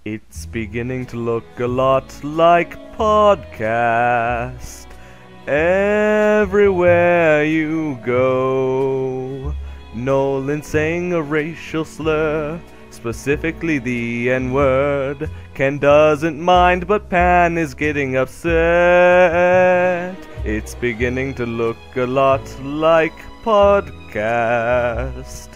It's beginning to look a lot like podcast. Everywhere you go, Nolan saying a racial slur, specifically the N-word. Ken doesn't mind, but Pan is getting upset. It's beginning to look a lot like podcast.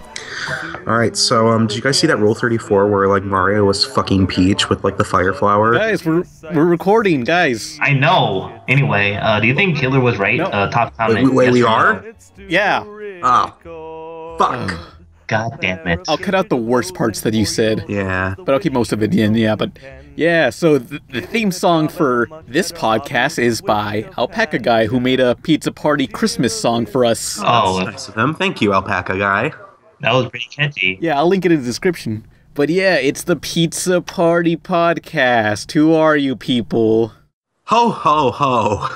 Alright, so, did you guys see that Rule 34 where, like, Mario was fucking Peach with, like, the fire flower? Guys, we're recording, guys. I know. Anyway, do you think Killer was right? No. Top comment. Wait, we are? Yeah. Oh. Fuck. God damn it. I'll cut out the worst parts that you said. Yeah. But I'll keep most of it in, yeah, but... Yeah, so the theme song for this podcast is by Alpaca Guy, who made a Pizza Party Christmas song for us. Oh, That's nice of him. Thank you, Alpaca Guy. that was pretty catchy. Yeah, I'll link it in the description. But yeah, it's the Pizza Party Podcast. Who are you people? Ho, ho, ho.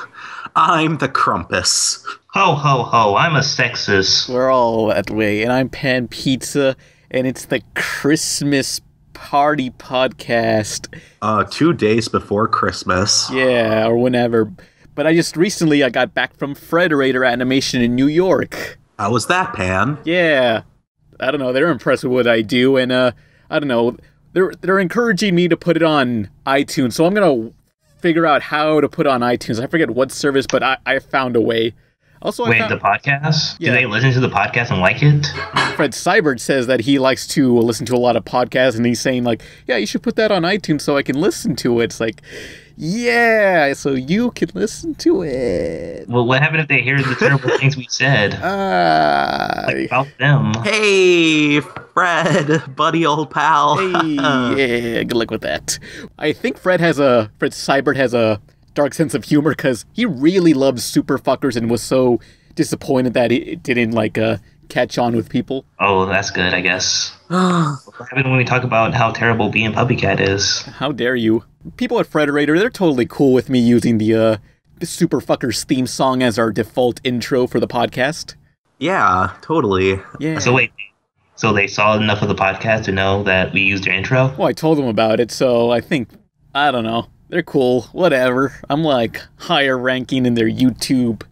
I'm the Crumpus. Ho, ho, ho. I'm a sexist. We're all that way, and I'm Pan Pizza, and it's the Christmas Party Podcast. 2 days before Christmas. Yeah, or whenever. But I got back from Frederator Animation in New York. How was that, Pan? Yeah. I don't know, they're impressed with what I do, and I don't know, they're encouraging me to put it on iTunes, so I'm gonna figure out how to put it on iTunes. I forget what service, but I found a way. Also, Wait, the podcast? Yeah. Do they listen to the podcast and like it? Fred Seibert says that he likes to listen to a lot of podcasts, and he's saying, like, yeah, you should put that on iTunes so I can listen to it. It's like, yeah, so you can listen to it. Well, what happened if they hear the terrible things we said? Like, about them. Hey, Fred, buddy old pal. Hey, yeah, good luck with that. I think Fred Seibert has a dark sense of humor because he really loves Super Fuckers and was so disappointed that it didn't, like, catch on with people. Oh, that's good, I guess. What happened when we talk about how terrible being Puppy Cat is? How dare you? People at Frederator, they're totally cool with me using the Super Fuckers theme song as our default intro for the podcast. Yeah, totally. Yeah. So wait, so they saw enough of the podcast to know that we used their intro? Well, I told them about it, so I think, I don't know. They're cool. Whatever. I'm, like, higher ranking in their YouTube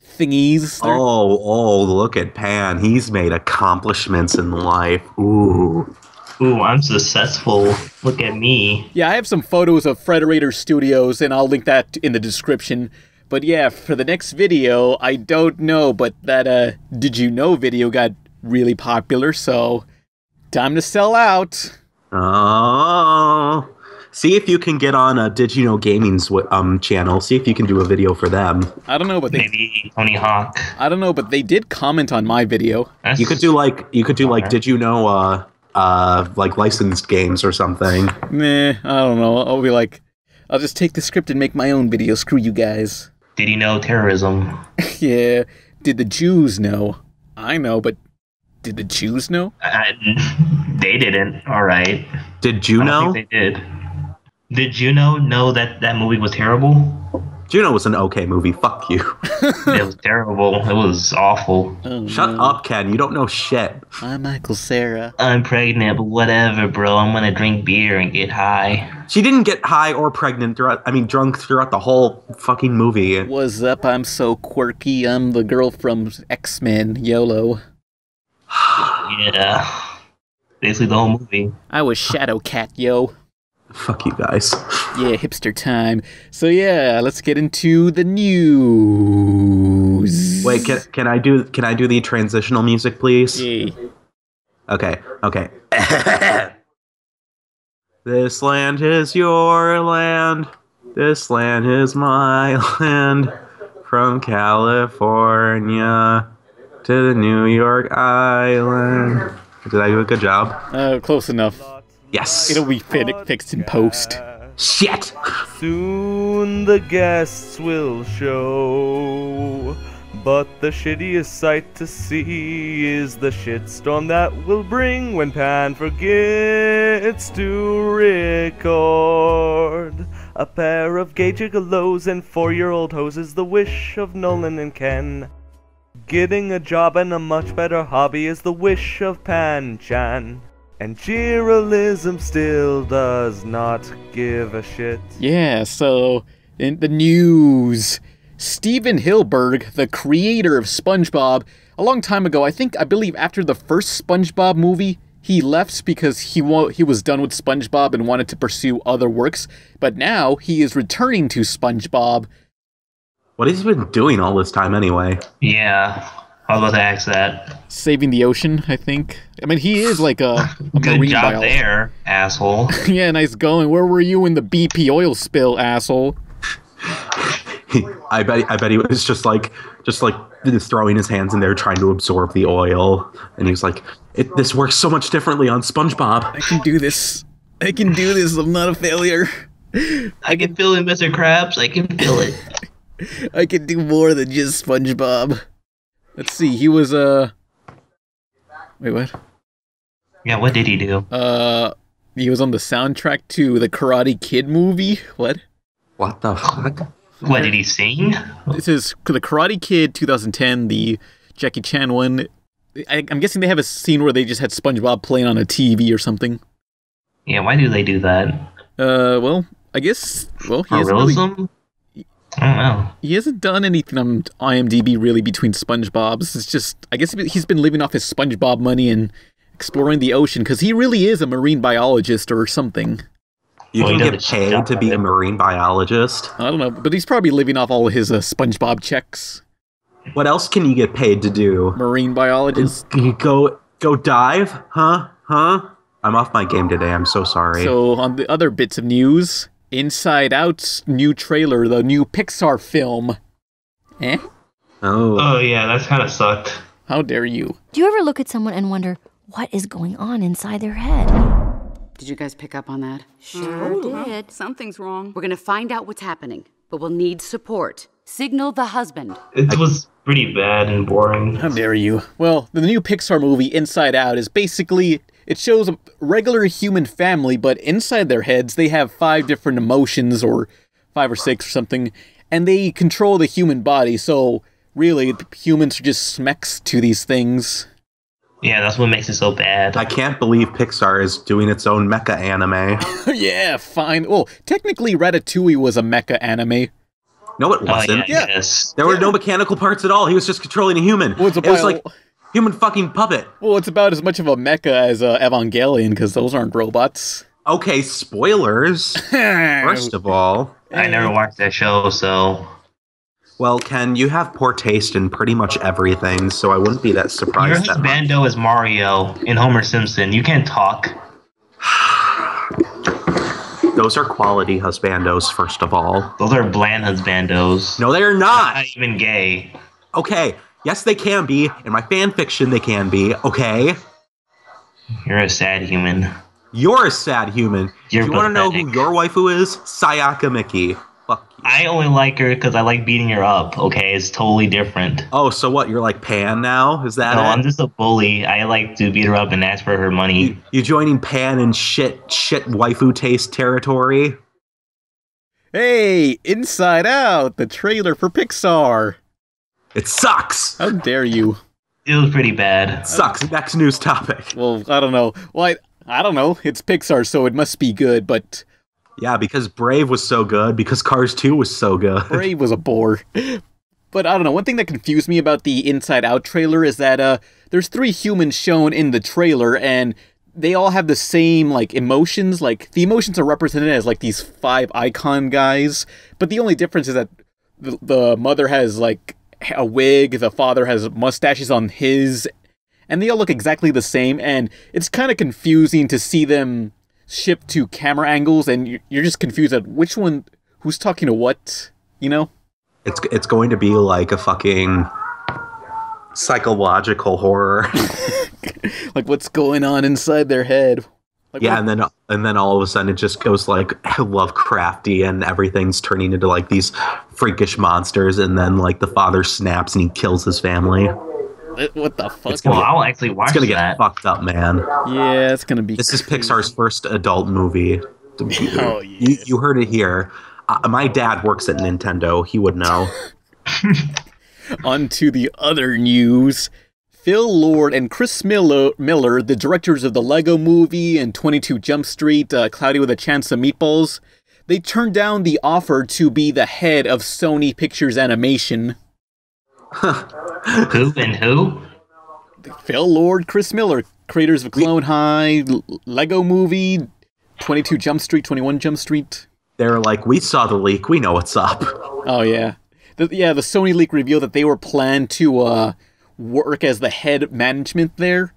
thingies. Oh, look at Pan. He's made accomplishments in life. Ooh. Ooh, I'm successful. Look at me. Yeah, I have some photos of Frederator Studios, and I'll link that in the description. But yeah, for the next video, I don't know, but that, Did You Know video got really popular, so time to sell out. Oh. See if you can get on Did You Know Gaming's channel. See if you can do a video for them. I don't know, but Maybe Tony Hawk. I don't know, but they did comment on my video. You could do like Did You Know like licensed games or something. Meh, I don't know. I'll be like, I'll just take the script and make my own video. Screw you guys. Did you know terrorism? Yeah. Did the Jews know? I know, but did the Jews know? They didn't. All right. Did you know? They did. Did Juno know that that movie was terrible? Juno was an okay movie. Fuck you. It was terrible. It was awful. Oh, Shut no. up, Ken. You don't know shit. I'm Michael Cera. I'm pregnant, but whatever, bro. I'm gonna drink beer and get high. She didn't get high or pregnant drunk throughout the whole fucking movie. What's up? I'm so quirky. I'm the girl from X-Men. YOLO. Yeah. Basically the whole movie. I was Shadow Cat, yo. Fuck you guys. Yeah, hipster time. So yeah, let's get into the news. Wait, can I do the transitional music, please? Yay. Okay. This land is your land. This land is my land. From California to the New York Island. Did I do a good job? Close enough. Yes. It'll be fixed in post. Shit. Soon the guests will show, but the shittiest sight to see is the shitstorm that will bring when Pan forgets to record. A pair of gay gigolos and 4-year-old hoes is the wish of Nolan and Ken. Getting a job and a much better hobby is the wish of Pan-chan. And cheerrealism still does not give a shit. Yeah, so in the news, Steven Hilberg, the creator of SpongeBob, a long time ago, I believe after the first SpongeBob movie, he left because he was done with SpongeBob and wanted to pursue other works. But now he is returning to SpongeBob. What has he been doing all this time anyway? Yeah, I was about to ask that. Saving the ocean, I think. I mean, he is like a Good marine job biologist. there, asshole. Yeah, nice going. Where were you in the BP oil spill, asshole? I bet he was just like throwing his hands in there trying to absorb the oil, and he was like, "This works so much differently on SpongeBob." I can do this. I can do this. I'm not a failure. I can feel it, Mr. Krabs. I can feel it. I can do more than just SpongeBob. Let's see. He was Wait, what? Yeah, what did he do? He was on the soundtrack to the Karate Kid movie. What? What the fuck? What did he sing? This is the Karate Kid 2010, the Jackie Chan one. I'm guessing they have a scene where they just had SpongeBob playing on a TV or something. Yeah, why do they do that? Well, I guess, well, he hasn't Realism? I don't know. he hasn't done anything on IMDb really between SpongeBob's. It's just, I guess he's been living off his SpongeBob money and exploring the ocean, because he really is a marine biologist or something. You Well, can he get does paid stuff to be like a it. marine biologist. I don't know, but he's probably living off all of his SpongeBob checks. What else can you get paid to do? Marine biologist. You go dive? Huh? I'm off my game today. I'm so sorry. So, on the other bits of news, Inside Out's new trailer, the new Pixar film. Eh? Oh, yeah, that's kind of sucked. How dare you? Do you ever look at someone and wonder what is going on inside their head? Did you guys pick up on that? Sure did. Something's wrong. We're gonna find out what's happening, but we'll need support. Signal the husband. It was pretty bad and boring. How dare you? Well, the new Pixar movie, Inside Out, is basically, it shows a regular human family, but inside their heads, they have 5 different emotions, or 5 or 6 or something, and they control the human body, so really, humans are just smecks to these things. Yeah, that's what makes it so bad. I can't believe Pixar is doing its own mecha anime. Yeah, fine. Well, technically, Ratatouille was a mecha anime. No, it wasn't. Yeah. Yes. There were no mechanical parts at all. He was just controlling a human. Well, it's it was about- like human fucking puppet. Well, it's about as much of a mecha as Evangelion, because those aren't robots. Okay, spoilers. First of all, I never watched that show, so... well, Ken, you have poor taste in pretty much everything, so I wouldn't be that Your surprised that much. husbando is Mario in Homer Simpson. You can't talk. Those are quality husbandos, first of all. Those are bland husbandos. No, they're not. Not even gay. Okay, yes, they can be. In my fan fiction, they can be. Okay? You're a sad human. You're a sad human. You're Do you want to know who pathetic. your waifu is? Sayaka Miki. Fuck you. I only like her because I like beating her up, okay? It's totally different. Oh, so what? You're like Pan now? Is that No, it? I'm just a bully. I like to beat her up and ask for her money. You joining Pan and shit waifu taste territory? Hey, Inside Out, the trailer for Pixar. It sucks. How dare you? It was pretty bad. It sucks. Next news topic. Well, I don't know. Well, I don't know. It's Pixar, so it must be good, but Yeah, because Brave was so good. Because Cars 2 was so good. Brave was a bore. But I don't know. One thing that confused me about the Inside Out trailer is that there's 3 humans shown in the trailer, and they all have the same, like, emotions. Like, the emotions are represented as, like, these 5 icon guys. But the only difference is that the mother has, like, a wig, the father has mustaches on his, and they all look exactly the same, and it's kind of confusing to see them shift to camera angles, and you're just confused at which one, who's talking to what, you know? It's going to be like a fucking psychological horror. Like, what's going on inside their head? Like, Yeah, what- and then all of a sudden it just goes like Lovecrafty, and everything's turning into like these freakish monsters, and then like the father snaps and he kills his family. what the fuck? It's gonna Well, get- I'll actually watch It's gonna that. get fucked up, man. Yeah, it's gonna be. This is crazy. Pixar's first adult movie. Oh, yeah. You heard it here. My dad works at Nintendo. He would know. On to the other news. Phil Lord and Chris Miller, the directors of the Lego Movie and 22 Jump Street, Cloudy with a Chance of Meatballs, they turned down the offer to be the head of Sony Pictures Animation. Who and who? Phil Lord, Chris Miller, creators of Clone High, Lego Movie, 22 Jump Street, 21 Jump Street. They're like, we saw the leak, we know what's up. Oh, yeah. The Sony Leak revealed that they were planned to work as the head management there,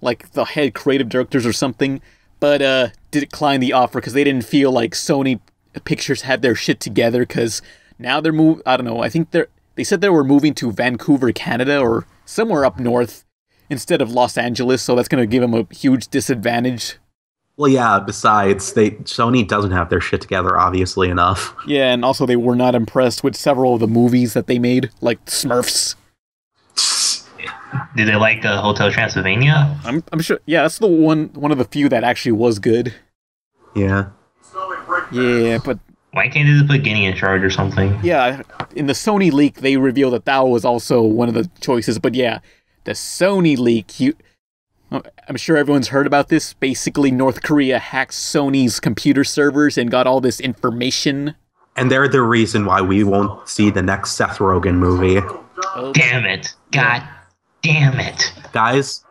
like the head creative directors or something, but declined the offer because they didn't feel like Sony Pictures had their shit together, because now they're I don't know, I think they said they were moving to Vancouver, Canada, or somewhere up north instead of Los Angeles, so that's going to give them a huge disadvantage. Well, yeah, besides, Sony doesn't have their shit together, obviously enough. Yeah, and also they were not impressed with several of the movies that they made, like Smurfs. Did they like Hotel Transylvania? I'm sure, yeah, that's the one of the few that actually was good. Yeah. Yeah, but... Why can't they just put Guinea in charge or something? Yeah, in the Sony Leak, they revealed that was also one of the choices, but yeah, the Sony Leak, I'm sure everyone's heard about this. Basically, North Korea hacked Sony's computer servers and got all this information. And they're the reason why we won't see the next Seth Rogen movie. Oh. Damn it. God damn it. Guys,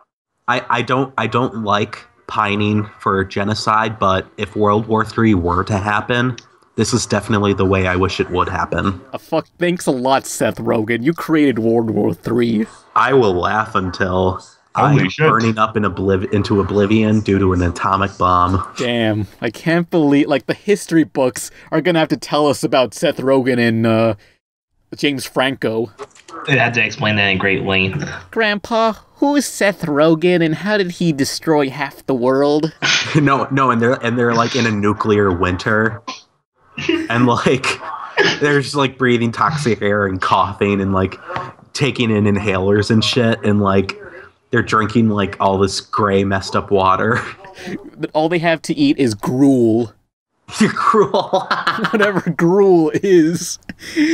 I don't like pining for genocide, but if World War III were to happen, this is definitely the way I wish it would happen. Thanks a lot, Seth Rogen. You created World War III. I will laugh until I'm burning up into oblivion due to an atomic bomb. Damn, I can't believe, like, the history books are gonna have to tell us about Seth Rogen and James Franco. They had to explain that in great length. Grandpa, who is Seth Rogen and how did he destroy half the world? No, and they're like in a nuclear winter. And like they're just like breathing toxic air and coughing and like taking in inhalers and shit, and like they're drinking like all this gray messed up water. But all they have to eat is gruel. Gruel. Whatever gruel is.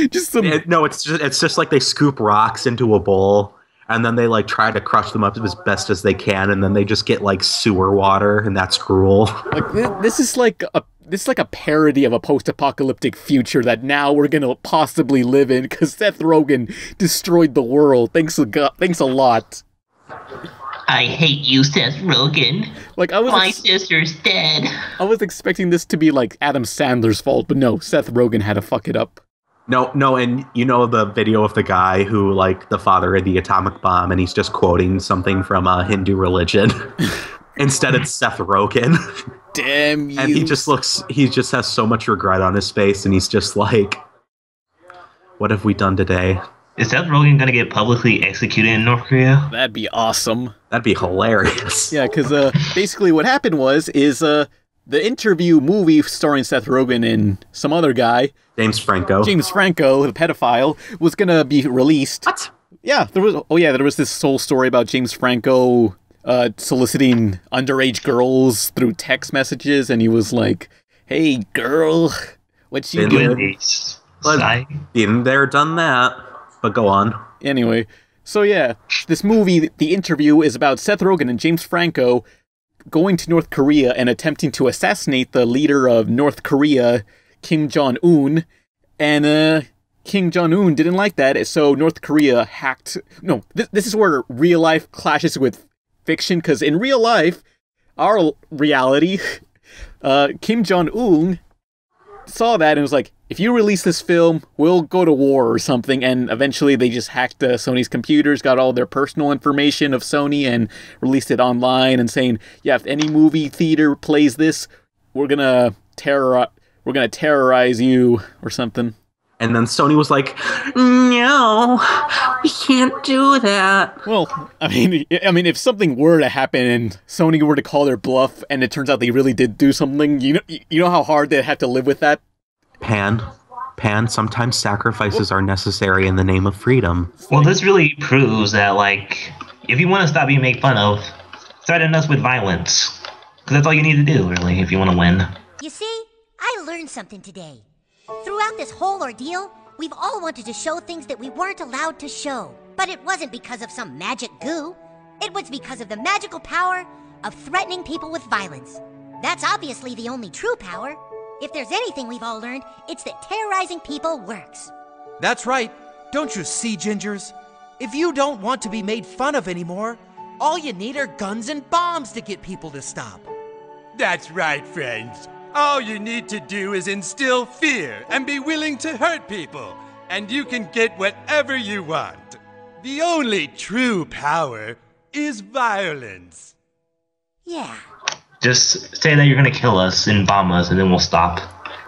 Just some... it's just like they scoop rocks into a bowl and then they like try to crush them up as best as they can, and then they just get like sewer water, and that's gruel. Like this is like a parody of a post-apocalyptic future that now we're gonna possibly live in because Seth Rogen destroyed the world. Thanks a lot. I hate you, Seth Rogen. Like my sister's dead. I was expecting this to be like Adam Sandler's fault, but no, Seth Rogen had to fuck it up. No, and you know the video of the guy who, like, the father of the atomic bomb, and he's just quoting something from a Hindu religion. Instead, it's Seth Rogen. Damn you. And he just has so much regret on his face, and he's just like, what have we done today? Is Seth Rogen gonna get publicly executed in North Korea? That'd be awesome. That'd be hilarious. Yeah, because basically what happened was the interview movie starring Seth Rogen and some other guy, James Franco, the pedophile, was gonna be released. What? Yeah, there was this whole story about James Franco soliciting underage girls through text messages, and he was like, "Hey, girl, what you doing?" Been there, done that. But go on. Anyway, so yeah, this movie, the interview, is about Seth Rogen and James Franco going to North Korea and attempting to assassinate the leader of North Korea, Kim Jong-un, and Kim Jong-un didn't like that, so North Korea hacked... No, this is where real life clashes with fiction, because in real life, our reality, Kim Jong-un saw that and was like, if you release this film, we'll go to war or something, and eventually they just hacked Sony's computers, got all their personal information of Sony, and released it online, and saying, yeah, if any movie theater plays this, we're gonna terrorize you, or something. And then Sony was like, no, we can't do that. Well, I mean, if something were to happen and Sony were to call their bluff, and it turns out they really did do something, you know how hard they'd have to live with that? Pan, sometimes sacrifices are necessary in the name of freedom. Well, this really proves that, like, if you want to stop being made fun of, threaten us with violence. Because that's all you need to do, really, if you want to win. You see, I learned something today. Throughout this whole ordeal, we've all wanted to show things that we weren't allowed to show. But it wasn't because of some magic goo. It was because of the magical power of threatening people with violence. That's obviously the only true power. If there's anything we've all learned, it's that terrorizing people works. That's right. Don't you see, Gingers? If you don't want to be made fun of anymore, all you need are guns and bombs to get people to stop. That's right, friends. All you need to do is instill fear and be willing to hurt people, and you can get whatever you want. The only true power is violence. Yeah. Just say that you're gonna kill us and bomb us, and then we'll stop.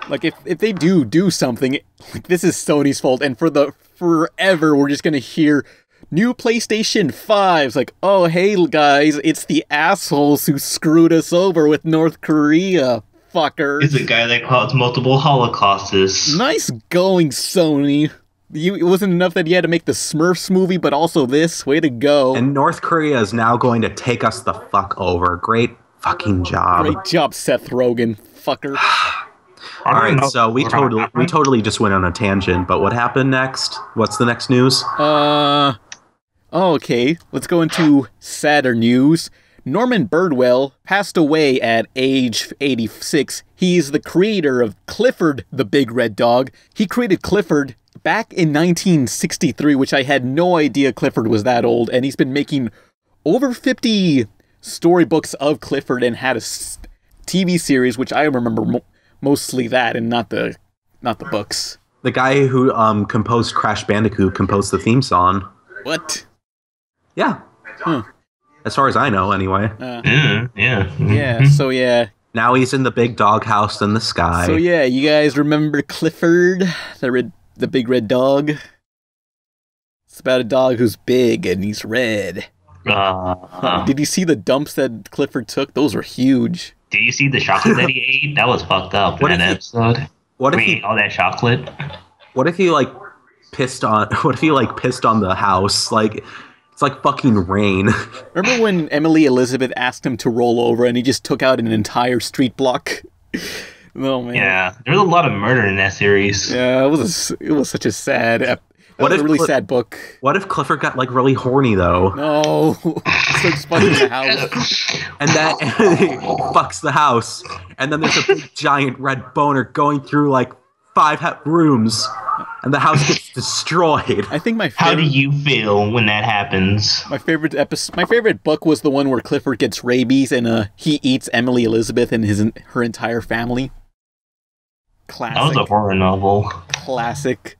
Like, if they do something, like, this is Sony's fault, and forever we're just gonna hear new PlayStation 5's like, oh, hey, guys, it's the assholes who screwed us over with North Korea, fuckers. It's a guy that caused multiple holocausts. Nice going, Sony. It wasn't enough that you had to make the Smurfs movie, but also this. Way to go. And North Korea is now going to take us the fuck over. Great fucking job. Great job, Seth Rogen, fucker. All right, so we totally just went on a tangent, but what happened next? What's the next news? Okay, let's go into sadder news. Norman Birdwell passed away at age 86. He's the creator of Clifford the Big Red Dog. He created Clifford back in 1963, which I had no idea Clifford was that old, and he's been making over 50 storybooks of Clifford and had a TV series, which I remember mostly that and not the books. The guy who composed Crash Bandicoot composed the theme song. What? Yeah. As far as I know, anyway. Yeah, so yeah. Now he's in the big doghouse in the sky. So yeah, you guys remember Clifford, the big red dog? It's about a dog who's big and he's red. Did you see the dumps that Clifford took? Those were huge. Did you see the chocolate that he ate? That was fucked up in that episode. What if he ate all that chocolate? What if he pissed on the house? Like, it's like fucking rain. Remember when Emily Elizabeth asked him to roll over and he just took out an entire street block? Oh man. Yeah, there was a lot of murder in that series. Yeah, it was such a sad really sad book. What if Clifford got really horny though? No, starts fucking the house, and he fucks the house, and then there's a big giant red boner going through 5 rooms, and the house gets destroyed. I think How do you feel when that happens? My favorite book was the one where Clifford gets rabies and he eats Emily Elizabeth and her entire family. Classic. That was a horror novel. Classic.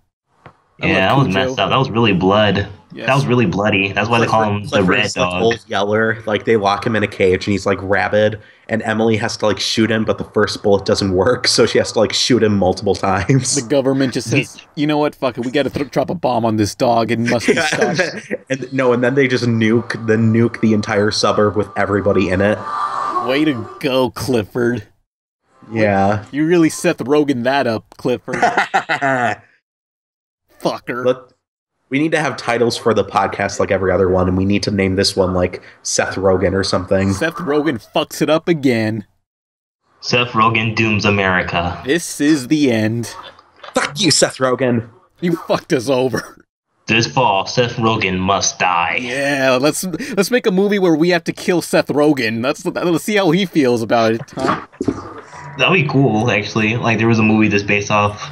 Yeah, that was messed up. That was really blood. Yes. That was really bloody. That's why they call him the Red Dog. Old Yeller. They lock him in a cage and he's rabid, and Emily has to shoot him, but the first bullet doesn't work, so she has to shoot him multiple times. The government just says, you know what, fuck it, we gotta drop a bomb on this dog, it must be stopped. and then they just nuke the entire suburb with everybody in it. Way to go, Clifford. Yeah. You really Seth Rogen that up, Clifford. Fucker. We need to have titles for the podcast like every other one, and we need to name this one Seth Rogen or something. Seth Rogen fucks it up again. Seth Rogen dooms America. This is the end. Fuck you, Seth Rogen. You fucked us over. This fall, Seth Rogen must die. Yeah, let's make a movie where we have to kill Seth Rogen. Let's see how he feels about it. Huh? That'd be cool, actually. There was a movie that's based off.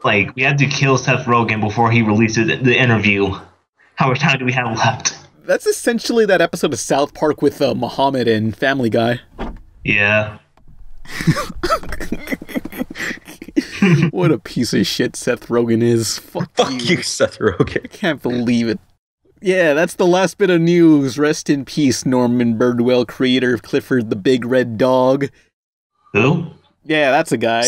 We had to kill Seth Rogen before he releases the interview. How much time do we have left? That's essentially that episode of South Park with Muhammad and Family Guy. Yeah. What a piece of shit Seth Rogen is. Fuck you, Seth Rogen. I can't believe it. Yeah, that's the last bit of news. Rest in peace, Norman Birdwell, creator of Clifford the Big Red Dog. Who? Yeah, that's a guy.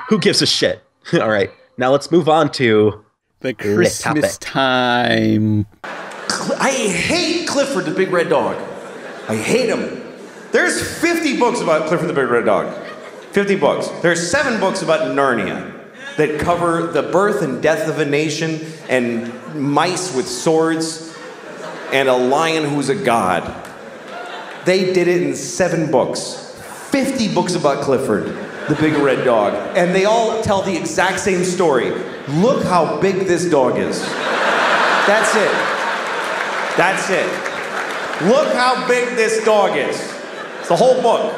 Who gives a shit? All right, now let's move on to the Christmas time. I hate Clifford the Big Red Dog. I hate him. There's 50 books about Clifford the Big Red Dog. 50 books. There's 7 books about Narnia that cover the birth and death of a nation and mice with swords and a lion who's a god. They did it in 7 books. 50 books about Clifford the Big Red Dog, and they all tell the exact same story. Look how big this dog is. That's it. That's it. Look how big this dog is. It's the whole book.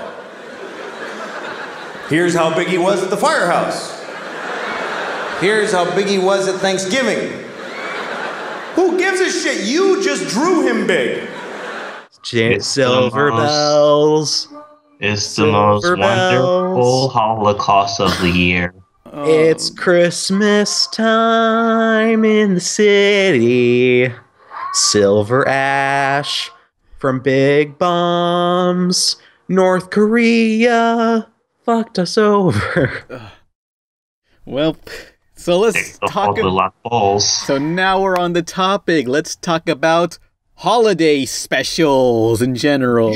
Here's how big he was at the firehouse. Here's how big he was at Thanksgiving. Who gives a shit? You just drew him big. Silver bells. It's the most wonderful Holocaust of the year. It's Christmas time in the city. Silver ash from big bombs. North Korea fucked us over. Well, so let's talk about... So now we're on the topic. Let's talk about holiday specials in general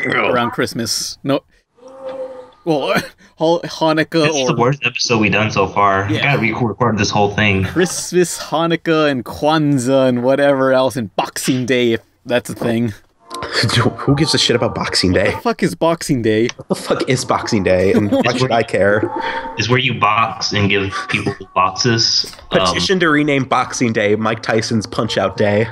around Christmas. No, well, Hanukkah. This is the worst episode we've done so far. Yeah. I gotta record this whole thing. Christmas, Hanukkah, and Kwanzaa, and whatever else, and Boxing Day, if that's a thing. Who gives a shit about Boxing Day? What the fuck is Boxing Day? What the fuck is Boxing Day, and why should I care? It's where you box and give people boxes. Petition to rename Boxing Day Mike Tyson's Punch-Out Day.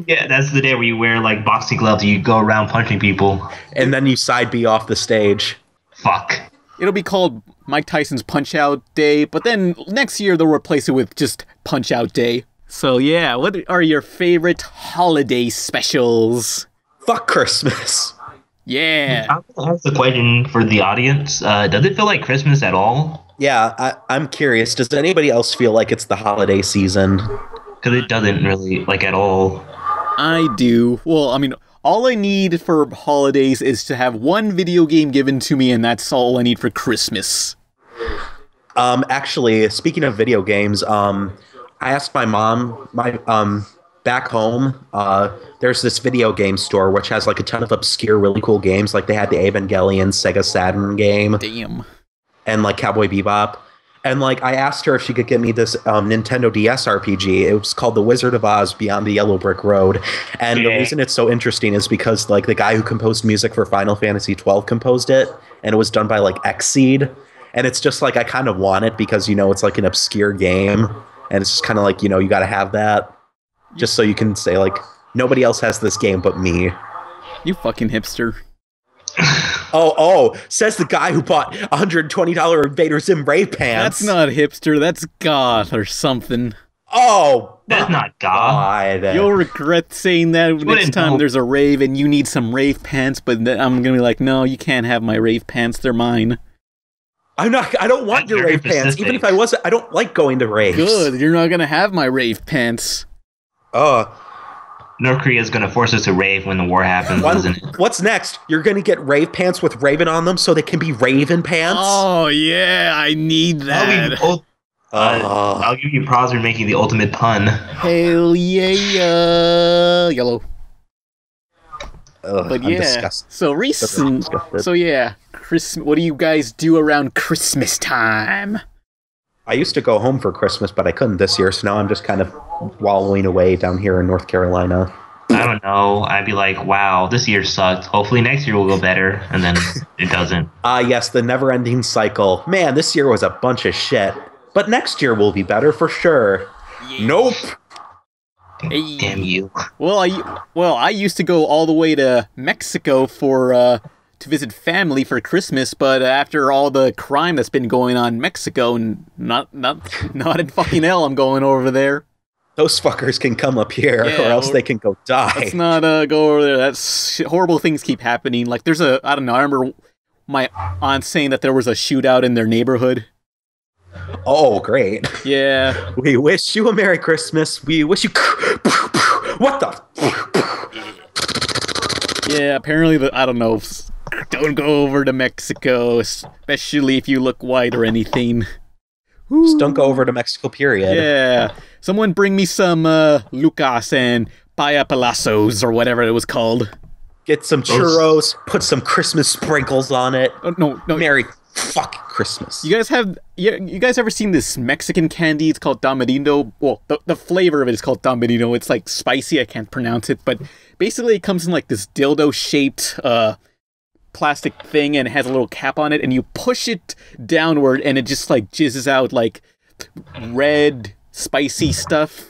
Yeah, that's the day where you wear like boxing gloves and you go around punching people. And then you side B off the stage. Fuck. It'll be called Mike Tyson's Punch-Out Day, but then next year they'll replace it with just Punch-Out Day. So yeah, what are your favorite holiday specials? Fuck Christmas. Yeah. I have a question for the audience. Does it feel like Christmas at all? Yeah, I'm curious. Does anybody else feel like it's the holiday season? Because it doesn't really, like, at all. I do. Well, I mean, all I need for holidays is to have one video game given to me, and that's all I need for Christmas. Actually, speaking of video games, I asked my mom, back home, there's this video game store which has like a ton of obscure, really cool games. Like they had the Evangelion Sega Saturn game. Damn. And like Cowboy Bebop. And like I asked her if she could get me this Nintendo DS RPG. It was called The Wizard of Oz Beyond the Yellow Brick Road. And the reason it's so interesting is because like the guy who composed music for Final Fantasy XII composed it, and it was done by like Xseed. And it's just like I kind of want it because, you know, it's like an obscure game. And it's just kind of like, you know, you got to have that just so you can say like, nobody else has this game but me. You fucking hipster. Says the guy who bought $120 Invader Zim rave pants. That's not hipster, that's goth or something. Oh, that's not goth. You'll regret saying that next time there's a rave and you need some rave pants, but then I'm gonna be like, no, you can't have my rave pants, they're mine. I don't want your rave pants. Even if I wasn't, I don't like going to raves. Good, you're not gonna have my rave pants. North Korea is going to force us to rave when the war happens, isn't it? What's next? You're going to get rave pants with Raven on them so they can be Raven pants? Oh, yeah, I need that. I'll give you props for making the ultimate pun. Hell yeah. Yellow. But yeah, disgusted. So yeah, what do you guys do around Christmas time? I used to go home for Christmas, but I couldn't this year, so now I'm just kind of wallowing away down here in North Carolina. I don't know. I'd be like, wow, this year sucked. Hopefully next year will go better, and then it doesn't. Yes, the never-ending cycle. Man, this year was a bunch of shit, but next year will be better for sure. Yeah. Nope. Hey. Damn you. Well, I used to go all the way to Mexico for to visit family for Christmas, but after all the crime that's been going on in Mexico, not in fucking hell, I'm going over there. Those fuckers can come up here, or else they can go die. Let's not go over there. That's horrible things keep happening. Like there's I don't know. I remember my aunt saying that there was a shootout in their neighborhood. Oh, great. Yeah. We wish you a Merry Christmas. We wish you... What the... Yeah, apparently, I don't know. Don't go over to Mexico, especially if you look white or anything. Just don't go over to Mexico, period. Yeah. Someone bring me some Lucas and Paya Palazos, or whatever it was called. Get some churros, put some Christmas sprinkles on it. Oh, no. Merry fucking Christmas. You guys ever seen this Mexican candy? It's called tamarindo. Well, the flavor of it is called tamarindo. It's like spicy. I can't pronounce it, but basically it comes in like this dildo-shaped plastic thing, and it has a little cap on it, and you push it downward, and it just like jizzes out like red spicy stuff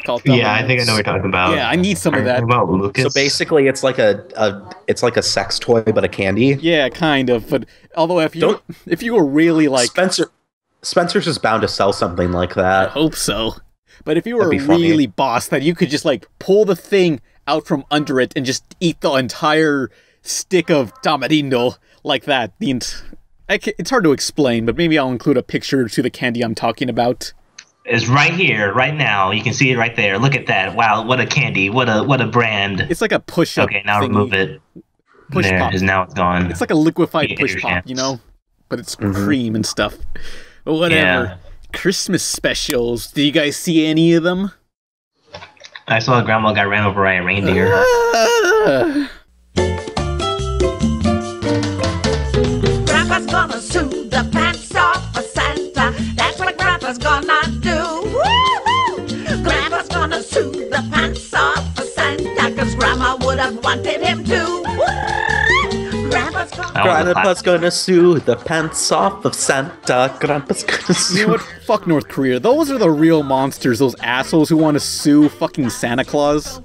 called Yeah, I think I know what you're talking about. Yeah, I need some of that. About Lucas? So basically, it's like a sex toy, but a candy. Yeah, kind of. But although if you were really like Spencer's is bound to sell something like that. I hope so. But if you were really boss, that you could just like pull the thing out from under it and just eat the entire stick of tamarindo like that. It's hard to explain, but maybe I'll include a picture to the candy I'm talking about. It's right here, right now. You can see it right there. Look at that. Wow, what a candy. What a brand. It's like a push-up. Okay, now remove it. Push there, pop. because now it's gone. It's like a liquefied push pop, you know? But it's cream and stuff. But whatever. Yeah. Christmas specials. Did you guys see any of them? I saw Grandma got ran over by a reindeer. Grandpa's gonna sue the pants off of Santa. That's what Grandpa's gonna do. Woo-hoo! Grandpa's gonna sue the pants off of Santa, 'cause Grandma would have wanted him to. Grandpa's gonna sue the pants off of Santa. Grandpa's gonna sue. You know what? Fuck North Korea. Those are the real monsters, those assholes who want to sue fucking Santa Claus.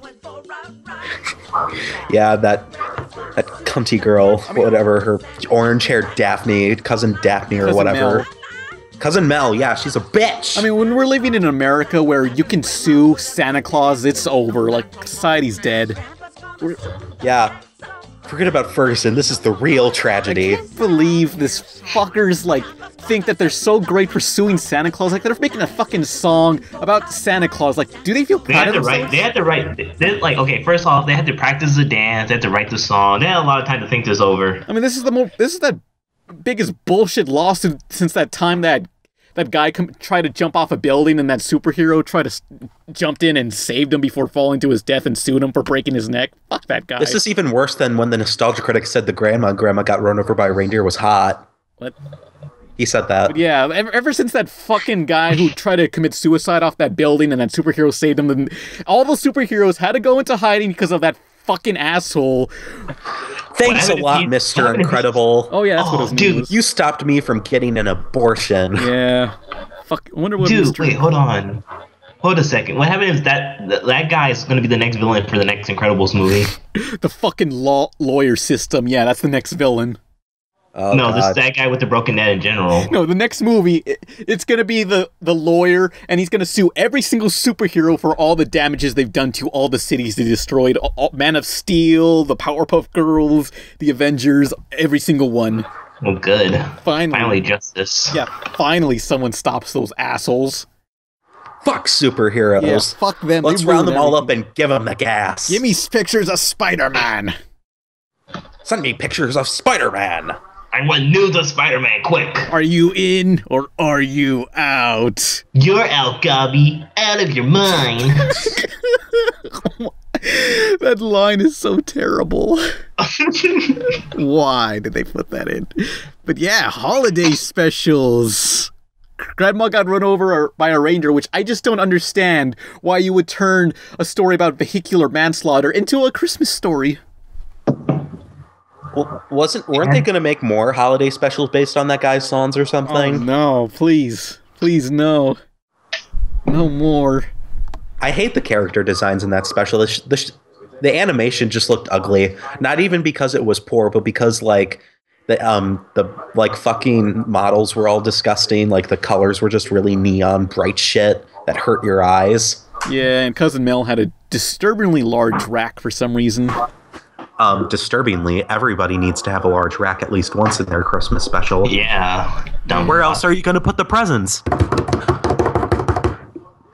Yeah, that cunty girl, whatever, her orange-haired Daphne, cousin Daphne or whatever. Mel. Cousin Mel, yeah, she's a bitch. I mean, when we're living in America where you can sue Santa Claus, it's over. Like, society's dead. Yeah. Forget about Ferguson. This is the real tragedy. I can't believe this fuckers, like, think that they're so great for suing Santa Claus. Like, they're making a fucking song about Santa Claus. Like, do they feel proud of themselves? They had to write, like, okay, first off, they had to practice the dance, they had to write the song, they had a lot of time to think this over. I mean, this is the biggest bullshit lawsuit since that time that guy tried to jump off a building and that superhero jumped in and saved him before falling to his death and sued him for breaking his neck. Fuck that guy. This is even worse than when the nostalgia critic said the grandma got run over by a reindeer was hot. What? He said that. But yeah, ever since that fucking guy who tried to commit suicide off that building and that superhero saved him, and all those superheroes had to go into hiding because of that fucking asshole. Thanks a lot, Mr. Incredible. Oh yeah, that's what his name was. You stopped me from getting an abortion. Yeah. Fuck. I wonder what. Dude, wait, hold on. Hold a second. What happened if that guy is going to be the next villain for the next Incredibles movie? The fucking lawyer system. Yeah, that's the next villain. Oh, no, that guy with the broken neck in general. No, the next movie, it's going to be the lawyer, and he's going to sue every single superhero for all the damages they've done to all the cities they destroyed. Man of Steel, the Powerpuff Girls, the Avengers, every single one. Oh, good. Finally justice. Yeah, finally someone stops those assholes. Fuck superheroes. Yeah, fuck them. Let's round them all up and give them the gas. Give me pictures of Spider-Man. Send me pictures of Spider-Man. I want news of Spider-Man, quick. Are you in or are you out? You're out, Gobby. Out of your mind. That line is so terrible. Why did they put that in? But yeah, holiday specials. Grandma got run over by a reindeer, which I just don't understand why you would turn a story about vehicular manslaughter into a Christmas story. Well, weren't they going to make more holiday specials based on that guy's songs or something? Oh, no, please. Please, no. No more. I hate the character designs in that special. The animation just looked ugly. Not even because it was poor, but because, like, the fucking models were all disgusting. Like, the colors were just really neon, bright shit that hurt your eyes. Yeah, and Cousin Mel had a disturbingly large rack for some reason. Disturbingly, everybody needs to have a large rack at least once in their Christmas special. Yeah. Where else are you going to put the presents?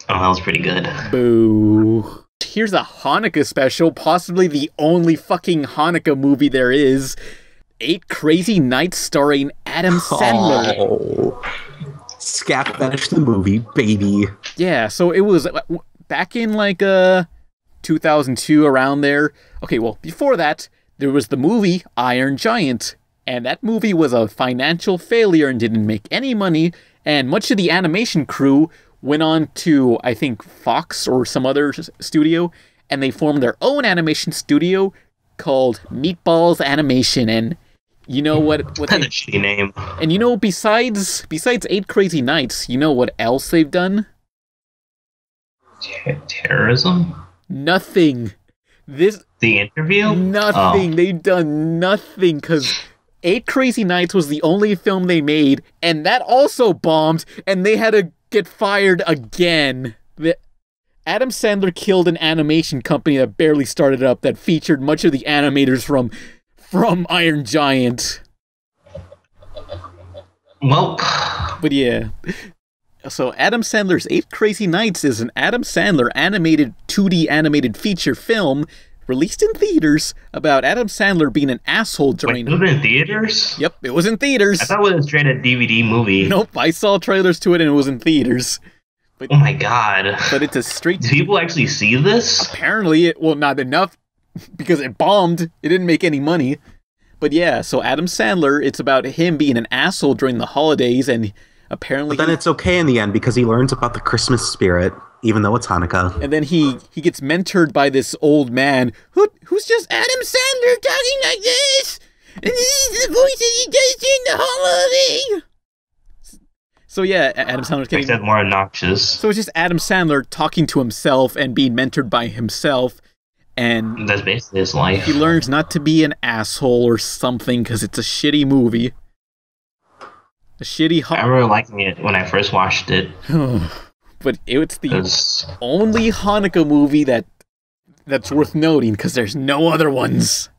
Oh, that was pretty good. Boo. Here's a Hanukkah special, possibly the only fucking Hanukkah movie there is. 8 Crazy Nights starring Adam Sandler. Oh. Scat finished the movie, baby. Yeah, so it was back in like 2002, around there. Okay, well, before that, there was the movie Iron Giant, and that movie was a financial failure and didn't make any money, and much of the animation crew went on to, I think, Fox or some other studio, and they formed their own animation studio called Meatballs Animation, and you know what That's a shitty name. And you know, besides 8 Crazy Nights, you know what else they've done? Terrorism? Nothing. The interview? Nothing. They've done nothing because 8 Crazy Nights was the only film they made, and that also bombed, and they had to get fired again. Adam Sandler killed an animation company that barely started up that featured much of the animators from Iron Giant. Well, but yeah. So Adam Sandler's 8 Crazy Nights is an Adam Sandler animated 2D animated feature film released in theaters about Adam Sandler being an asshole during... Wait, it was in theaters? Yep, it was in theaters. I thought it was straight a DVD movie. Nope, I saw trailers to it and it was in theaters. But, oh my god. But it's a straight... Do people actually see this? Apparently, well, not enough because it bombed. It didn't make any money. But yeah, so Adam Sandler, it's about him being an asshole during the holidays and apparently... But then it's okay in the end because he learns about the Christmas spirit, even though it's Hanukkah. And then he gets mentored by this old man who's just Adam Sandler talking like this! And this is the voice that he does during the holiday! So yeah, Adam Sandler's getting... Makes that more obnoxious. So it's just Adam Sandler talking to himself and being mentored by himself. And that's basically his life. He learns not to be an asshole or something because it's a shitty movie. A shitty... I remember liking it when I first watched it. But it's the only Hanukkah movie that's worth noting because there's no other ones.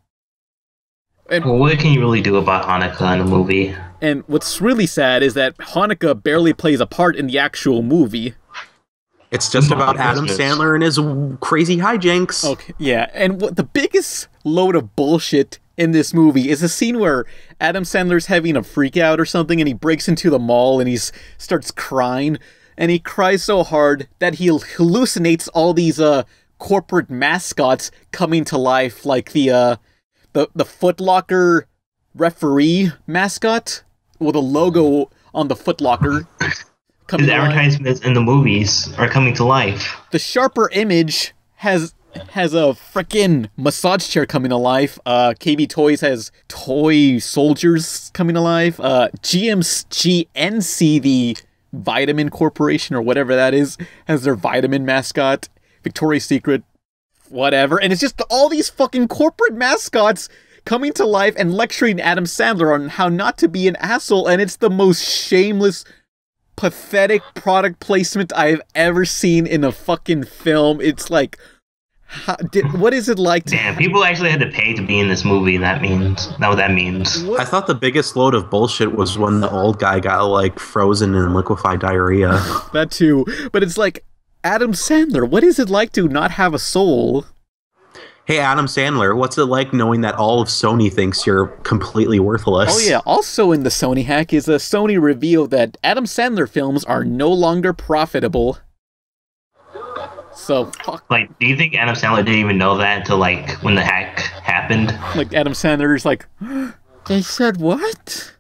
And, well, what can you really do about Hanukkah in a movie? And what's really sad is that Hanukkah barely plays a part in the actual movie. It's just about Adam Sandler and his crazy hijinks. Okay, yeah, and what the biggest load of bullshit in this movie is a scene where Adam Sandler's having a freak out or something and he breaks into the mall and he starts crying. And he cries so hard that he hallucinates all these corporate mascots coming to life, like the Foot Locker referee mascot with a logo on the Foot Locker. His advertisements in the movies are coming to life. The Sharper Image has a frickin' massage chair coming to life. KB Toys has toy soldiers coming to life. GNC, the Vitamin Corporation or whatever that is, has their vitamin mascot. Victoria's Secret, whatever. And it's just all these fucking corporate mascots coming to life and lecturing Adam Sandler on how not to be an asshole. And it's the most shameless, pathetic product placement I've ever seen in a fucking film. It's like, what is it like to... Damn, people actually had to pay to be in this movie. That what that means. I thought the biggest load of bullshit was when the old guy got, like, frozen in liquefied diarrhea. That too. But it's like, Adam Sandler, what is it like to not have a soul? Hey, Adam Sandler, what's it like knowing that all of Sony thinks you're completely worthless? Oh yeah, also in the Sony hack is a Sony reveal that Adam Sandler films are no longer profitable. So, fuck. Like, do you think Adam Sandler didn't even know that until, like, when the hack happened? Like, Adam Sandler's like, they said what?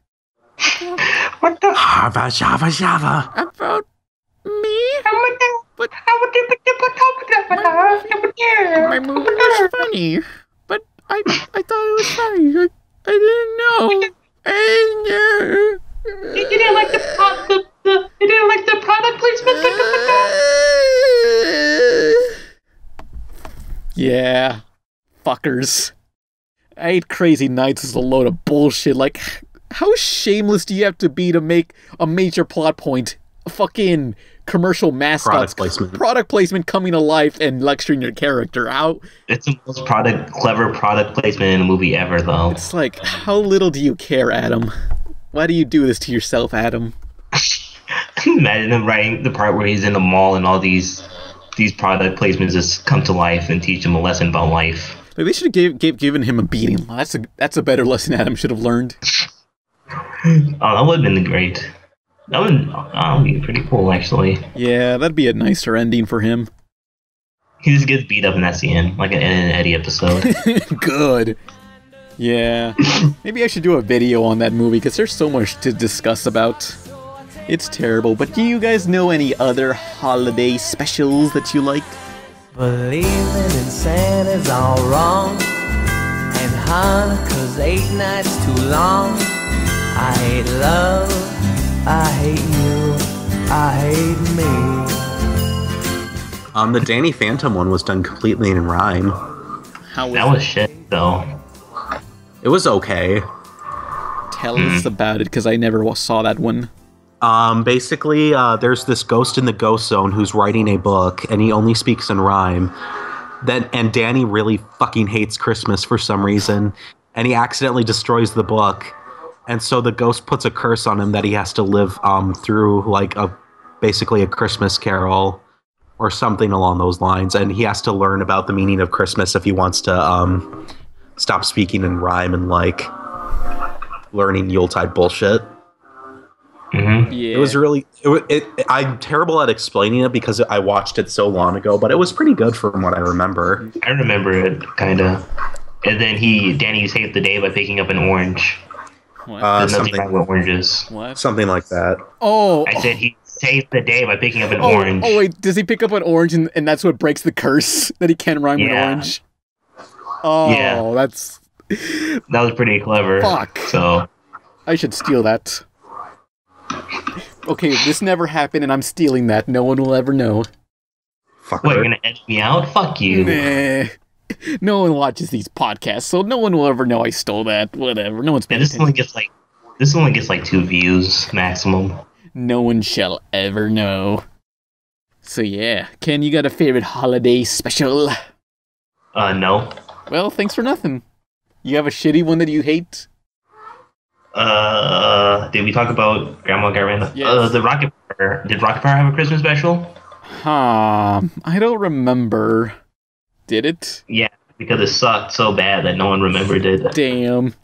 What the? Java, Java, Java. About me? But my movie was funny. But I thought it was funny. I didn't know. You didn't like you didn't like the product placement? Yeah. Fuckers. 8 Crazy Nights is a load of bullshit. Like, how shameless do you have to be to make a major plot point? A fucking commercial mascots. Product placement coming to life and lecturing your character. How? It's the most clever product placement in a movie ever, though. It's like, how little do you care, Adam? Why do you do this to yourself, Adam? Imagine him writing the part where he's in the mall and all these product placements just come to life and teach him a lesson about life. Like, they should have given him a beating. That's a better lesson Adam should have learned. Oh, that would have been great. That would be pretty cool, actually. Yeah, that'd be a nicer ending for him. He just gets beat up and that's the end, like an Ed and Eddie episode. Good. Yeah. Maybe I should do a video on that movie, because there's so much to discuss about. It's terrible, but do you guys know any other holiday specials that you like? Believing in Santa's all wrong, and Hanukkah's 8 nights too long. I hate love, I hate you, I hate me. The Danny Phantom one was done completely in rhyme. That was shit, though. It was okay. Tell us about it, because I never saw that one. Basically, there's this ghost in the ghost zone who's writing a book, and he only speaks in rhyme. And Danny really fucking hates Christmas for some reason, and he accidentally destroys the book. And so the ghost puts a curse on him that he has to live through, like, basically a Christmas carol or something along those lines. And he has to learn about the meaning of Christmas if he wants to stop speaking in rhyme and, like, learning Yuletide bullshit. Mm-hmm. Yeah. It was really... I'm terrible at explaining it because I watched it so long ago, but it was pretty good from what I remember. I remember it, kind of. And then Danny saved the day by picking up an orange. What? Something wrong with oranges. What? Something like that. Oh! I said he saved the day by picking up an orange. Oh, wait, does he pick up an orange and that's what breaks the curse? That he can't rhyme with orange? Oh, yeah. That's... That was pretty clever. Fuck. So... I should steal that. Okay, this never happened and I'm stealing that. No one will ever know. Fuck. What, you're gonna edit me out? Fuck you. Nah. No one watches these podcasts, so no one will ever know I stole that. Whatever. No one's paying This only gets like 2 views maximum. No one shall ever know. So yeah, Ken, you got a favorite holiday special? No. Well, thanks for nothing. You have a shitty one that you hate? Did we talk about Grandma got ran? Yes. The Rocket Power. Did Rocket Power have a Christmas special? I don't remember. Did it? Yeah, because it sucked so bad that no one remembered it. Damn.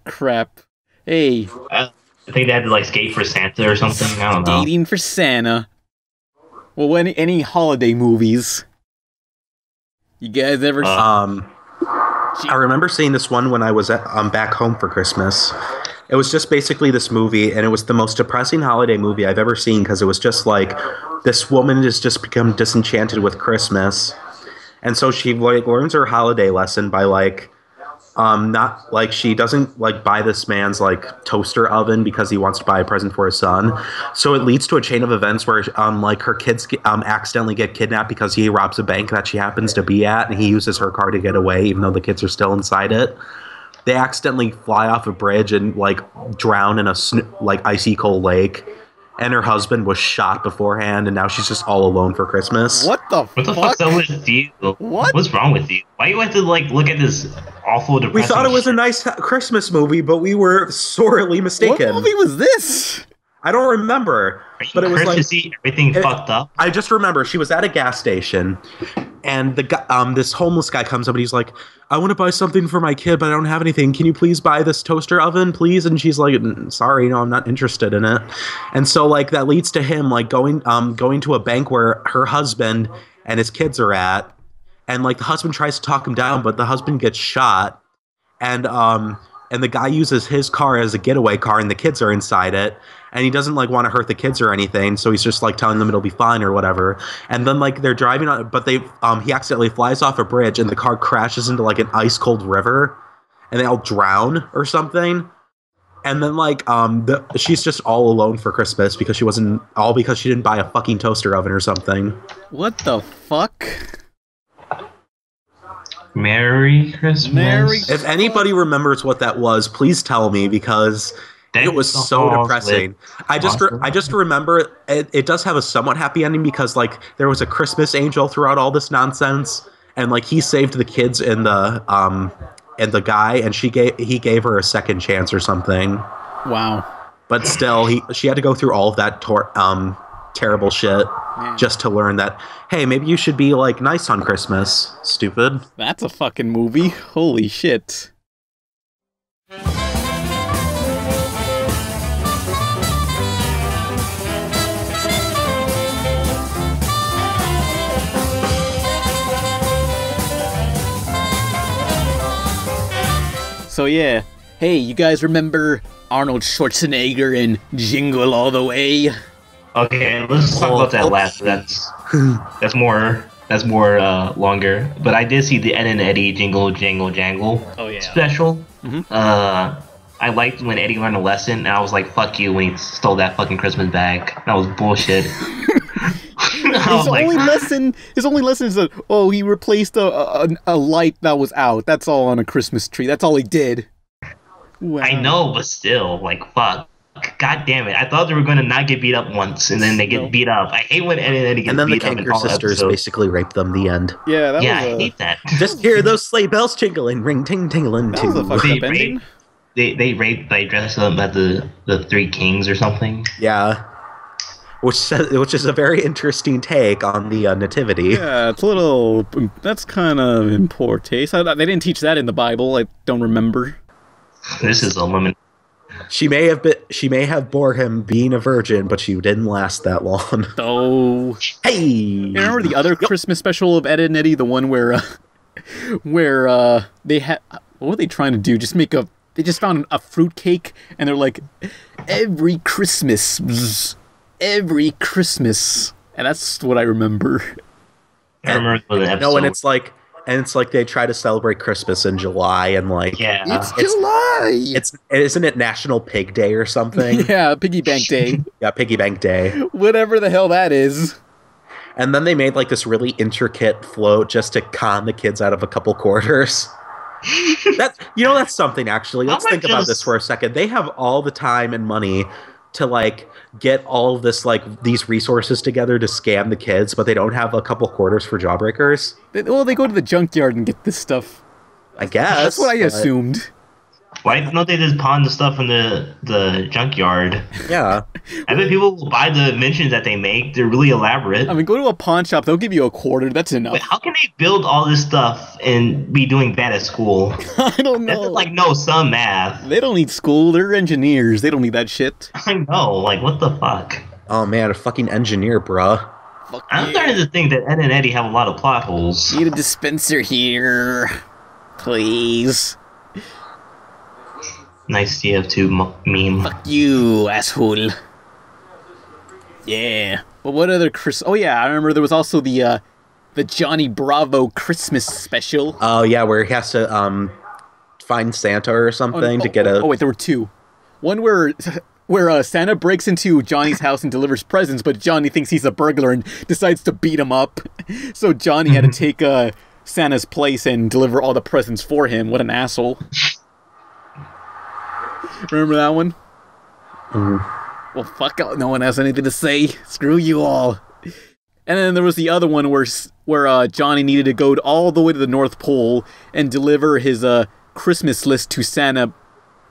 Crap. Hey. I think they had to like skate for Santa or something. I don't know. Skating for Santa. Well, any holiday movies? You guys ever? I remember seeing this one when I was back home for Christmas. It was just basically this movie, and it was the most depressing holiday movie I've ever seen because it was just like this woman has just become disenchanted with Christmas, and so she like learns her holiday lesson by like not like she doesn't like buy this man's like toaster oven because he wants to buy a present for his son. So it leads to a chain of events where like her kids accidentally get kidnapped because he robs a bank that she happens to be at, and he uses her car to get away even though the kids are still inside it. They accidentally fly off a bridge and like drown in a like icy cold lake. And her husband was shot beforehand, and now she's just all alone for Christmas. What the fuck's up with you? What? What's wrong with you? Why you have to like look at this awful depressing We thought it was a nice Christmas movie, but we were sorely mistaken. What movie was this? I don't remember. But it was like to see everything fucked up. I just remember she was at a gas station, and the guy, this homeless guy comes up and he's like, "I want to buy something for my kid, but I don't have anything. Can you please buy this toaster oven, please?" And she's like, "Sorry, no, I'm not interested in it." And so like that leads to him like going to a bank where her husband and his kids are at, and like the husband tries to talk him down, but the husband gets shot, and the guy uses his car as a getaway car, and the kids are inside it. And he doesn't like want to hurt the kids or anything, so he's just like telling them it'll be fine or whatever. And then like they're driving on, but he accidentally flies off a bridge, and the car crashes into like an ice cold river, and they all drown or something. And then like she's just all alone for Christmas because she didn't buy a fucking toaster oven or something. What the fuck? Merry Christmas. If anybody remembers what that was, please tell me because it was so depressing. I just remember it does have a somewhat happy ending because like there was a Christmas angel throughout all this nonsense, and like he saved the kids and the guy, and he gave her a second chance or something. Wow. But still, she had to go through all of that terrible shit just to learn that, hey, maybe you should be like nice on Christmas, stupid. That's a fucking movie. Holy shit. So yeah, hey, you guys remember Arnold Schwarzenegger in Jingle All the Way? Okay, let's talk about that last. That's more longer. But I did see the Ed and Eddie Jingle Jangle Jangle special. I liked when Eddie learned a lesson, and I was like, "Fuck you!" when he stole that fucking Christmas bag. That was bullshit. His only lesson is that he replaced a light that was out. That's all on a Christmas tree. That's all he did. Wow. I know, but still, like, fuck. God damn it. I thought they were going to not get beat up once, and then they get beat up. I hate when Ed and Eddie get beat up. And then the Kanker sisters basically rape them, the end. Yeah, I hate that. Just hear those sleigh bells jingling, ring ting tingling too. That was a fucked up ending. They dress them as the Three Kings or something. Yeah. Which is a very interesting take on the nativity. Yeah, it's a little... That's kind of in poor taste. They didn't teach that in the Bible. I don't remember. This is a lemon. She may have bore him being a virgin, but she didn't last that long. Oh. Hey! You remember the other Christmas special of Ed and Eddie? The one where they had... What were they trying to do? They just found a fruitcake, and they're like, every Christmas... Every Christmas, and that's what I remember. I remember the episode. No, and it's like they try to celebrate Christmas in July, and like it's July. Isn't it National Pig Day or something? Yeah, Piggy Bank Day. Yeah, Piggy Bank Day. Whatever the hell that is. And then they made like this really intricate float just to con the kids out of a couple quarters. That's something actually. Let's think about this for a second. They have all the time and money to like get all of this these resources together to scam the kids, but they don't have a couple quarters for jawbreakers. They go to the junkyard and get this stuff. I guess that's what I assumed. Why don't they just pawn the stuff from the junkyard? Yeah. I bet people will buy the inventions that they make. They're really elaborate. I mean, go to a pawn shop. They'll give you a quarter. That's enough. Wait, how can they build all this stuff and be doing bad at school? I don't know. That's some math. They don't need school. They're engineers. They don't need that shit. I know. What the fuck? Oh, man. A fucking engineer, bruh. I'm starting to think that Ed and Eddie have a lot of plot holes. Need a dispenser here. Please. Nice TF2 meme. Fuck you, asshole. Yeah. But what other Oh yeah, I remember there was also the Johnny Bravo Christmas special. Oh yeah, where he has to find Santa or something to get a... Oh wait, there were two. One where Santa breaks into Johnny's house and delivers presents, but Johnny thinks he's a burglar and decides to beat him up. So Johnny had to take Santa's place and deliver all the presents for him. What an asshole. Remember that one? Well, fuck, no one has anything to say. Screw you all. And then there was the other one where Johnny needed to go all the way to the North Pole and deliver his Christmas list to Santa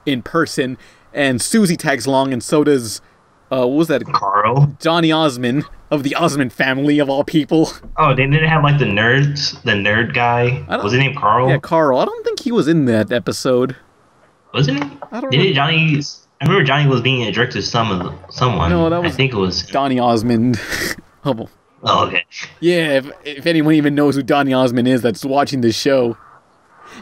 in person. And Susie tags along, and so does, what was that? Carl? Johnny Osmond, of the Osmond family, of all people. Oh, they didn't have, the nerd guy? Was his name Carl? Yeah, Carl. I don't think he was in that episode. Wasn't he? I don't know. I remember Johnny was being a jerk to someone. No, that was... I think it was... Donny Osmond. Oh, okay. Yeah, if anyone even knows who Donny Osmond is that's watching this show.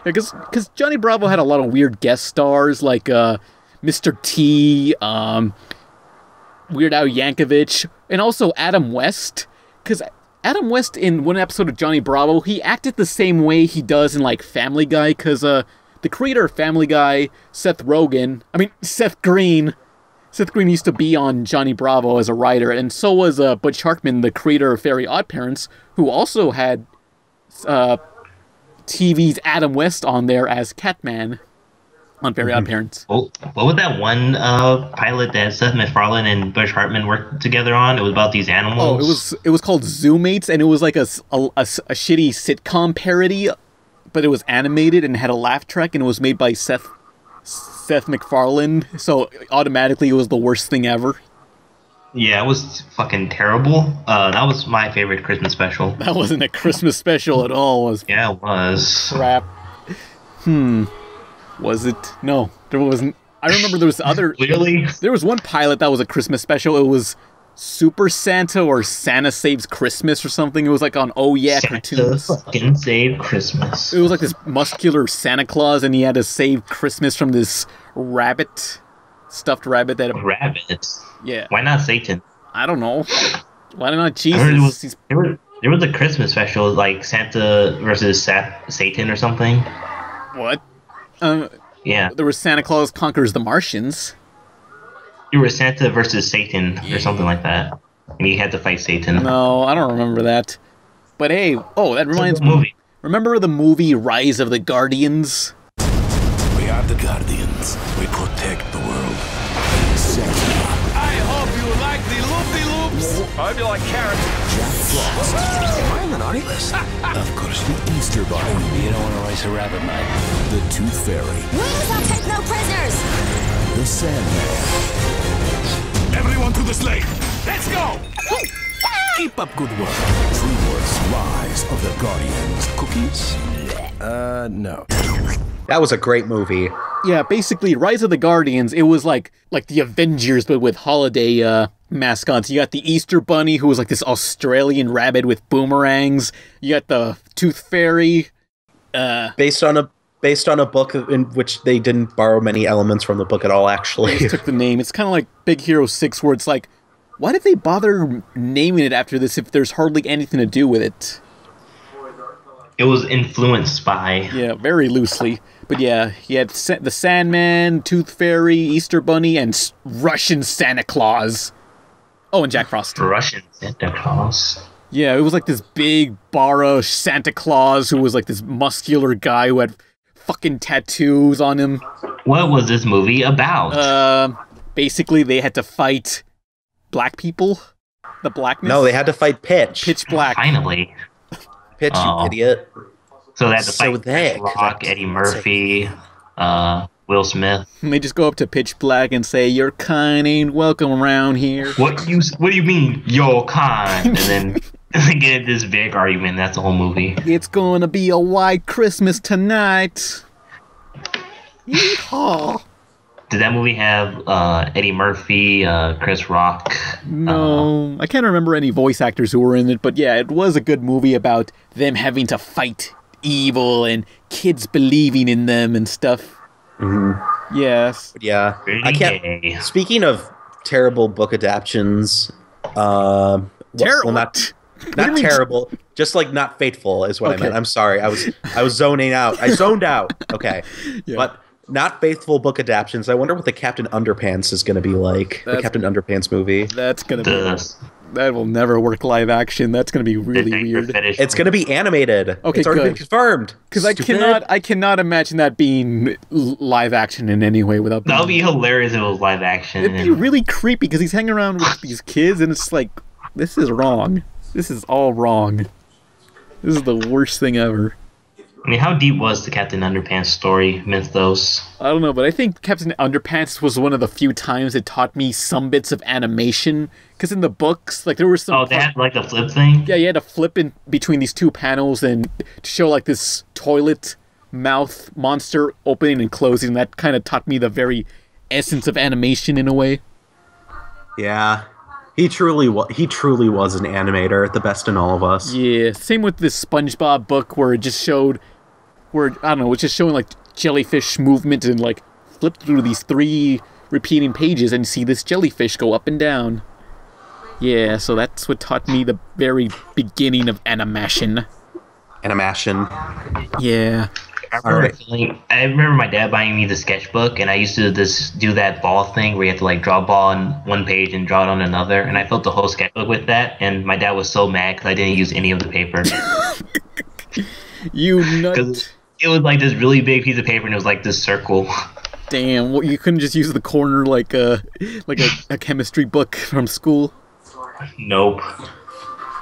Yeah, because Johnny Bravo had a lot of weird guest stars, like Mr. T, Weird Al Yankovic, and also Adam West. Because Adam West, in one episode of Johnny Bravo, he acted the same way he does in, Family Guy, because... the creator of Family Guy, Seth Green used to be on Johnny Bravo as a writer, and so was Butch Hartman, the creator of Very Odd Parents, who also had TV's Adam West on there as Catman on Very Odd Parents. What was that one pilot that Seth MacFarlane and Butch Hartman worked together on? It was about these animals. Oh, it was called Zoomates, and it was like a shitty sitcom parody. But it was animated and had a laugh track, and it was made by Seth MacFarlane, so automatically it was the worst thing ever. Yeah, it was fucking terrible. That was my favorite Christmas special. That wasn't a Christmas special at all. Yeah, it was. Crap. Was it? No, there wasn't. I remember there was other... Clearly? There was one pilot that was a Christmas special. It was Super Santa or Santa Saves Christmas or something. It was on Oh Yeah Cartoons. Santa fucking Save Christmas. It was like this muscular Santa Claus, and he had to save Christmas from this stuffed rabbit that... Rabbit? Yeah. Why not Satan? I don't know. Why not Jesus? There was a Christmas special, Santa versus Satan or something. What? Yeah. There was Santa Claus Conquers the Martians. You were Santa versus Satan or something like that. And he had to fight Satan. No, I don't remember that. But hey, that reminds me. Movie. Remember the movie Rise of the Guardians? We are the Guardians. We protect the world. I hope you like the loop-de-loops. I hope you like carrots. Jack Frost. Am I on the naughty list? Of course. The Easter Bunny. You don't want to race a rabbit, mate. The Tooth Fairy. Wings, I'll take no prisoners. The Sandman. Everyone to the sleigh. Let's go! Keep up good work. DreamWorks Rise of the Guardians. Cookies? No. That was a great movie. Yeah, basically, Rise of the Guardians, it was like the Avengers, but with holiday mascots. You got the Easter Bunny, who was like this Australian rabbit with boomerangs. You got the Tooth Fairy. Based on a book in which they didn't borrow many elements from the book at all, actually. They just took the name. It's kind of like Big Hero 6, where it's like, why did they bother naming it after this if there's hardly anything to do with it? It was influenced by. Yeah, very loosely. But yeah, he had the Sandman, Tooth Fairy, Easter Bunny, and Russian Santa Claus. Oh, and Jack Frost. Russian Santa Claus. Yeah, it was like this big Bara Santa Claus who was like this muscular guy who had fucking tattoos on him. What was this movie about? Basically, they had to fight black people. The blackness. No, they had to fight Pitch. Pitch Black. Finally. Pitch, you idiot. So they had to fight Chris Rock, Eddie Murphy, Will Smith. And they just go up to Pitch Black and say, "Your kind ain't welcome around here." What do you mean, your kind? And then they get this big argument. That's the whole movie. It's gonna be a white Christmas tonight. Yeehaw. Did that movie have Eddie Murphy, Chris Rock? No, I can't remember any voice actors who were in it, but yeah, it was a good movie about them having to fight evil and kids believing in them and stuff. Mm-hmm. Yes. Yeah. I can't. Speaking of terrible book adaptions, terrible. Well, not terrible. Just like not faithful is what I meant. I'm sorry. I was zoning out. I zoned out. Okay. Yeah. But not faithful book adaptions. I wonder what the Captain Underpants is going to be like. The Captain Underpants movie. That's going to be... That will never work live action. That's going to be really weird. It's going to be animated. Okay, it's already been confirmed. Because I cannot imagine that being live action in any way without. That would be hilarious if it was live action. It'd be really creepy because he's hanging around with these kids, and it's like, this is wrong. This is all wrong. This is the worst thing ever. I mean, how deep was the Captain Underpants story, Mythos? I don't know, but I think Captain Underpants was one of the few times it taught me some bits of animation. Because in the books, like, there was some... Oh, they had, like, the flip thing? Yeah, you had to flip in between these two panels and to show, like, this toilet mouth monster opening and closing. That kind of taught me the very essence of animation in a way. Yeah. He truly was an animator, the best in all of us. Yeah, same with this SpongeBob book where it just showed, it's just showing like jellyfish movement and like flip through these 3 repeating pages and see this jellyfish go up and down. Yeah, so that's what taught me the very beginning of animation. Animation. Yeah. I remember my dad buying me the sketchbook, and I used to do that ball thing where you have to like draw a ball on one page and draw it on another, and I filled the whole sketchbook with that, and my dad was so mad because I didn't use any of the paper. You nut. It was like this really big piece of paper, and it was like this circle. Damn, well, you couldn't just use the corner like a chemistry book from school? Nope.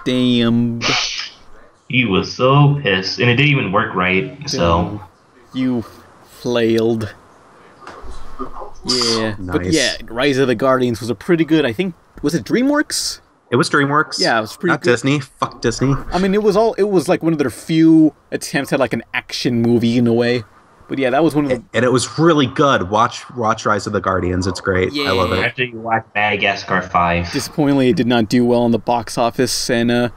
Damn. He was so pissed, and it didn't even work right, so... You flailed. Yeah, nice. But yeah, Rise of the Guardians was a pretty good, I think, was it DreamWorks? It was DreamWorks. Yeah, it was pretty good. Not Disney. Fuck Disney. I mean, it was like one of their few attempts at like an action movie in a way. But yeah, that was one of the... And it was really good. Watch Rise of the Guardians. It's great. Yeah. I love it. After you watch Madagascar 5. Disappointingly, it did not do well in the box office, and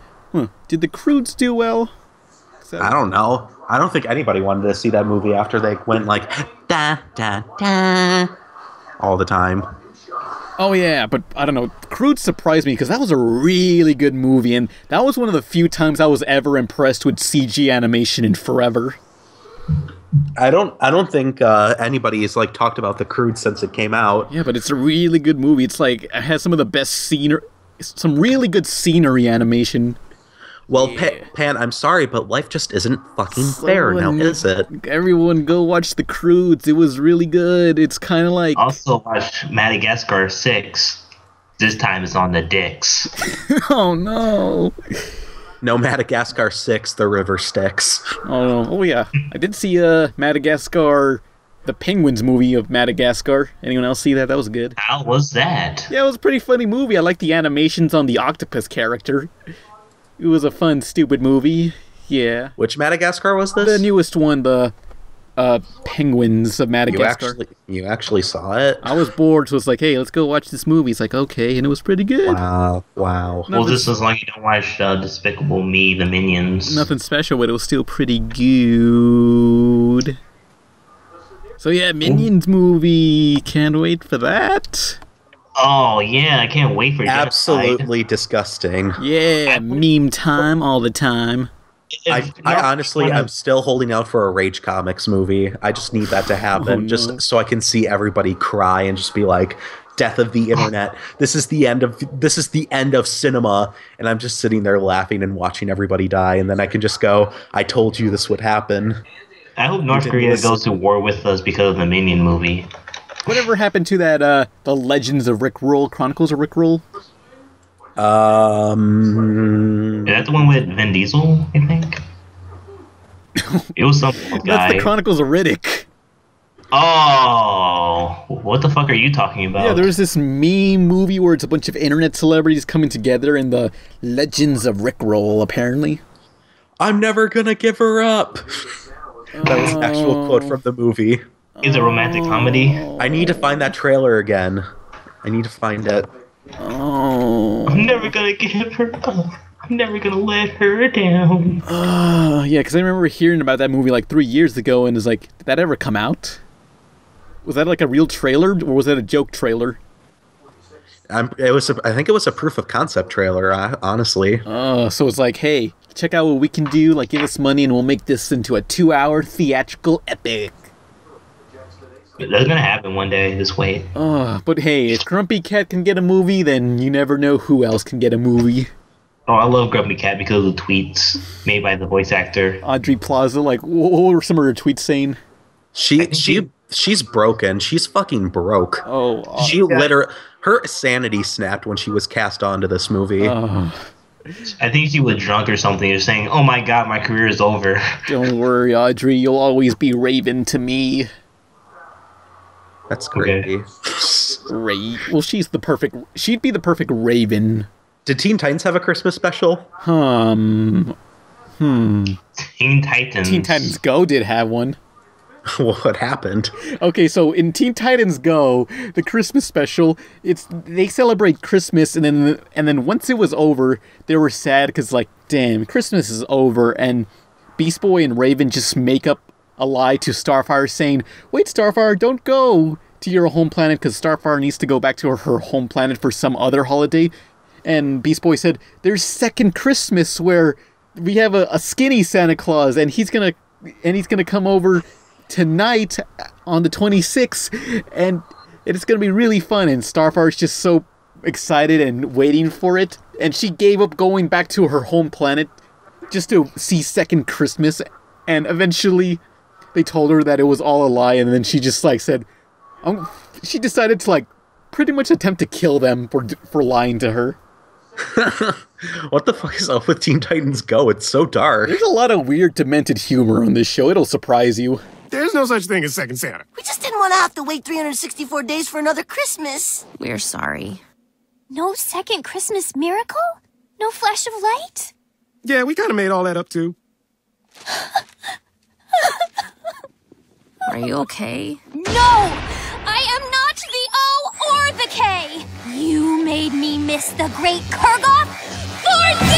did the Croods do well? I don't know. I don't think anybody wanted to see that movie after they went like da da da all the time. Oh yeah, but I don't know. Croods surprised me because that was a really good movie, and that was one of the few times I was ever impressed with CG animation in forever. I don't think anybody has like talked about the Croods since it came out. Yeah, but it's a really good movie. It's like it has some of the best some really good scenery animation. Well, Pan, I'm sorry, but life just isn't fucking fair now, is it? Everyone go watch The Croods. It was really good. It's kind of like... Also watch Madagascar 6. This time it's on the dicks. Oh, no. No, Madagascar 6, the river sticks. Oh, yeah. I did see Madagascar, the Penguins movie of Madagascar. Anyone else see that? That was good. How was that? Yeah, it was a pretty funny movie. I like the animations on the octopus character. It was a fun, stupid movie. Yeah. Which Madagascar was this? The newest one, the Penguins of Madagascar. You actually saw it? I was bored, so it's like, hey, let's go watch this movie. It's like, okay, and it was pretty good. Wow. Well, just as long as you don't watch Despicable Me, The Minions. Nothing special, but it was still pretty good. So yeah, Minions movie. Can't wait for that. Oh, yeah, I can't wait for Absolutely disgusting. Yeah, meme time all the time. I honestly, I'm still holding out for a Rage Comics movie. I just need that to happen, just so I can see everybody cry and just be like, death of the internet. This is the end of cinema, and I'm just sitting there laughing and watching everybody die, and then I can just go, I told you this would happen. I hope North Korea goes to war with us because of the Minion movie. Whatever happened to that, the Legends of Rickroll, Chronicles of Rickroll? Is that the one with Vin Diesel, I think? It was some guy. That's the Chronicles of Riddick. Oh, what the fuck are you talking about? Yeah, there's this meme movie where it's a bunch of internet celebrities coming together in the Legends of Rickroll, apparently. I'm never gonna give her up. That was an actual quote from the movie. Is it a romantic comedy? I need to find that trailer again. I need to find it. Oh. I'm never gonna give her up. I'm never gonna let her down. Yeah, because I remember hearing about that movie like 3 years ago, and it's like, did that ever come out? Was that like a real trailer, or was that a joke trailer? I think it was a proof of concept trailer, honestly. So it's like, hey, check out what we can do, like give us money and we'll make this into a 2-hour theatrical epic. That's gonna happen one day, just wait. But hey, if Grumpy Cat can get a movie, then you never know who else can get a movie. Oh, I love Grumpy Cat because of the tweets made by the voice actor. Audrey Plaza, like, what were some of her tweets saying? She's broken. She's fucking broke. Oh. Her sanity snapped when she was cast onto this movie. I think she was drunk or something. Just saying, oh my god, my career is over. Don't worry, Audrey, you'll always be Raven to me. That's great. Okay. Well, she'd be the perfect Raven. Did Teen Titans have a Christmas special? Teen Titans. Teen Titans Go did have one. What happened? Okay, so in Teen Titans Go, the Christmas special, they celebrate Christmas, and then once it was over, they were sad because like, damn, Christmas is over, and Beast Boy and Raven just make up a lie to Starfire saying, wait, Starfire, don't go to your home planet because Starfire needs to go back to her home planet for some other holiday. And Beast Boy said, there's second Christmas where we have a skinny Santa Claus, and he's gonna come over tonight on the 26th, and it's gonna be really fun. And Starfire's just so excited and waiting for it, and she gave up going back to her home planet just to see second Christmas, and eventually they told her that it was all a lie, and then she just like said, she decided to like pretty much attempt to kill them for lying to her. What the fuck is up with Teen Titans Go? It's so dark. There's a lot of weird, demented humor on this show. It'll surprise you. There's no such thing as Second Santa. We just didn't want to have to wait 364 days for another Christmas. We're sorry. No second Christmas miracle? No flash of light? Yeah, we kind of made all that up too. Are you okay? No! I am not the O or the K! You made me miss the great Kurgoth for this!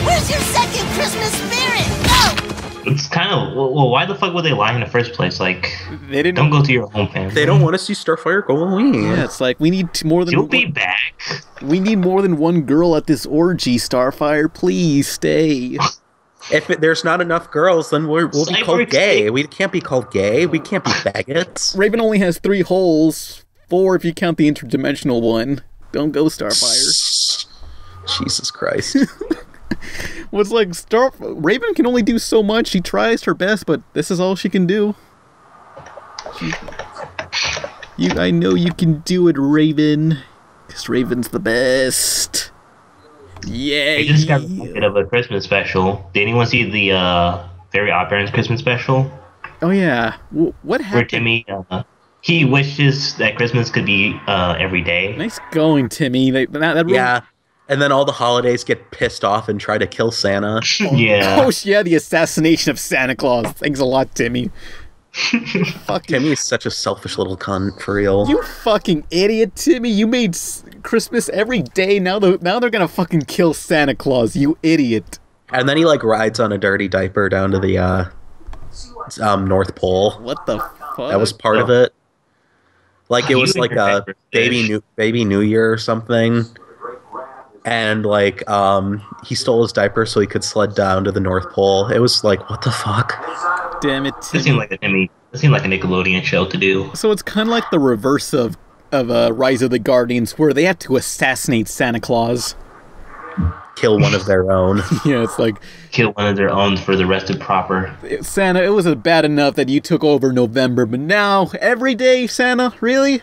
Where's your second Christmas spirit? No! It's kind of, well, why the fuck would they lie in the first place? Like, they didn't. Don't go to your home family. They don't want to see Starfire go away. Yeah, it's like, we need more than... You'll be back. We need more than one girl at this orgy, Starfire. Please stay. If there's not enough girls, then we'll be called gay. We can't be called gay. We can't be faggots. Raven only has 3 holes. 4 if you count the interdimensional one. Don't go, Starfire. Jesus Christ. What's like Raven can only do so much. She tries her best, but this is all she can do. I know you can do it, Raven. Because Raven's the best. Yeah. I just got reminded of a Christmas special. Did anyone see the Fairy Odd Parents Christmas special? Oh yeah. What happened? Where Timmy, he wishes that Christmas could be every day. Nice going, Timmy. Yeah. And then all the holidays get pissed off and try to kill Santa. Yeah. Oh yeah, the assassination of Santa Claus. Thanks a lot, Timmy. Timmy is such a selfish little cunt, for real. You fucking idiot, Timmy. You made Christmas every day. Now they're gonna fucking kill Santa Claus. You idiot. And then he like rides on a dirty diaper down to the North Pole. What the fuck? That was part of it. Like it was like a baby New Year or something. And like he stole his diaper so he could sled down to the North Pole. It was like, what the fuck? Damn it, Timmy. It seemed like a Nickelodeon show to do. So it's kind of like the reverse of Rise of the Guardians, where they had to assassinate Santa Claus. Kill one of their own. Yeah, it's like... Kill one of their own for the rest of proper. Santa, it was bad enough that you took over November, but now, every day, Santa? Really?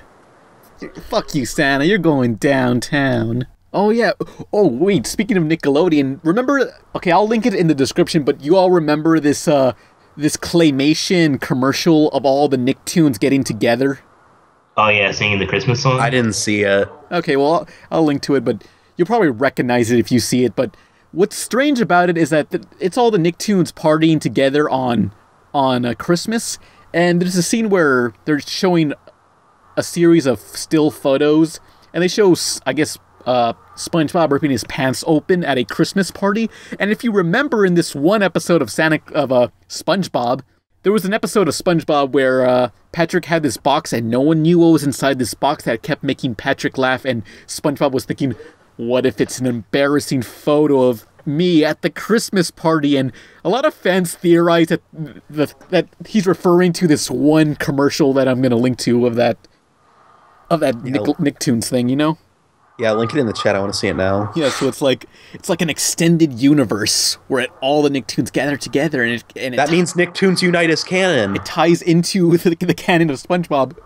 Fuck you, Santa. You're going downtown. Oh, yeah. Oh, wait. Speaking of Nickelodeon, remember... Okay, I'll link it in the description, but you all remember this, this claymation commercial of all the Nicktoons getting together? Oh, yeah, singing the Christmas song? I didn't see it. Okay, well, I'll link to it, but you'll probably recognize it if you see it. But what's strange about it is that it's all the Nicktoons partying together on Christmas, and there's a scene where they're showing a series of still photos, and they show, I guess, SpongeBob ripping his pants open at a Christmas party. And if you remember in this one episode of SpongeBob, there was an episode of SpongeBob where Patrick had this box and no one knew what was inside this box that kept making Patrick laugh, and SpongeBob was thinking, what if it's an embarrassing photo of me at the Christmas party? And a lot of fans theorize that he's referring to this one commercial that I'm going to link to of that Nicktoons thing, you know? Yeah, link it in the chat. I want to see it now. Yeah, so it's like an extended universe where all the Nicktoons gather together, and that means Nicktoons Unite is canon. It ties into the canon of SpongeBob.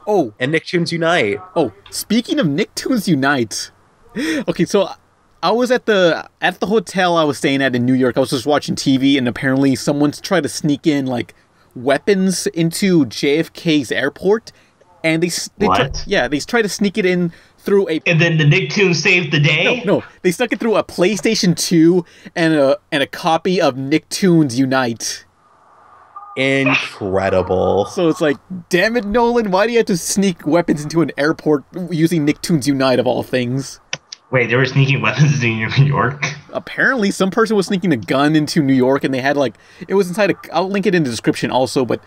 Oh, and Nicktoons Unite. Oh, speaking of Nicktoons Unite, okay, so I was at the hotel I was staying at in New York. I was just watching TV, and apparently someone's tried to sneak in like weapons into JFK's airport, and they tried to sneak it in through a... And then the Nicktoons saved the day? No, they snuck it through a PlayStation 2 and a copy of Nicktoons Unite. Incredible. So it's like, damn it, Nolan, why do you have to sneak weapons into an airport using Nicktoons Unite of all things? Wait, they were sneaking weapons into New York? Apparently, some person was sneaking a gun into New York, and they had like... It was inside I'll link it in the description also, but...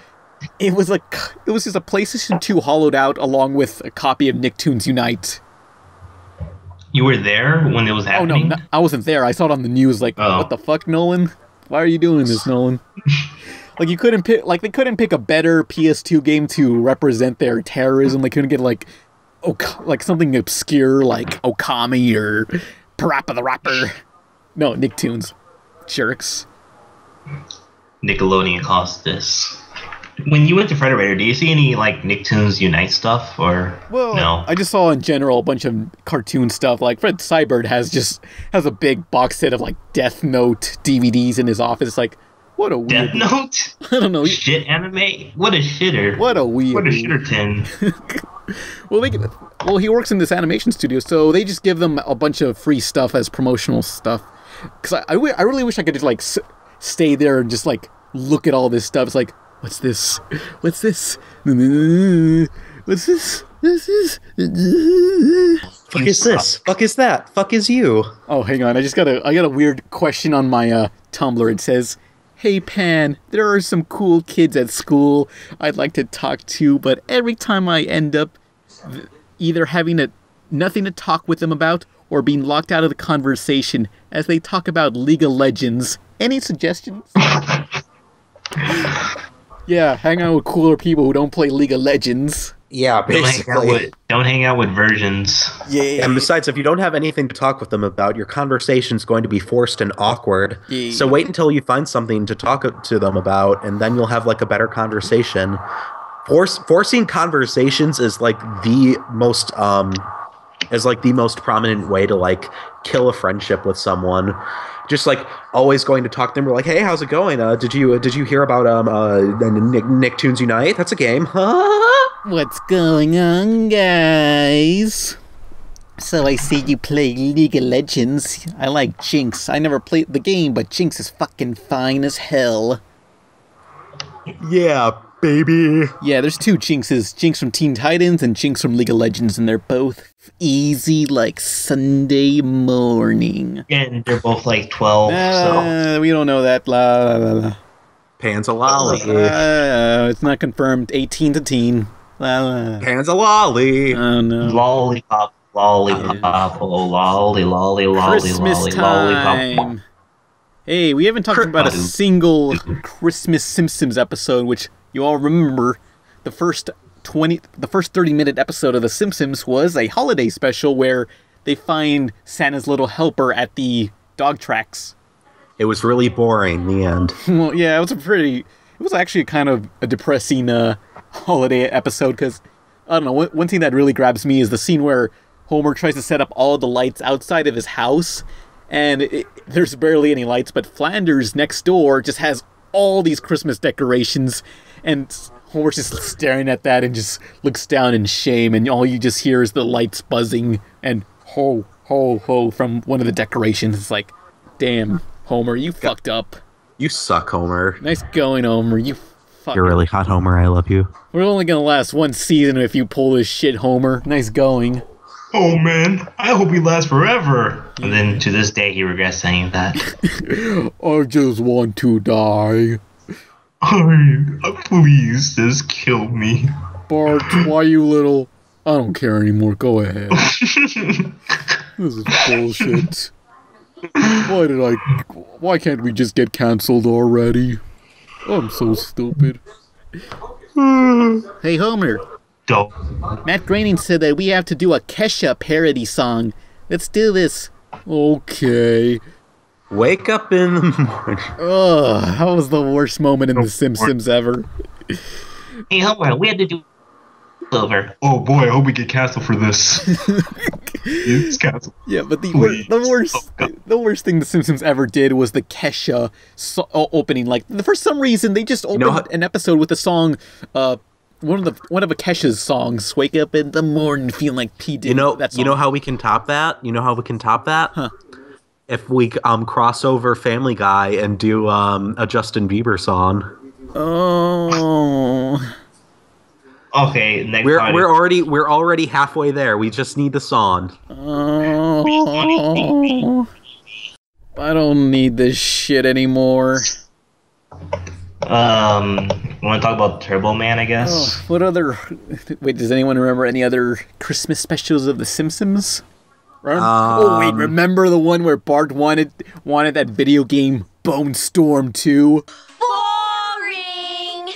It was just a PlayStation 2 hollowed out along with a copy of Nicktoons Unite. You were there when it was happening? Oh no, I wasn't there. I saw it on the news. Like, what the fuck, Nolan? Why are you doing this, Nolan? Like, they couldn't pick a better PS2 game to represent their terrorism. They couldn't get like something obscure like Okami or Parappa the Rapper. No, Nicktoons, jerks. Nickelodeon caused this. When you went to Frederator, do you see any like Nicktoons Unite stuff or no? I just saw in general a bunch of cartoon stuff. Like Fred Cybert has a big box set of like Death Note DVDs in his office. Like, what a weird... Death Note? I don't know. Shit anime? What a shitter. What a weird... What a shitter tin. Well, he works in this animation studio, so they just give them a bunch of free stuff as promotional stuff. Because I really wish I could just like stay there and just like look at all this stuff. It's like, what's this? What's this? What's this? Fuck is this? Fuck is that? Fuck is you? Oh, hang on. I got a weird question on my Tumblr. It says, "Hey Pan, there are some cool kids at school I'd like to talk to, but every time I end up either having nothing to talk with them about or being locked out of the conversation as they talk about League of Legends. Any suggestions? Yeah, hang out with cooler people who don't play League of Legends. Yeah, basically. Don't hang out with virgins. Yeah. And besides, if you don't have anything to talk with them about, your conversation's going to be forced and awkward. Yeah. So wait until you find something to talk to them about, and then you'll have like a better conversation. Forcing conversations is like the most prominent way to like kill a friendship with someone. Just like always going to talk to them. We're like, hey, how's it going? Did you hear about NickToons Unite? That's a game, huh? What's going on, guys? So I see you play League of Legends. I like Jinx. I never played the game, but Jinx is fucking fine as hell. Yeah, baby. Yeah, there's two Jinxes. Jinx from Teen Titans and Jinx from League of Legends, and they're both easy like Sunday morning. And they're both like 12, so... We don't know that. La, la, la, la. Panzalolly. It's not confirmed. 18 to teen. La, la. Panzalolly. Oh, no. Lollipop, lollipop, oh, lolly, lolly, lolly, Christmas lolly, time. lollipop. Hey, we haven't talked about a single Christmas Simpsons episode, which you all remember. The first 30-minute episode of The Simpsons was a holiday special where they find Santa's little helper at the dog tracks. It was really boring, the end. Well, yeah, it was actually kind of a depressing holiday episode, because, I don't know, one thing that really grabs me is the scene where Homer tries to set up all the lights outside of his house, and there's barely any lights, but Flanders next door just has all these Christmas decorations, and Homer's just staring at that and just looks down in shame, and all you just hear is the lights buzzing and ho, ho, ho from one of the decorations. It's like, damn, Homer, you fucked up. You suck, Homer. Nice going, Homer. You fuck. You're really hot, Homer. I love you. We're only gonna last one season if you pull this shit, Homer. Nice going. Oh, man, I hope he lasts forever. And then to this day, he regrets saying that. I just want to die. Please, just kill me. Bart, why you little... I don't care anymore, go ahead. This is bullshit. Why can't we just get cancelled already? I'm so stupid. Hey, Homer. Dope. Matt Groening said that we have to do a Kesha parody song. Let's do this. Okay. Wake up in the morning. Ugh, that was the worst moment in The Simpsons ever. Hey, Homer, we had to do over. Oh boy, I hope we get canceled for this. It's canceled. Yeah, but the worst thing The Simpsons ever did was the Kesha opening. Like, for some reason, they just opened an episode with the song, one of Kesha's songs, "Wake Up in the Morning Feeling Like P. Diddy." You know how we can top that? Huh. If we cross over Family Guy and do a Justin Bieber song. Oh. Okay, next time. We're already halfway there. We just need the song. Oh. I don't need this shit anymore. Want to talk about Turbo Man, I guess? Oh, what other... Wait, does anyone remember any other Christmas specials of The Simpsons? Remember the one where Bart wanted that video game Bone Storm 2? Boring!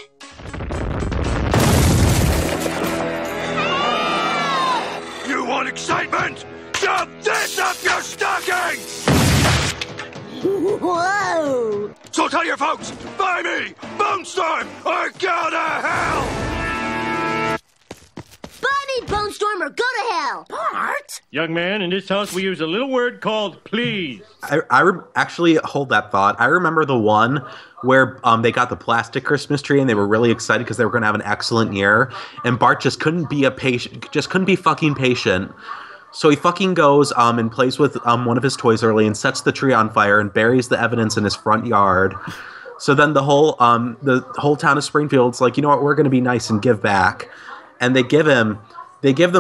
You want excitement? Shove this up your stocking! Whoa! So tell your folks, buy me, Bone Storm, or go to hell! Buy me, Bone Storm, or go to hell! Bart? Young man, in this house we use a little word called please. Actually hold that thought. I remember the one where they got the plastic Christmas tree and they were really excited because they were going to have an excellent year, and Bart just couldn't be fucking patient. So he fucking goes and plays with one of his toys early and sets the tree on fire and buries the evidence in his front yard. So then the whole town of Springfield's like, you know what, we're going to be nice and give back. And they give them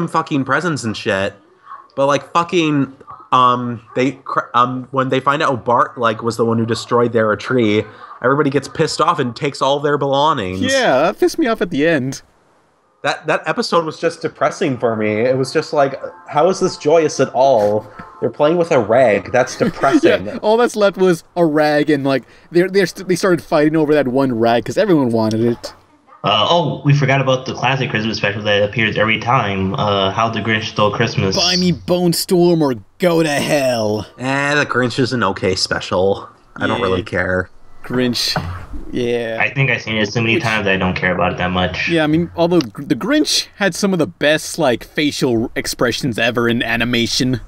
fucking presents and shit. But like fucking when they find out Bart like was the one who destroyed their tree, everybody gets pissed off and takes all their belongings. Yeah, that pissed me off at the end. That episode was just depressing for me. It was just like, how is this joyous at all? They're playing with a rag. That's depressing. Yeah, all that's left was a rag, and like they started fighting over that one rag because everyone wanted it. We forgot about the classic Christmas special that appears every time. How the Grinch Stole Christmas. Buy me Bone Storm or go to hell. The Grinch is an okay special. I don't really care. Grinch, yeah. I think I've seen it so many times that I don't care about it that much. Yeah, I mean, although the Grinch had some of the best like facial expressions ever in animation.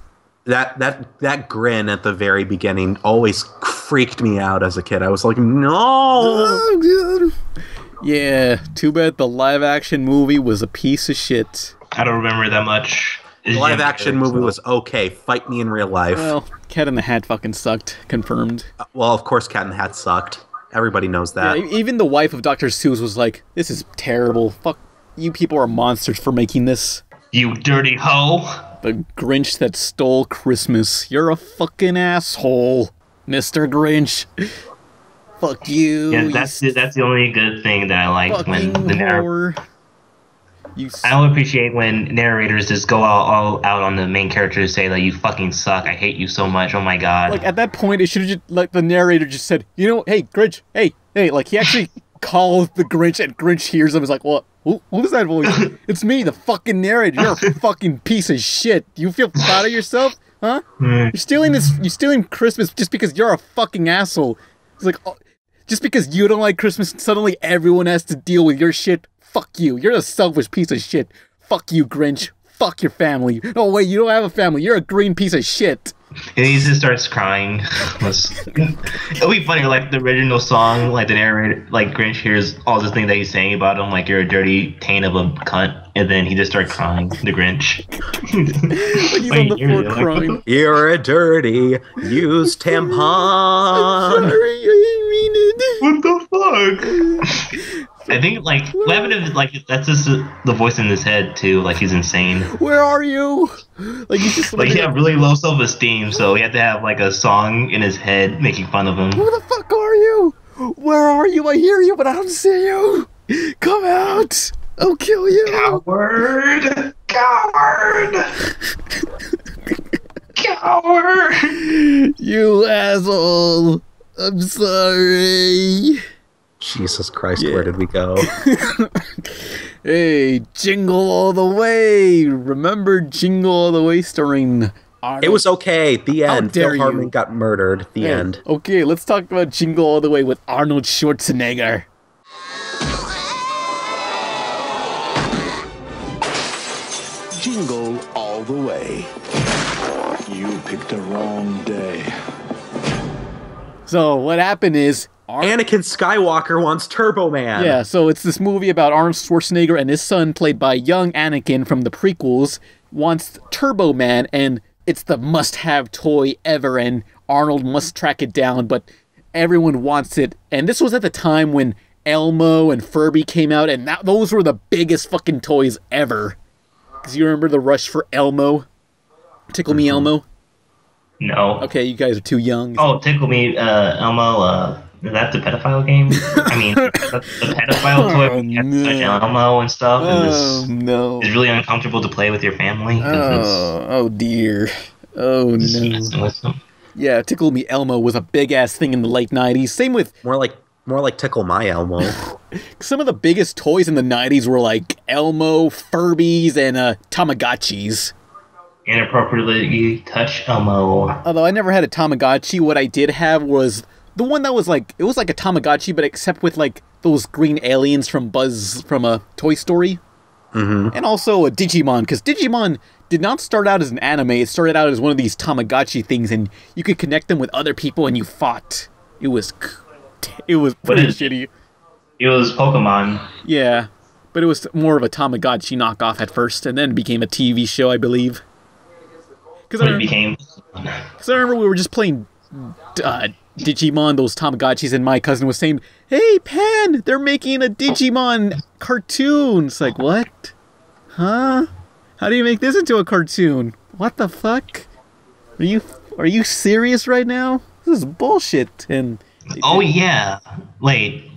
That grin at the very beginning always freaked me out as a kid. I was like, no. Oh, God. Yeah, too bad the live-action movie was a piece of shit. I don't remember that much. The live-action movie was okay. Fight me in real life. Well, Cat in the Hat fucking sucked. Confirmed. Well, of course Cat in the Hat sucked. Everybody knows that. Yeah, even the wife of Dr. Seuss was like, this is terrible. Fuck, you people are monsters for making this. You dirty hoe. The Grinch that stole Christmas. You're a fucking asshole, Mr. Grinch. Fuck you. Yeah, that's the only good thing that I like when the narrator. I don't appreciate when narrators just go all out on the main character to say like, you fucking suck, I hate you so much, oh my god. Like at that point it should have just, like, the narrator just said, you know, hey Grinch, hey, like he actually calls the Grinch and Grinch hears him. He's like, what is that voice? It's me, the fucking narrator. You're a fucking piece of shit. You feel proud of yourself? Huh? You're stealing Christmas just because you're a fucking asshole. It's like, oh, just because you don't like Christmas, suddenly everyone has to deal with your shit. Fuck you. You're a selfish piece of shit. Fuck you, Grinch. Fuck your family. Oh, wait, you don't have a family. You're a green piece of shit. And he just starts crying. It'll be funny, like the original song, like the narrator, like Grinch hears all this thing that he's saying about him, like you're a dirty taint of a cunt, and then he just starts crying, the Grinch. Like he's on the floor crying. You're a dirty used tampon. I'm sorry, I mean it. What the fuck? I think, like, what happened if, like, that's just the voice in his head, too, like, he's insane. Where are you? Like, he's just like, he had really low self-esteem, so he had to have, like, a song in his head making fun of him. Who the fuck are you? Where are you? I hear you, but I don't see you. Come out. I'll kill you. Coward. Coward. Coward. You asshole. I'm sorry. Jesus Christ, where did we go? Hey, Jingle All the Way! Remember Jingle All the Way starring Arnold? It was okay. The end. How dare Phil Hartman you. got murdered. The end. Okay, let's talk about Jingle All the Way with Arnold Schwarzenegger. Jingle all the way. You picked the wrong day. So, what happened is Anakin Skywalker wants Turbo Man. Yeah, so it's this movie about Arnold Schwarzenegger and his son, played by young Anakin from the prequels, wants Turbo Man, and it's the must-have toy ever, and Arnold must track it down, but everyone wants it. And this was at the time when Elmo and Furby came out, and those were the biggest fucking toys ever. Because you remember the rush for Elmo? Tickle Me Elmo? No. Okay, you guys are too young. Oh, Tickle Me Elmo, is that the pedophile game? I mean, the pedophile toy when you have to touch Elmo and stuff. No. It's really uncomfortable to play with your family. Oh dear. Oh no. Yeah, Tickle Me Elmo was a big ass thing in the late 90s. Same with more like Tickle My Elmo. Some of the biggest toys in the 90s were like Elmo, Furbies, and Tamagotchis. Inappropriately touch Elmo. Although I never had a Tamagotchi, what I did have was the one that was like, it was like a Tamagotchi, but except with like those green aliens from Buzz from a Toy Story. Mm-hmm. And also a Digimon, because Digimon did not start out as an anime, it started out as one of these Tamagotchi things, and you could connect them with other people and you fought. It was pretty shitty. It was Pokemon. Yeah, but it was more of a Tamagotchi knockoff at first, and then it became a TV show, I believe. Because I remember we were just playing Digimon, those Tamagotchis, and my cousin was saying, "Hey, Pan, they're making a Digimon cartoon." It's like, what? Huh? How do you make this into a cartoon? What the fuck? Are you serious right now? This is bullshit. And oh yeah, wait.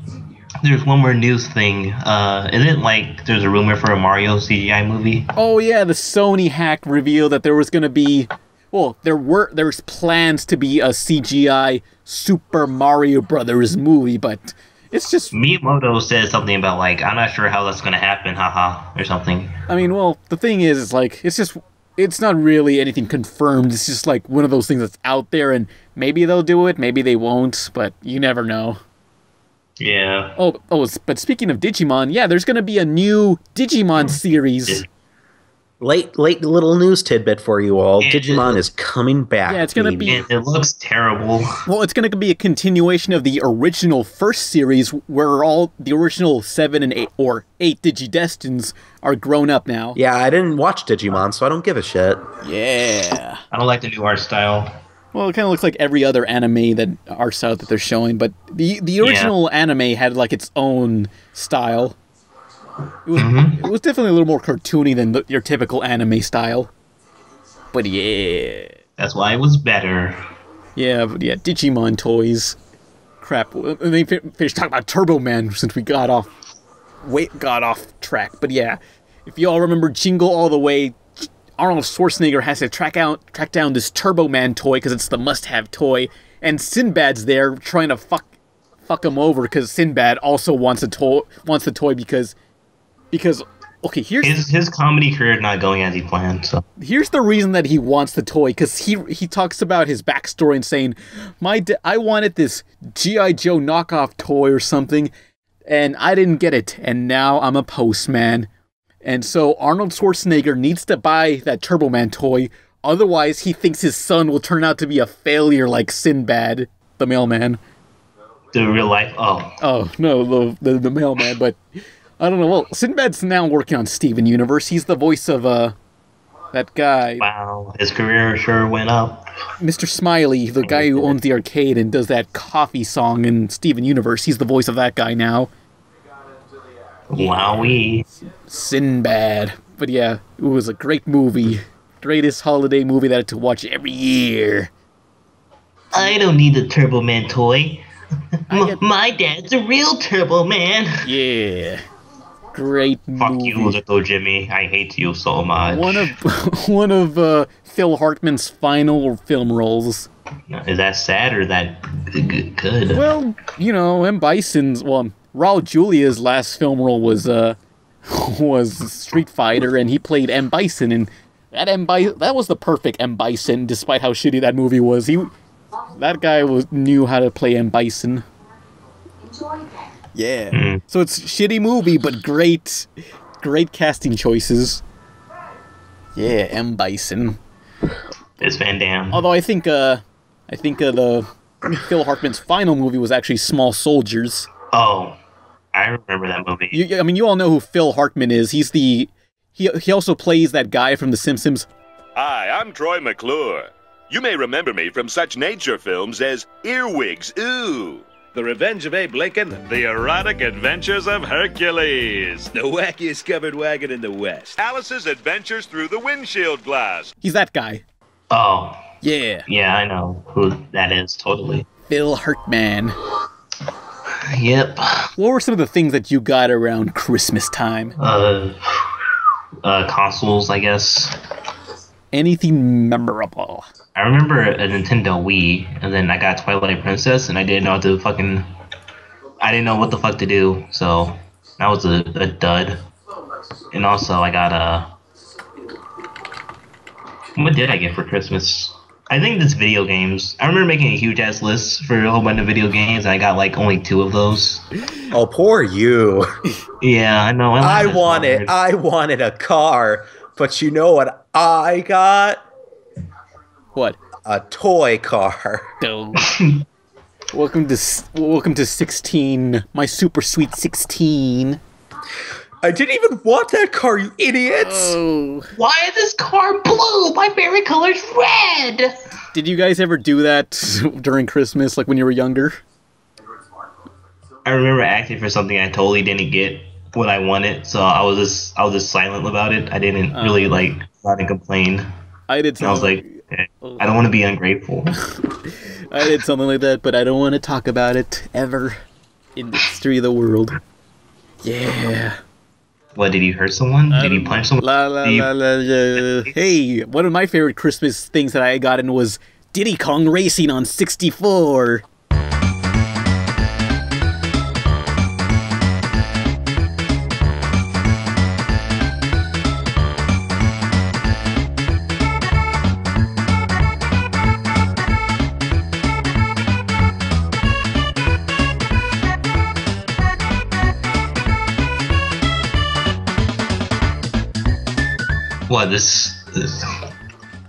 There's one more news thing. Isn't it like there's a rumor for a Mario CGI movie? Oh yeah, the Sony hack revealed that there was gonna be, well, there's plans to be a CGI Super Mario Bros movie, but it's just... Miyamoto said something about like, I'm not sure how that's gonna happen, haha, or something. I mean, well, the thing is, like, it's not really anything confirmed. It's just like one of those things that's out there, and maybe they'll do it, maybe they won't, but you never know. Yeah. But speaking of Digimon, yeah, there's gonna be a new Digimon series. Late little news tidbit for you all. Digimon is coming back. Yeah, it's gonna be... It looks terrible. Well, it's gonna be a continuation of the original first series, where all the original 7 and 8, or 8 Digidestins are grown up now. Yeah, I didn't watch Digimon, so I don't give a shit. Yeah. I don't like the new art style. Well, it kind of looks like every other anime that art style that they're showing, but the original anime had like its own style. It was definitely a little more cartoony than your typical anime style. But yeah. That's why it was better. Yeah, but yeah, Digimon toys. Crap. Let me finish talking about Turbo Man since we got off track. But yeah, if you all remember Jingle All the Way, Arnold Schwarzenegger has to track down this Turbo Man toy because it's the must-have toy, and Sinbad's there trying to fuck him over because Sinbad also wants the toy because okay, here's his comedy career not going as he planned. So here's the reason that he wants the toy, because he talks about his backstory and saying, I wanted this G.I. Joe knockoff toy or something, and I didn't get it, and now I'm a postman. And so Arnold Schwarzenegger needs to buy that Turbo Man toy, otherwise he thinks his son will turn out to be a failure like Sinbad, the mailman. The real life, Oh, no, the mailman, but I don't know. Well, Sinbad's now working on Steven Universe. He's the voice of, that guy. Wow, his career sure went up. Mr. Smiley, the guy who owns the arcade and does that coffee song in Steven Universe. He's the voice of that guy now. Wowee. Sinbad. But yeah, it was a great movie. Greatest holiday movie that I had to watch every year. I don't need the Turbo Man toy. My dad's a real Turbo Man. Yeah. Great movie. Fuck you, little Jimmy. I hate you so much. One of Phil Hartman's final film roles. Is that sad or that good? Well, you know, M. Bison's... Well, Raul Julia's last film role was Street Fighter, and he played M. Bison, and that was the perfect M. Bison, despite how shitty that movie was. That guy knew how to play M. Bison. Yeah. So it's a shitty movie, but great casting choices. Yeah, M. Bison. It's Van Damme. Although I think the Phil Hartman's final movie was actually Small Soldiers. Oh, I remember that movie. You all know who Phil Hartman is. He also plays that guy from The Simpsons. Hi, I'm Troy McClure. You may remember me from such nature films as Earwigs, Ooh, The Revenge of Abe Lincoln, The Erotic Adventures of Hercules, The Wackiest Covered Wagon in the West, Alice's Adventures Through the Windshield Glass. He's that guy. Oh. Yeah. Yeah, I know who that is, totally. Phil Hartman. Yep. What were some of the things that you got around Christmas time? Consoles, I guess. Anything memorable? I remember a Nintendo Wii, and then I got Twilight Princess, and I didn't know what the fuck to do, so that was a dud. And also, I got what did I get for Christmas? I think it's video games. I remember making a huge ass list for a whole bunch of video games, and I got like only 2 of those. Oh, poor you. Yeah, I know. I wanted a car, but you know what I got? What? A toy car. Welcome to 16, my super sweet 16. I didn't even want that car, you idiots! Oh. Why is this car blue? My favorite color's red! Did you guys ever do that during Christmas, like when you were younger? I remember asking for something I totally didn't get what I wanted, so I was just silent about it. I didn't really try to complain. I did something. I was like, I don't want to be ungrateful. I did something like that, but I don't want to talk about it ever. in the history of the world. Yeah. What, did you hurt someone? Did you punch someone? Hey, one of my favorite Christmas things that I got in was Diddy Kong Racing on 64. What, this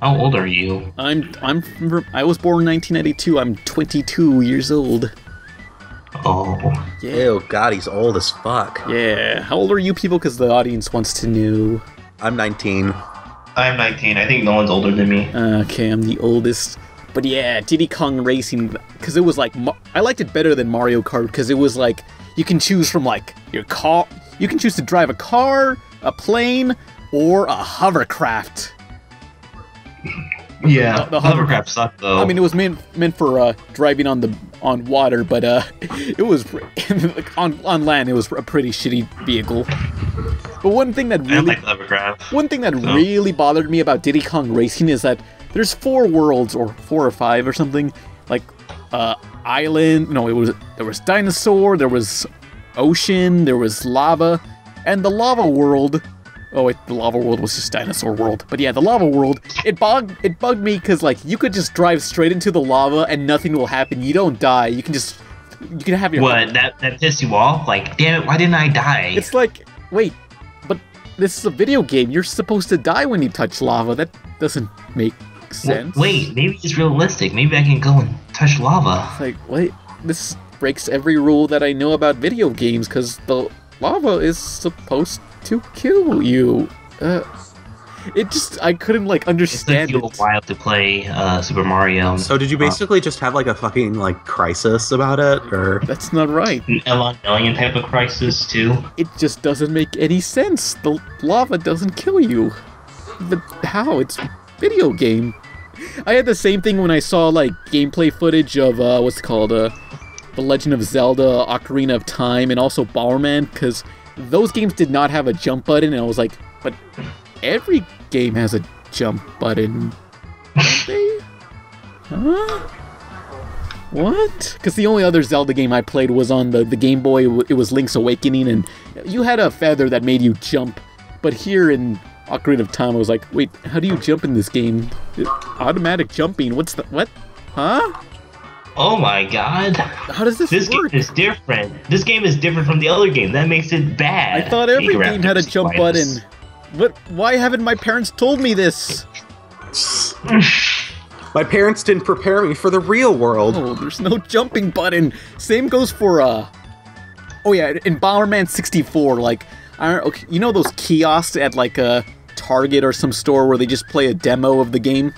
how old are you? I was born in 1992. I'm 22 years old. Oh. Yeah. Ew, God, he's old as fuck. Yeah. How old are you people? Because the audience wants to know. I'm 19. I'm 19. I think Nolan's older than me. Okay, I'm the oldest. But yeah, Diddy Kong Racing, because it was like, I liked it better than Mario Kart, because it was like, you can choose from like, your car, you can choose to drive a car, a plane, or a hovercraft. Yeah, the hovercraft sucked though. I mean, it was meant for driving on water, but it was on land. It was a pretty shitty vehicle. But one thing that really bothered me about Diddy Kong Racing is that there's 4 worlds, or 4 or 5 or something, like island. No, there was dinosaur, there was ocean, there was lava, and the lava world. Oh wait, the lava world was just dinosaur world. But yeah, the lava world, it bugged me because like you could just drive straight into the lava and nothing will happen. You don't die. You can have your that pissed you off? Like, damn it, why didn't I die? It's like, wait, but this is a video game. You're supposed to die when you touch lava. That doesn't make sense. Well, wait, maybe it's realistic. Maybe I can go and touch lava. It's like, wait, this breaks every rule that I know about video games because the lava is supposed to kill you. I couldn't like understand it. It took you a while to play Super Mario. So did you basically just have like a fucking like crisis about it, or? That's not right. An Evangelion type of crisis too. It just doesn't make any sense. The lava doesn't kill you. But how? It's a video game. I had the same thing when I saw like gameplay footage of what's it called, The Legend of Zelda: Ocarina of Time, and also Bomberman, because those games did not have a jump button, and I was like, but every game has a jump button, don't they? Huh? What? Because the only other Zelda game I played was on the Game Boy. It was Link's Awakening, and you had a feather that made you jump. But here in Ocarina of Time, I was like, wait, how do you jump in this game? Automatic jumping, what? Huh? Oh my god. How does this work? This game is different. This game is different from the other game. That makes it bad. I thought every game had a jump button. But why haven't my parents told me this? My parents didn't prepare me for the real world. Oh, there's no jumping button. Same goes for, oh yeah, in Bomberman 64, like, okay, you know those kiosks at like a Target or some store where they just play a demo of the game?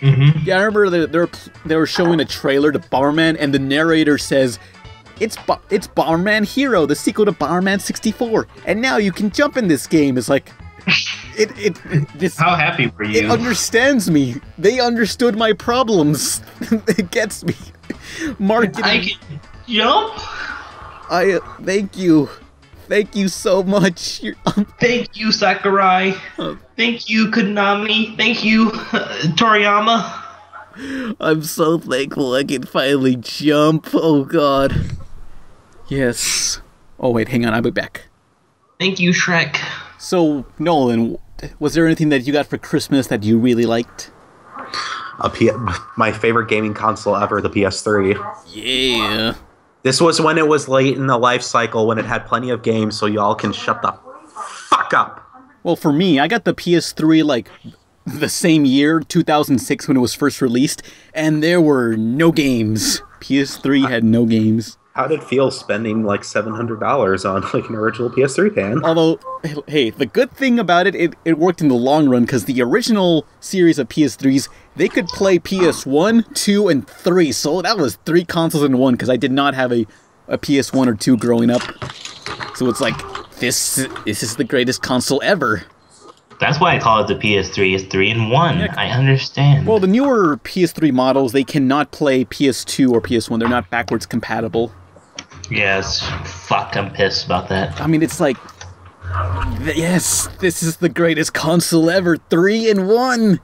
Mm-hmm. Yeah, I remember they were showing a trailer to Bomberman, and the narrator says, it's Bomberman Hero, the sequel to Bomberman 64, and now you can jump in this game. It's like, how happy were you? It understands me. They understood my problems. It gets me. Marketing. I can jump? Thank you. Thank you so much. Thank you, Sakurai. Thank you, Konami. Thank you, Toriyama. I'm so thankful I can finally jump. Oh, God. Yes. Oh, wait, hang on. I'll be back. Thank you, Shrek. So, Nolan, was there anything that you got for Christmas that you really liked? My favorite gaming console ever, the PS3. Yeah. This was when it was late in the life cycle, when it had plenty of games, so y'all can shut the fuck up. Well, for me, I got the PS3 like the same year, 2006, when it was first released, and there were no games. PS3 had no games. How did it feel spending like $700 on like an original PS3 pan? Although, hey, the good thing about it worked in the long run, because the original series of PS3s, they could play PS1, 2, and 3, so that was 3 consoles in one, because I did not have a PS1 or 2 growing up. So it's like, this is the greatest console ever. That's why I call it the PS3. It's 3-in-1. Yeah. I understand. Well, the newer PS3 models, they cannot play PS2 or PS1. They're not backwards compatible. Yes, fuck, I'm pissed about that. I mean, it's like, yes, this is the greatest console ever, 3-in-1.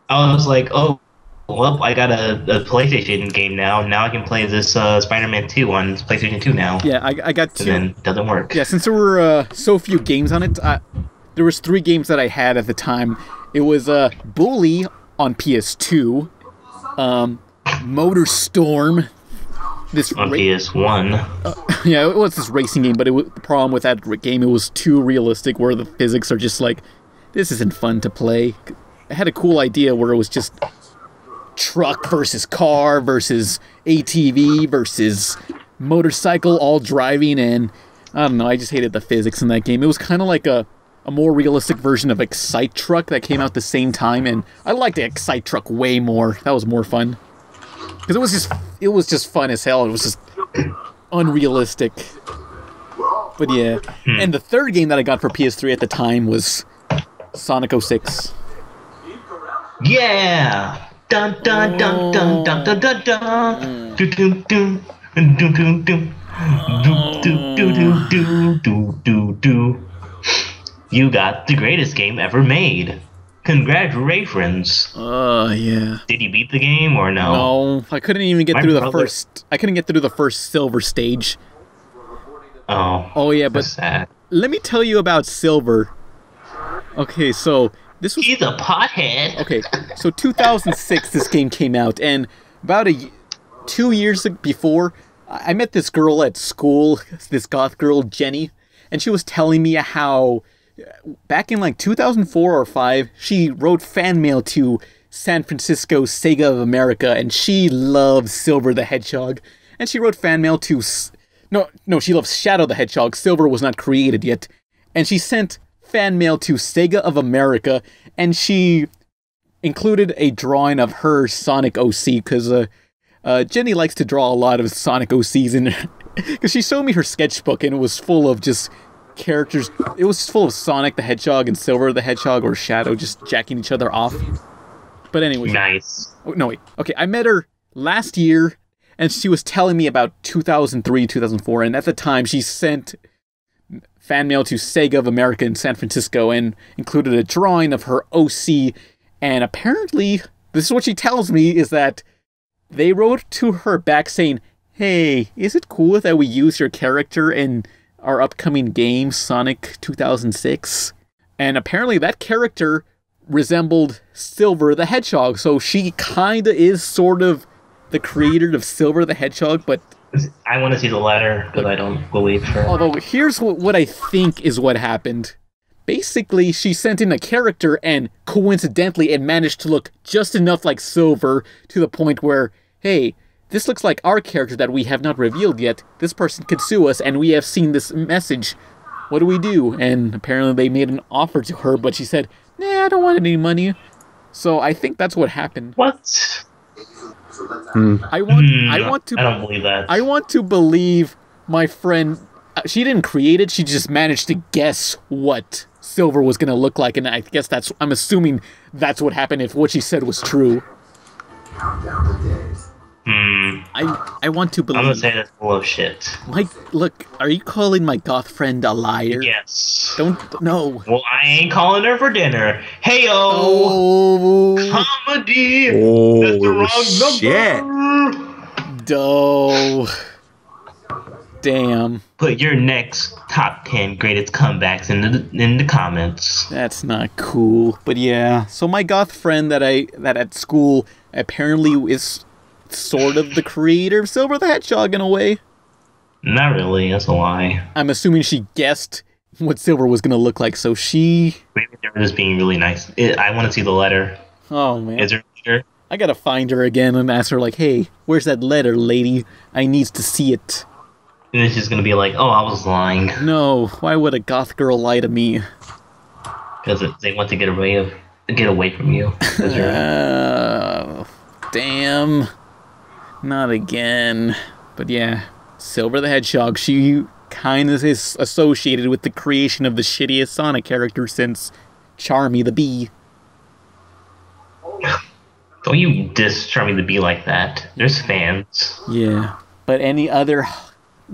I was like, oh, well, I got a PlayStation game now. Now I can play this Spider-Man 2 on PlayStation 2 now. Yeah, I got 2. And then it doesn't work. Yeah, since there were so few games on it, there was 3 games that I had at the time. It was Bully on PS2, Motor Storm. This on PS1. Yeah, it was this racing game, but the problem with that game, it was too realistic, where the physics are just like, this isn't fun to play. I had a cool idea where it was just truck versus car versus ATV versus motorcycle all driving, and I don't know, I just hated the physics in that game. It was kind of like a more realistic version of Excite Truck that came out the same time, and I liked Excite Truck way more. That was more fun. Because it was just fun as hell. It was just unrealistic. But yeah. And the third game that I got for PS3 at the time was Sonic 06. Yeah! Dun dun dun dun dun dun dun dun. Do do do do do do. Do do do do do do do. You got the greatest game ever made. Congratulations. Yeah. Did you beat the game or no? No, I couldn't even get through the first. I couldn't get through the first silver stage. Oh yeah, but sad. Let me tell you about Silver. Okay, so this was. He's a pothead. Okay, so 2006, this game came out, and about 2 years before, I met this girl at school, this goth girl Jenny, and she was telling me how back in like 2004 or 5, she wrote fan mail to San Francisco Sega of America, and she loves Silver the Hedgehog. And she wrote fan mail to... No, she loves Shadow the Hedgehog. Silver was not created yet. And she sent fan mail to Sega of America, and she included a drawing of her Sonic OC, because Jenny likes to draw a lot of Sonic OCs in because she showed me her sketchbook, and it was full of just characters. It was just full of Sonic the Hedgehog and Silver the Hedgehog or Shadow just jacking each other off. But anyway. Nice. Oh, no, wait. Okay, I met her last year, and she was telling me about 2003, 2004, and at the time she sent fan mail to Sega of America in San Francisco and included a drawing of her OC, and apparently, this is what she tells me, is that they wrote to her back saying, hey, is it cool that we use your character in our upcoming game, Sonic 2006? And apparently that character resembled Silver the Hedgehog, so she kinda is sort of the creator of Silver the Hedgehog, but... I want to see the letter, because I don't believe her. Although, here's what I think is what happened. Basically, she sent in a character, and coincidentally, it managed to look just enough like Silver, to the point where, hey, this looks like our character that we have not revealed yet. This person could sue us, and we have seen this message. What do we do? And apparently they made an offer to her, but she said, nah, I don't want any money. So I think that's what happened. What? I want to. I don't believe that. I want to believe my friend. She didn't create it. She just managed to guess what Silver was going to look like, and I guess I'm assuming that's what happened if what she said was true. I want to believe. I'm gonna say that's full of shit. Mike, look, are you calling my goth friend a liar? Yes. No. Well, I ain't calling her for dinner. Heyo! Comedy! Oh, That's the wrong number! Doh. Damn. Put your next top 10 greatest comebacks in the comments. That's not cool. But yeah, so my goth friend that at school apparently is sort of the creator of Silver the Hedgehog in a way. Not really, that's a lie. I'm assuming she guessed what Silver was going to look like, so she... Maybe they're just being really nice. I want to see the letter. Oh, man. Is there a letter? I gotta find her again and ask her, like, hey, where's that letter, lady? I needs to see it. And then she's gonna be like, oh, I was lying. No, why would a goth girl lie to me? Because they want to get away from you. Damn. Not again. But yeah, Silver the Hedgehog, she kind of is associated with the creation of the shittiest Sonic character since Charmy the Bee. Don't you diss Charmy the Bee like that. There's fans. Yeah, but any other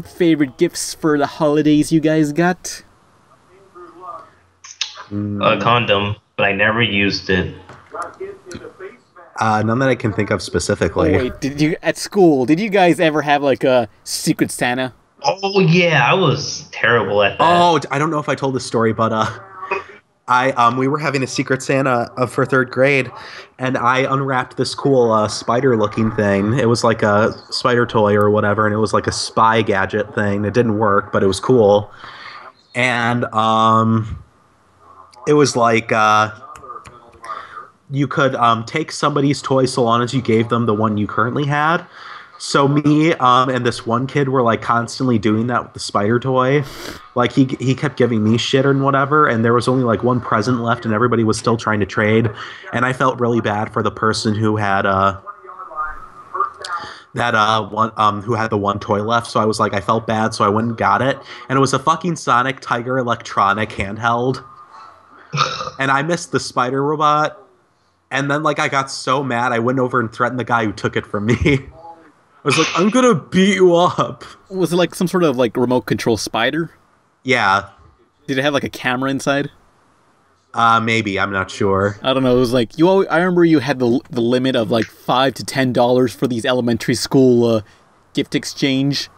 favorite gifts for the holidays you guys got? A condom, but I never used it. None that I can think of specifically. Oh, wait, at school, did you guys ever have like a Secret Santa? Oh yeah, I was terrible at that. Oh, I don't know if I told this story, but we were having a Secret Santa for 3rd grade, and I unwrapped this cool spider-looking thing. It was like a spider toy or whatever, and it was like a spy gadget thing. It didn't work, but it was cool. And it was like you could take somebody's toy so long as you gave them the one you currently had. So me and this one kid were like constantly doing that with the spider toy. Like he kept giving me shit and whatever, and there was only like one present left and everybody was still trying to trade. And I felt really bad for the person who had who had the one toy left. So I was like, I felt bad, so I went and got it. And it was a fucking Sonic Tiger Electronic handheld. And I missed the spider robot. And then like I got so mad I went over and threatened the guy who took it from me. I was like, I'm gonna beat you up. Was it like some sort of like remote control spider? Yeah. Did it have like a camera inside? Maybe, I'm not sure. I don't know. It was like I remember you had the limit of like $5 to $10 for these elementary school gift exchange,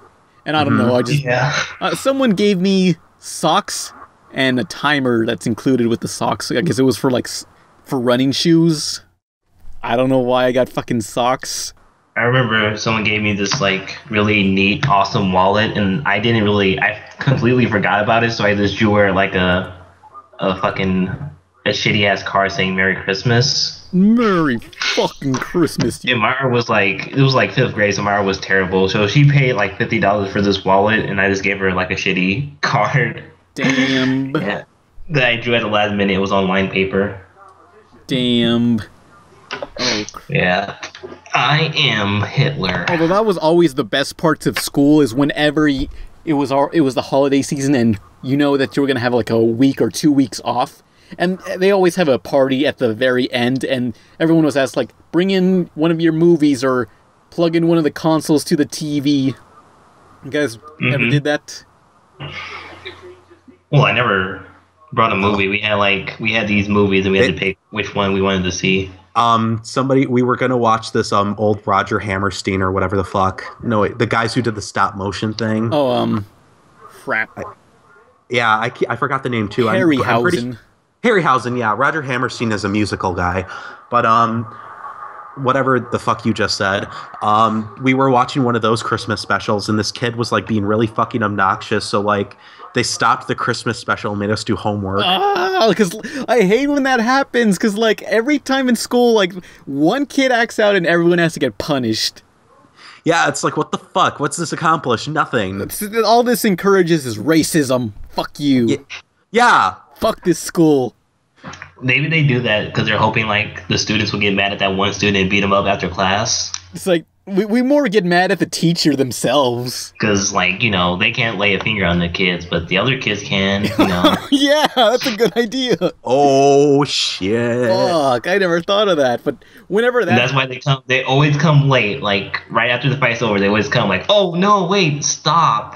and I don't know. I just someone gave me socks and a timer that's included with the socks. I guess it was for like for running shoes. I don't know why I got fucking socks. I remember someone gave me this like really neat, awesome wallet, and I completely forgot about it, so I just drew like a shitty ass card saying Merry Christmas. Merry fucking Christmas. And Mara was like, it was like 5th grade, so Mara was terrible. So she paid like $50 for this wallet, and I just gave her like a shitty card. Damn. Yeah. That I drew at the last minute. It was on lined paper. Damn. Oh. Yeah. I am Hitler. Although that was always the best parts of school, is whenever it was the holiday season and you know that you were going to have like a week or 2 weeks off. And they always have a party at the very end, and everyone was asked, like, bring in one of your movies or plug in one of the consoles to the TV. You guys ever did that? Well, I never brought a movie. We had these movies, and we had to pick which one we wanted to see. We were gonna watch this old Roger Hammerstein or whatever the fuck. No, wait, the guys who did the stop motion thing. Oh, crap. I forgot the name too. Harryhausen. Harryhausen, yeah. Roger Hammerstein is a musical guy, but whatever the fuck you just said. We were watching one of those Christmas specials, and this kid was like being really fucking obnoxious. So like, they stopped the Christmas special and made us do homework. Because I hate when that happens. Because like every time in school, like one kid acts out and everyone has to get punished. Yeah, it's like, what the fuck? What's this accomplish? Nothing. All this encourages is racism. Fuck you. Yeah. Fuck this school. Maybe they do that because they're hoping like the students will get mad at that one student and beat him up after class. It's like we more get mad at the teacher themselves. Because like, you know, they can't lay a finger on the kids, but the other kids can, you know. Yeah, that's a good idea. Oh shit. Fuck, I never thought of that. But whenever that, and that's why they always come late. Like right after the fight's over, they always come like, oh no, wait, stop.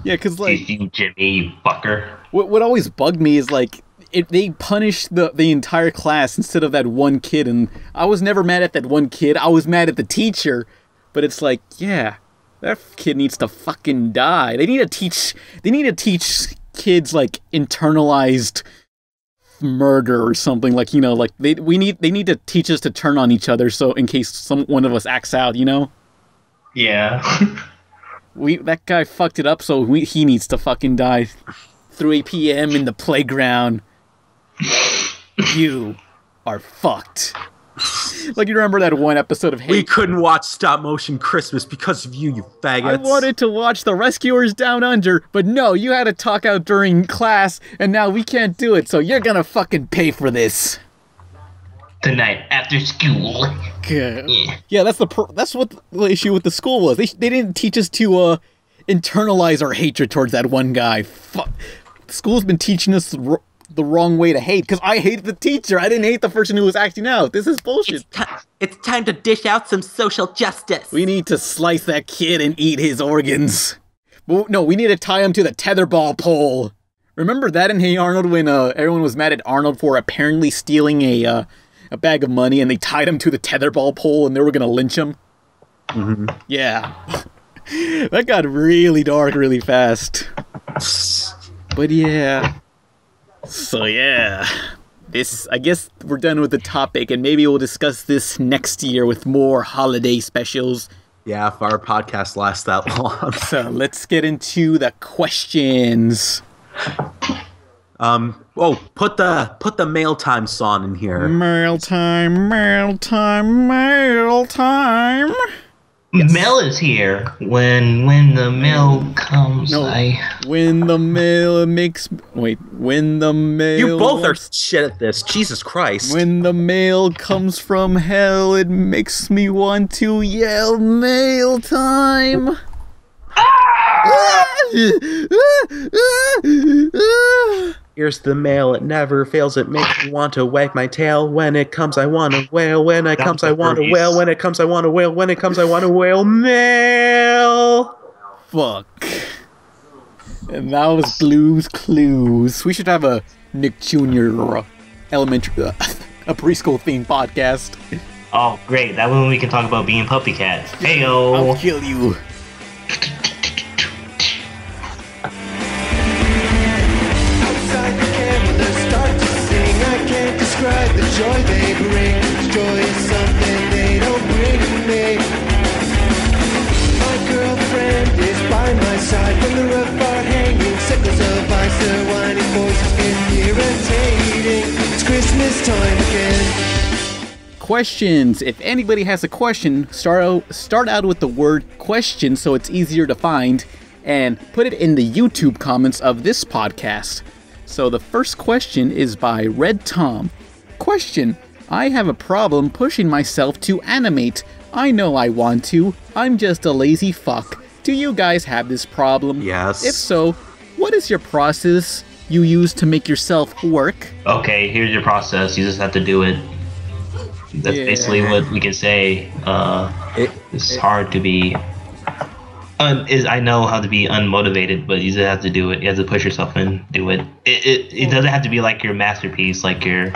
Yeah, because like you Jimmy, you fucker. What always bugged me is like they punish the entire class instead of that one kid, and I was never mad at that one kid. I was mad at the teacher. But it's like, yeah, that kid needs to fucking die. They need to teach kids like internalized murder or something, like, you know, like they need to teach us to turn on each other, so in case one of us acts out, you know? Yeah. That guy fucked it up, so he needs to fucking die. 3 p.m. in the playground. You are fucked. Like, you remember that one episode of Hate? We couldn't watch Stop Motion Christmas because of you faggots. I wanted to watch The Rescuers Down Under, but no, you had to talk out during class, and now we can't do it, so you're gonna fucking pay for this. Tonight, after school. Yeah, that's what the issue with the school was. They didn't teach us to internalize our hatred towards that one guy. Fuck. School's been teaching us the wrong way to hate, because I hated the teacher. I didn't hate the person who was acting out. This is bullshit. It's time to dish out some social justice. We need to slice that kid and eat his organs. Well, no, we need to tie him to the tetherball pole. Remember that in Hey Arnold when everyone was mad at Arnold for apparently stealing a bag of money and they tied him to the tetherball pole and they were going to lynch him? Mm-hmm. Yeah. That got really dark really fast. But yeah. So yeah. I guess we're done with the topic, and maybe we'll discuss this next year with more holiday specials. Yeah, if our podcast lasts that long. So let's get into the questions. Put the mail time song in here. Mail time, mail time, mail time. Yes. Mail is here. When the mail comes, when the mail when the mail... You both are shit at this. Jesus Christ. When the mail comes from hell, it makes me want to yell mail time. Here's the mail, it never fails. It makes me want to wag my tail. When it comes, I want to wail. When it comes, I want to wail. When it comes, I want to wail. When it comes, I want to wail. Mail! Fuck. And that was Blue's Clues. We should have a Nick Jr. elementary, a preschool themed podcast. Oh, great. That one we can talk about being puppy cats. Heyo! I'll kill you. Describe the joy they bring. Joy is something they don't bring to me. My girlfriend is by my side from the roof are hanging sickles of ice. Their whiny voices get irritating. It's Christmas time again. Questions. If anybody has a question, start out with the word question so it's easier to find, and put it in the YouTube comments of this podcast. So the first question is by Red Tom. Question: I have a problem pushing myself to animate. I know I want to. I'm just a lazy fuck. Do you guys have this problem? Yes. If so, what is your process you use to make yourself work? Okay, here's your process. You just have to do it. That's basically what we can say. It's hard to be... I know how to be unmotivated, but you just have to do it. You have to push yourself and do it. It doesn't have to be like your masterpiece, like your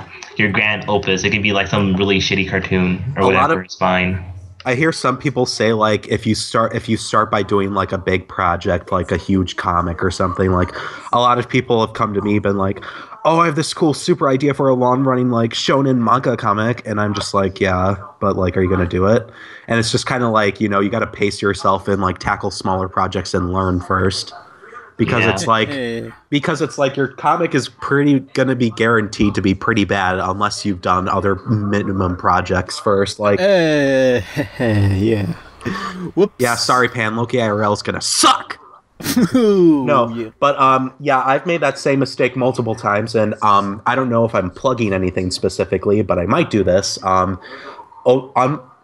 grand opus. It could be like some really shitty cartoon or whatever. It's fine. I hear some people say like if you start by doing like a big project, like a huge comic or something, like a lot of people have come to me been like, oh, I have this cool super idea for a long-running like shonen manga comic, and I'm just like, yeah, but like, are you gonna do it? And it's just kind of like, you know, you got to pace yourself and like tackle smaller projects and learn first, because it's like your comic is pretty gonna be guaranteed to be pretty bad unless you've done other minimum projects first. Like, yeah. Whoops. Yeah, sorry, Pan. Loki IRL is gonna suck. But I've made that same mistake multiple times, and I don't know if I'm plugging anything specifically, but I might do this. I'm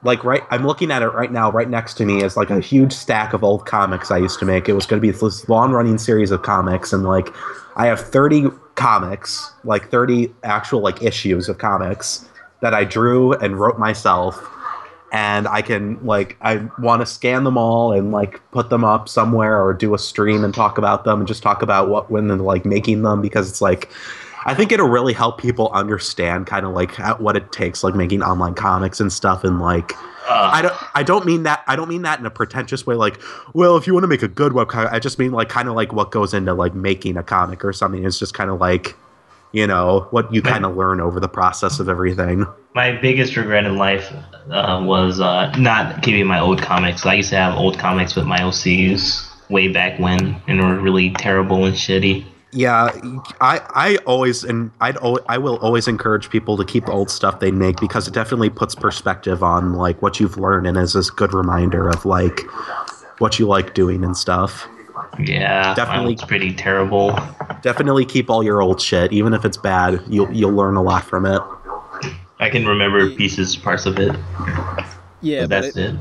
looking at it right now. Right next to me is like a huge stack of old comics I used to make. It was going to be this long-running series of comics, and like I have 30 comics, like 30 actual like issues of comics that I drew and wrote myself. And I want to scan them all and like put them up somewhere or do a stream and talk about them and just talk about when they're like making them, because it's like, I think it'll really help people understand kind of like what it takes, like making online comics and stuff. And like, I don't mean that in a pretentious way. Like, well, if you want to make a good webcomic, I just mean like kind of like what goes into like making a comic or something. It's just kind of like, you know, what you kind of learn over the process of everything. My biggest regret in life was not keeping my old comics. I used to have old comics with my OCs way back when, and were really terrible and shitty. Yeah, I will always encourage people to keep the old stuff they make, because it definitely puts perspective on like what you've learned, and is this good reminder of like what you like doing and stuff. Yeah, definitely. It's pretty terrible. Definitely keep all your old shit, even if it's bad. You'll learn a lot from it. I can remember parts of it. Yeah, but that's it.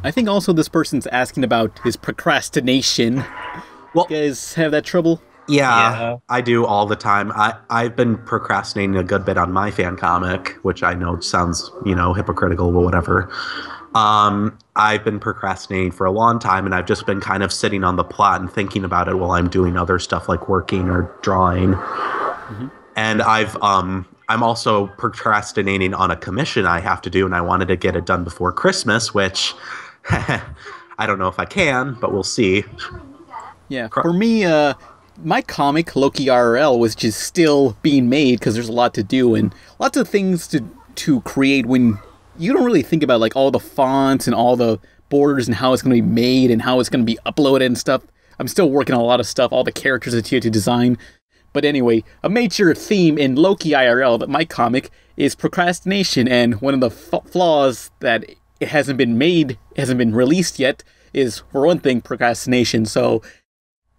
I think also this person's asking about his procrastination. Well, you guys have that trouble? Yeah, I do all the time. I've been procrastinating a good bit on my fan comic, which I know sounds, you know, hypocritical, but whatever. I've been procrastinating for a long time, and I've just been kind of sitting on the plot and thinking about it while I'm doing other stuff like working or drawing. And I'm also procrastinating on a commission I have to do, and I wanted to get it done before Christmas, which I don't know if I can, but we'll see. Yeah, for me, my comic, Loki RL, was just still being made because there's a lot to do and lots of things to create when you don't really think about like all the fonts and all the borders and how it's going to be made and how it's going to be uploaded and stuff. I'm still working on a lot of stuff, all the characters that you have to design. But anyway, a major theme in Loki IRL, my comic, is procrastination, and one of the flaws that it hasn't been made, hasn't been released yet, is, for one thing, procrastination. So,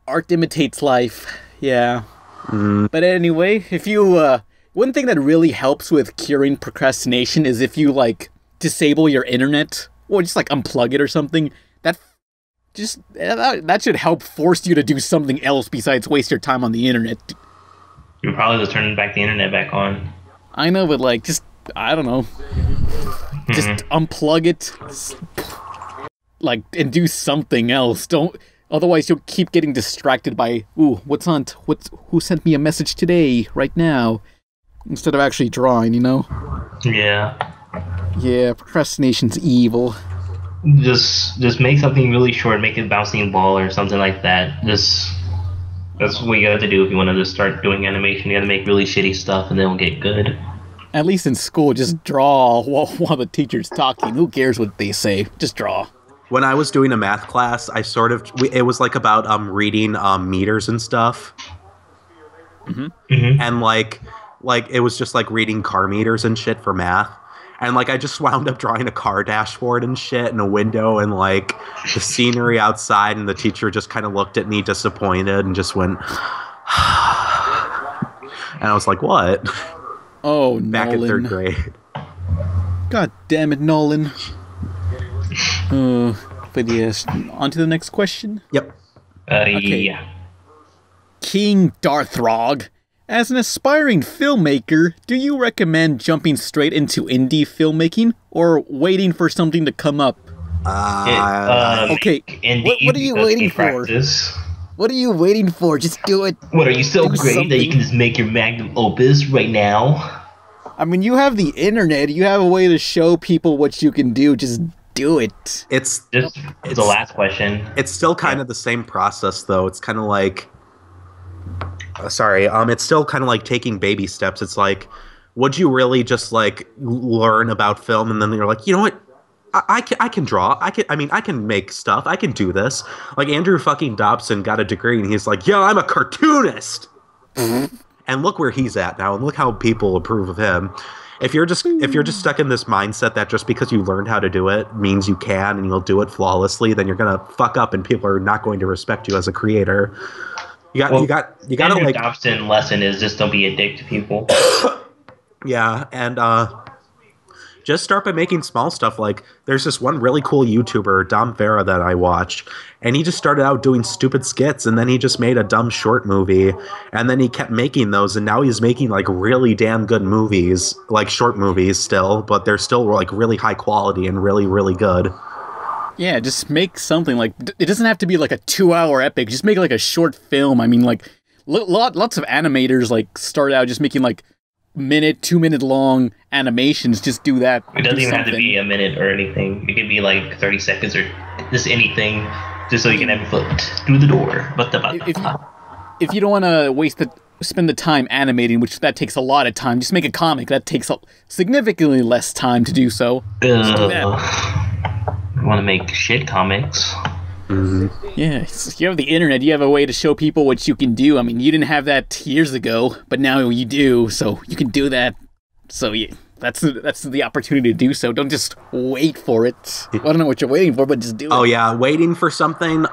art imitates life, yeah. But anyway, if you, one thing that really helps with curing procrastination is if you, like, disable your internet, or just, like, unplug it or something. That should help force you to do something else besides waste your time on the internet. You're probably just turning back the internet back on. I know, but like, just, I don't know. Just unplug it. Like, and do something else. Otherwise you'll keep getting distracted by, ooh, who sent me a message today, right now? Instead of actually drawing, you know? Yeah. Yeah, procrastination's evil. Just make something really short, make it a bouncing ball or something like that. That's what you have to do if you want to just start doing animation. You have to make really shitty stuff and then it'll get good. At least in school, just draw while the teacher's talking. Who cares what they say? Just draw. When I was doing a math class, it was like about reading meters and stuff. And like it was just like reading car meters and shit for math. And, like, I just wound up drawing a car dashboard and shit and a window and, like, the scenery outside. And the teacher just kind of looked at me disappointed and just went, and I was like, what? Oh, Back Nolan. in third grade. God damn it, Nolan. But yes, on to the next question? Yep. Okay. Yeah. King Darthrog. As an aspiring filmmaker, do you recommend jumping straight into indie filmmaking or waiting for something to come up? Okay, what are you waiting for? What are you waiting for? Just do it. What, are you so great that you can just make your magnum opus right now? I mean, you have the internet. You have a way to show people what you can do. Just do it. It's the last question. It's still kind of the same process, though. It's kind of like... it's still kind of like taking baby steps. It's like, would you really just like learn about film and then you're like, you know what? I can draw. I can make stuff. I can do this. Like Andrew fucking Dobson got a degree and he's like, yeah, I'm a cartoonist. And look where he's at now and look how people approve of him. If you're just stuck in this mindset that just because you learned how to do it means you can and you'll do it flawlessly, then you're going to fuck up and people are not going to respect you as a creator. You got to like Dobson lesson is just don't be a dick to people. Yeah, and just start by making small stuff. Like there's this one really cool YouTuber, Dom Farah, that I watched, and he just started out doing stupid skits, and then he just made a dumb short movie, and then he kept making those, and now he's making like really damn good movies, like short movies still, but they're still like really high quality and really, really good. Yeah, just make something like, it doesn't have to be like a 2-hour epic, just make like a short film. I mean, like, lots of animators like start out just making like 2-minute long animations, just do that. It doesn't even have to be a minute or anything. It could be like 30 seconds or just anything, just so you can have foot through the door. If you don't want to spend the time animating, which that takes a lot of time, just make a comic. That takes significantly less time to do so. Just do that. I want to make shit comics. Yeah, you have the internet. You have a way to show people what you can do. I mean, you didn't have that years ago, but now you do, so you can do that. So yeah, that's the opportunity to do so. Don't just wait for it. I don't know what you're waiting for, but just do it. Oh yeah, waiting for something.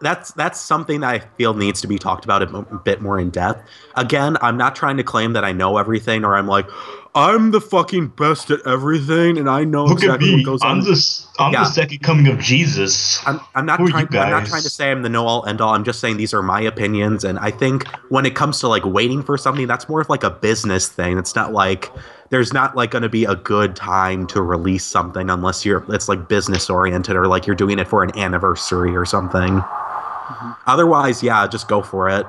That's something that I feel needs to be talked about a bit more in depth. Again, I'm not trying to claim that I know everything or I'm like, I'm the fucking best at everything and I know exactly what goes on. I'm the second coming of Jesus. I'm not trying to say I'm the know-all end-all. I'm just saying these are my opinions, and I think when it comes to like waiting for something, that's more of like a business thing. It's not like there's not like going to be a good time to release something unless it's like business oriented or like you're doing it for an anniversary or something. Otherwise, yeah, just go for it.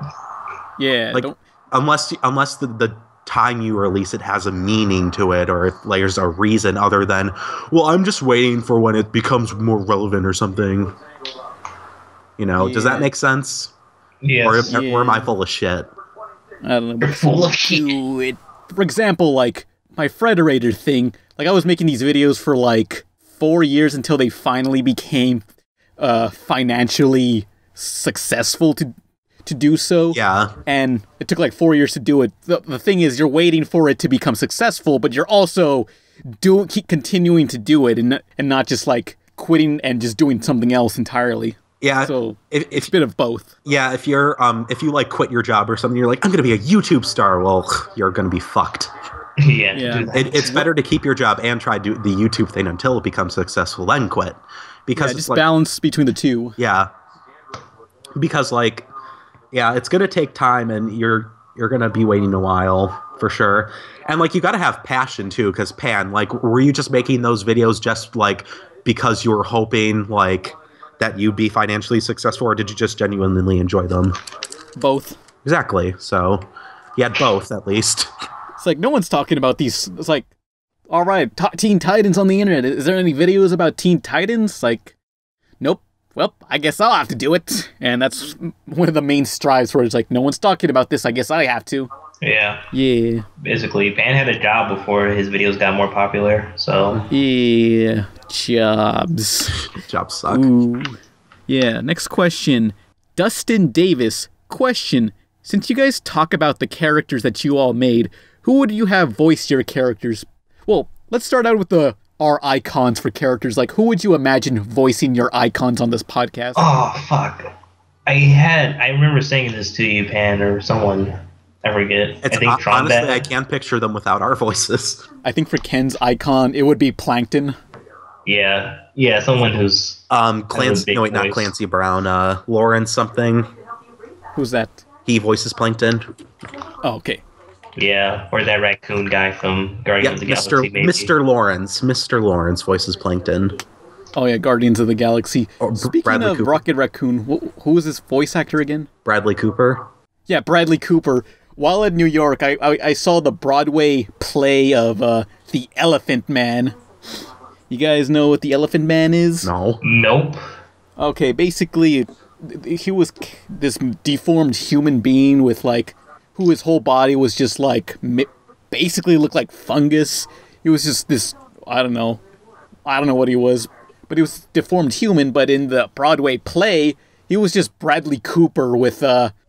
Yeah, like unless the time you release it has a meaning to it, or if there's a reason other than, well, I'm just waiting for when it becomes more relevant or something. You know, does that make sense? Yeah. Or am I full of shit? I don't know. But full of shit. For example, like my Frederator thing, like I was making these videos for like 4 years until they finally became financially successful to do so. Yeah. And it took like 4 years to do it. The thing is, you're waiting for it to become successful, but you're also keep continuing to do it and not just like quitting and just doing something else entirely. Yeah. So it's a bit of both. Yeah, if you like quit your job or something, you're like, I'm going to be a YouTube star. Well, you're going to be fucked. Yeah. It's better to keep your job and try do the YouTube thing until it becomes successful, then quit. Because just like, balance between the two. Yeah. Because like, yeah, it's going to take time and you're going to be waiting a while for sure. And like, you got to have passion too. Cause like, were you just making those videos just like, because you were hoping like that you'd be financially successful, or did you just genuinely enjoy them? Both. Exactly. So you had both at least. It's like, no one's talking about these. It's like, all right, Teen Titans on the internet. Is there any videos about Teen Titans? Like, nope. Well, I guess I'll have to do it. And that's one of the main strives where it's like, no one's talking about this. I guess I have to. Yeah. Yeah. Basically, Pan had a job before his videos got more popular, so. Yeah. Jobs. Jobs suck. Ooh. Yeah. Next question. Dustin Davis. Question. Since you guys talk about the characters that you all made, who would you have voice your characters? Well, let's start out with our icons for characters. Like, who would you imagine voicing your icons on this podcast? Oh, fuck. I remember saying this to you, Pan, or someone. I forget. I think honestly, I can't picture them without our voices. I think for Ken's icon, it would be Plankton. Yeah. Yeah, someone who's... Clancy, no wait, not Clancy Brown. Lawrence something. Who's that? He voices Plankton. Oh, okay. Yeah, or that raccoon guy from Guardians of the Galaxy, maybe. Mr. Lawrence. Mr. Lawrence voices Plankton. Oh yeah, Guardians of the Galaxy. Speaking Bradley of Cooper. Rocket Raccoon, who was his voice actor again? Bradley Cooper. Yeah, Bradley Cooper. While in New York, I saw the Broadway play of The Elephant Man. You guys know what The Elephant Man is? No. Nope. Okay, basically, he was this deformed human being with like, who his whole body was just like, basically looked like fungus. He was just this, I don't know what he was, but he was a deformed human. But in the Broadway play, he was just Bradley Cooper with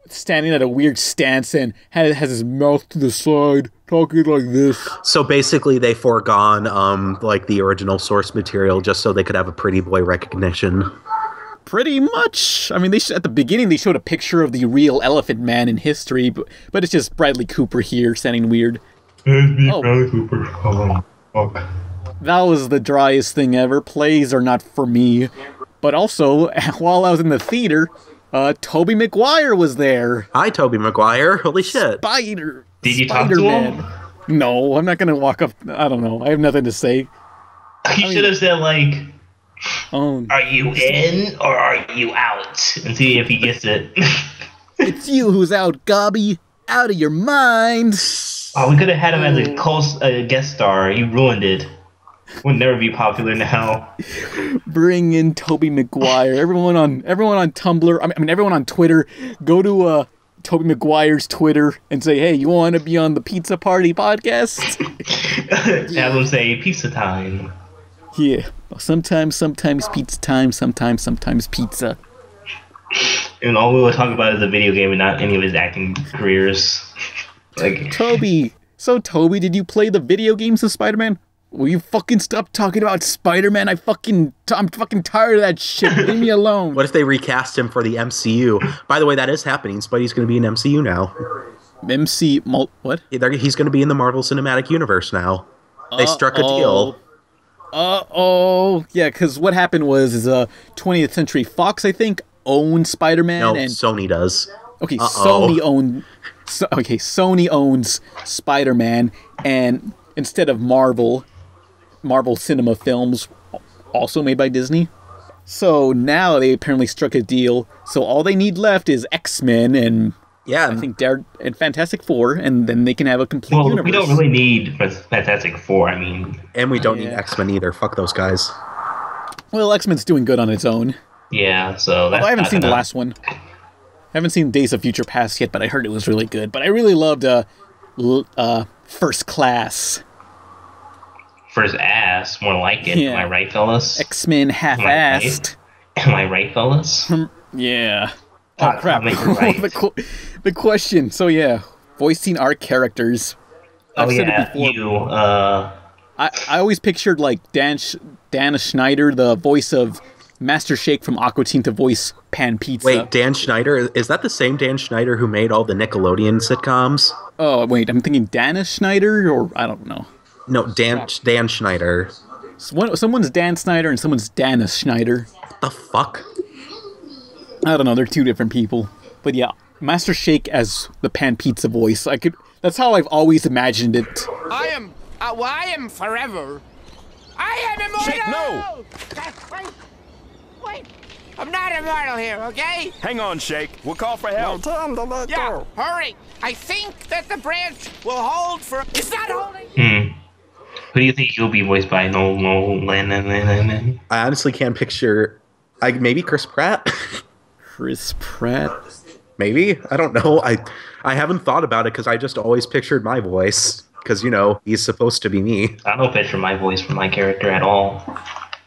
standing at a weird stance and has his mouth to the side, talking like this. So basically, they foregone like the original source material just so they could have a pretty boy recognition. Pretty much. I mean, at the beginning they showed a picture of the real Elephant Man in history, but it's just Bradley Cooper here standing weird. Bradley Cooper. Oh, fuck. That was the driest thing ever. Plays are not for me. But also, while I was in the theater, Tobey Maguire was there. Hi, Tobey Maguire. Holy shit. Did you talk to him? No, I'm not gonna walk up. I don't know. I have nothing to say. He should have said like, are you in or are you out? And see if he gets it. It's you who's out, Gobby. Out of your mind. Oh, we could have had him as a guest star. He ruined it. Would never be popular now. Bring in Tobey Maguire. Everyone on Tumblr. I mean, everyone on Twitter. Go to Tobey Maguire's Twitter and say, "Hey, you want to be on the Pizza Party podcast?" Have him say pizza time. Yeah. Sometimes pizza time. Sometimes pizza. And all we will talk about is the video game and not any of his acting careers. Like Toby. So Toby, did you play the video games of Spider-Man? Will you fucking stop talking about Spider-Man? I'm fucking tired of that shit. Leave me alone. What if they recast him for the MCU? By the way, that is happening. Spidey's going to be in MCU now. What? He's going to be in the Marvel Cinematic Universe now. They struck a deal. Yeah, because what happened was 20th Century Fox, I think, owned Spider-Man. No, and Sony does. Okay, Sony owns Spider-Man, and instead of Marvel Cinema Films, also made by Disney. So now they apparently struck a deal. So all they need left is X-Men and I think and Fantastic Four, and then they can have a complete universe. We don't really need Fantastic Four. I mean, and we don't need X-Men either. Fuck those guys. Well, X-Men's doing good on its own. Yeah, so that's I haven't seen the last one. I haven't seen Days of Future Past yet, but I heard it was really good. But I really loved First Class. First Ass, more like it. Yeah. Am I right, fellas? X-Men half-assed. Am I right, fellas? Yeah. Oh, crap. Right. The question. So, yeah. Voicing our characters. I've said it before. I always pictured, like, Dan Schneider, the voice of Master Shake from Aqua Teen, to voice Pan Pizza. Wait, Dan Schneider? Is that the same Dan Schneider who made all the Nickelodeon sitcoms? Oh, wait. I'm thinking Dana Schneider, or I don't know. No, Dan Schneider. Someone's Dan Schneider and someone's Dana Schneider. What the fuck? I don't know. They're two different people. But yeah, Master Shake as the Pan Pizza voice. That's how I've always imagined it. I am forever. I am immortal! Shake, no! Wait. I'm not immortal here, okay? Hang on, Shake. We'll call for help. Tell him to let go. Hurry. I think that the branch will hold for... It's not holding! Who do you think you'll be voiced by? Nolan? I honestly can't picture... maybe Chris Pratt? Chris Pratt? Maybe? I don't know. I haven't thought about it because I just always pictured my voice. Because, you know, he's supposed to be me. I don't picture my voice for my character at all.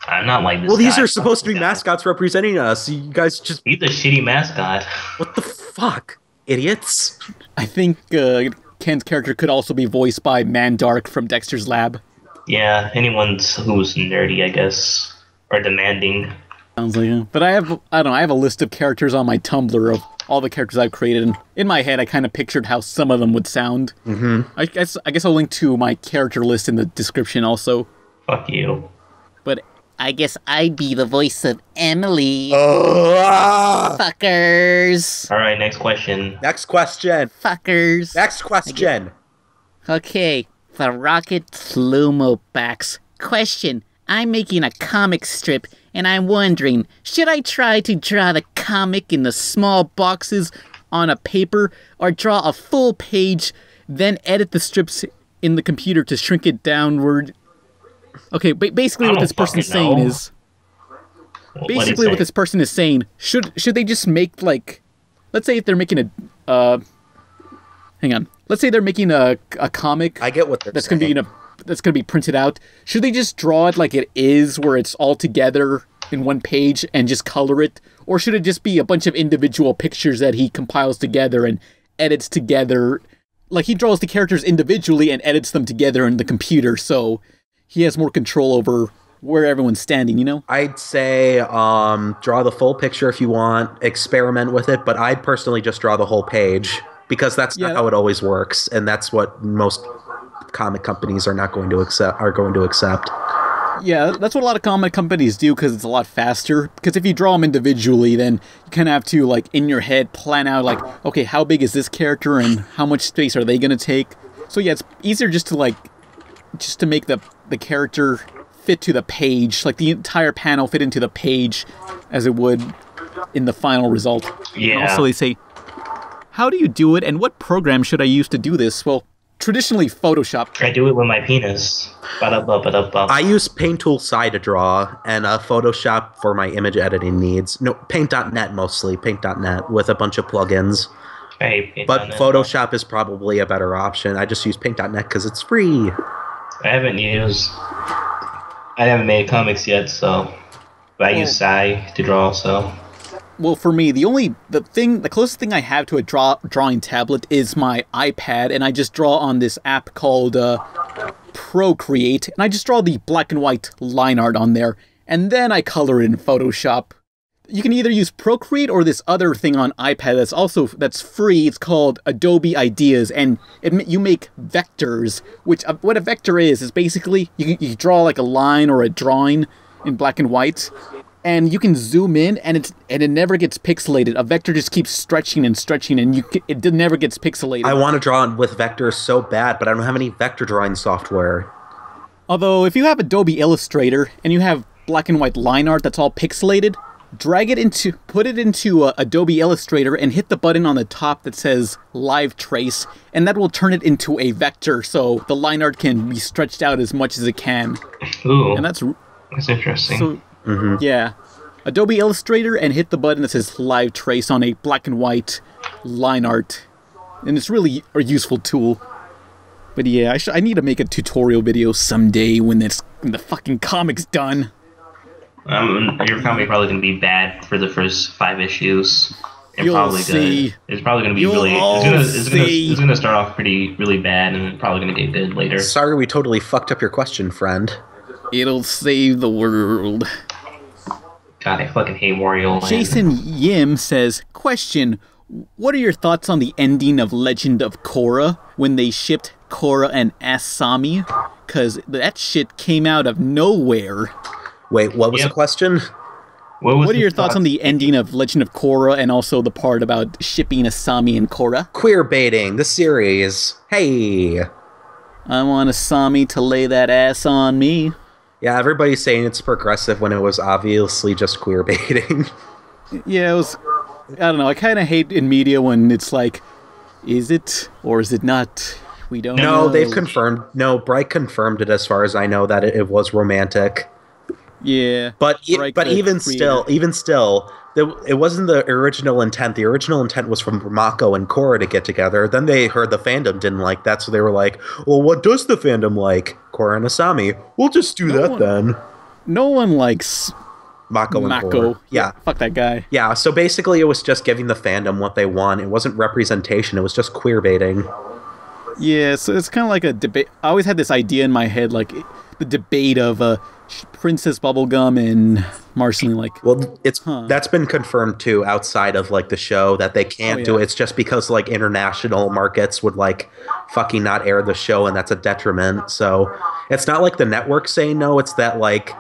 I'm not like this. Well, these are supposed to be mascots representing us. You guys just... He's a shitty mascot. What the fuck? Idiots. I think Ken's character could also be voiced by Mandark from Dexter's Lab. Yeah, anyone who's nerdy, I guess. Or demanding. Sounds like it. But I have a list of characters on my Tumblr of all the characters I've created, and in my head I kind of pictured how some of them would sound. Mm-hmm. I guess I'll link to my character list in the description also. Fuck you. But I guess I'd be the voice of Emily. Fuckers. Alright, next question. Next question. Fuckers. Next question. Okay, the Rocket Slumo Backs. Question. I'm making a comic strip, and I'm wondering, should I try to draw the comic in the small boxes on a paper, or draw a full page, then edit the strips in the computer to shrink it downward? Okay, basically what this person is saying is... Basically what this person is saying, should they just make, like... Let's say if they're making a... hang on. Let's say they're making a comic... I get what they're saying. That's going to be printed out. Should they just draw it like it is, where it's all together in one page, and just color it? Or should it just be a bunch of individual pictures that he compiles together and edits together? Like, he draws the characters individually and edits them together in the computer, so he has more control over where everyone's standing, you know? I'd say draw the full picture if you want, experiment with it, but I'd personally just draw the whole page, because that's not how it always works, and that's what most comic companies are going to accept. Yeah, that's what a lot of comic companies do, because it's a lot faster. Because if you draw them individually, then you kind of have to, like, in your head, plan out, like, okay, how big is this character, and how much space are they going to take? So yeah, it's easier just to make the character fit to the page, like the entire panel fit into the page, as it would in the final result. Yeah. And also they say, how do you do it, and what program should I use to do this? Well, traditionally Photoshop. I do it with my penis. I use Paint Tool Sci to draw, and Photoshop for my image editing needs. No, Paint.net mostly, Paint.net with a bunch of plugins. Hey, but Photoshop is probably a better option. I just use Paint.net because it's free. I haven't made comics yet, so but I use Sci to draw, so. Well, for me, the closest thing I have to a drawing tablet is my iPad, and I just draw on this app called Procreate, and I just draw the black and white line art on there, and then I color it in Photoshop. You can either use Procreate or this other thing on iPad that's free. It's called Adobe Ideas, and you make vectors, which what a vector is basically you draw like a line or a drawing in black and white, and you can zoom in, and it never gets pixelated. A vector just keeps stretching and stretching, and it never gets pixelated. I want to draw with vectors so bad, but I don't have any vector drawing software. Although, if you have Adobe Illustrator and you have black and white line art that's all pixelated, put it into Adobe Illustrator and hit the button on the top that says Live Trace, and that will turn it into a vector, so the line art can be stretched out as much as it can. Ooh, and that's interesting. So, yeah, Adobe Illustrator and hit the button that says Live Trace on a black and white line art, and it's really a useful tool. But yeah, I need to make a tutorial video someday when the fucking comic's done. Your comic probably going to be bad for the first 5 issues. And You'll probably see. Good. It's probably going to be You'll really. It's going to start off really bad, and probably going to get good later. Sorry, we totally fucked up your question, friend. It'll save the world. God, I fucking hate Wario Land. Jason Yim says, question, what are your thoughts on the ending of Legend of Korra when they shipped Korra and Asami? Because that shit came out of nowhere. Wait, what was the question? What are your thoughts on the ending of Legend of Korra and also the part about shipping Asami and Korra? Queer baiting, the series. Hey! I want Asami to lay that ass on me. Yeah, everybody's saying it's progressive when it was obviously just queer baiting. Yeah, it was... I don't know, I kind of hate in media when it's like, is it or is it not? We don't know. No, they've confirmed. No, Bright confirmed it as far as I know that it was romantic. Yeah, but even still, it wasn't the original intent. The original intent was from Mako and Korra to get together. Then they heard the fandom didn't like that, so they were like, "Well, what does the fandom like? Korra and Asami. We'll just do that then." No one likes Mako and Korra. Yeah, fuck that guy. Yeah, so basically, it was just giving the fandom what they want. It wasn't representation. It was just queer baiting. Yeah, so it's kind of like a debate. I always had this idea in my head, like the debate of Princess Bubblegum and Marceline, like... Well, that's been confirmed, too, outside of, like, the show, that they can't do it. It's just because, like, international markets would, like, fucking not air the show, and that's a detriment. So, it's not like the network saying no, it's that, like,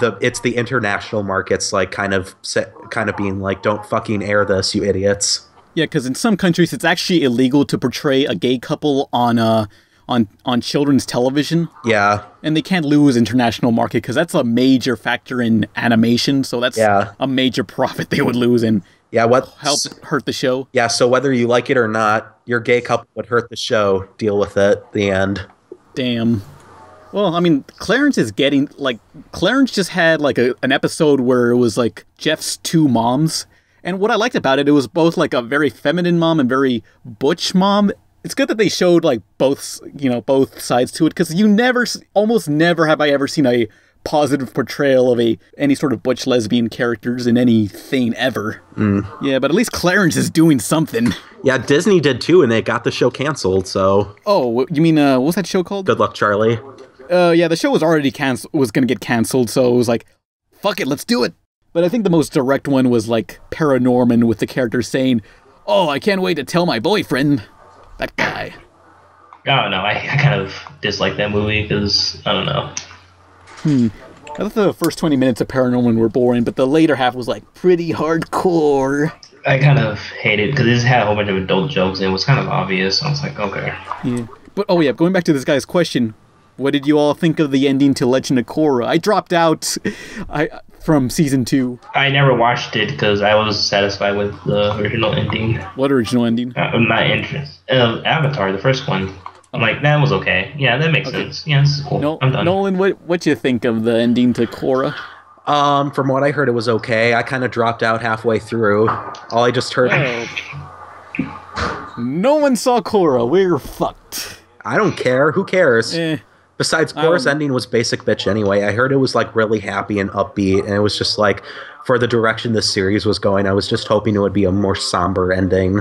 it's the international markets, like, kind of being like, don't fucking air this, you idiots. Yeah, because in some countries, it's actually illegal to portray a gay couple on children's television. Yeah. And they can't lose international market because that's a major factor in animation. So that's a major profit they would lose and help hurt the show. Yeah, so whether you like it or not, your gay couple would hurt the show. Deal with it. The end. Damn. Well, I mean, Clarence is getting, like, Clarence just had, like, an episode where it was, like, Jeff's 2 moms. And what I liked about it was both, like, a very feminine mom and very butch mom. It's good that they showed, like, both sides to it, because almost never have I ever seen a positive portrayal of any sort of butch lesbian characters in anything ever. Yeah, but at least Clarence is doing something. Yeah, Disney did too, and they got the show canceled, so... Oh, you mean, what was that show called? Good Luck, Charlie. Yeah, the show was already was gonna get canceled, so it was like, fuck it, let's do it. But I think the most direct one was, like, Paranorman with the character saying, oh, I can't wait to tell my boyfriend. That guy. I don't know. I kind of dislike that movie because, I don't know. I thought the first 20 minutes of Paranorman were boring, but the later half was, like, pretty hardcore. I kind of hate it because it just had a whole bunch of adult jokes and it was kind of obvious. I was like, okay. Yeah. But, oh yeah, going back to this guy's question, what did you all think of the ending to Legend of Korra? I dropped out from season 2. I never watched it because I was satisfied with the original ending. What original ending? My interest. Avatar, the first one. I'm like, that was okay. Yeah, that makes sense. Yeah, this is cool. I'm done. Nolan, what you think of the ending to Korra? From what I heard, it was okay. I kind of dropped out halfway through. All I just heard... No one saw Korra. We're fucked. I don't care. Who cares? Besides, Korra's ending was basic bitch anyway. I heard it was, like, really happy and upbeat, and it was just, like, for the direction this series was going, I was just hoping it would be a more somber ending,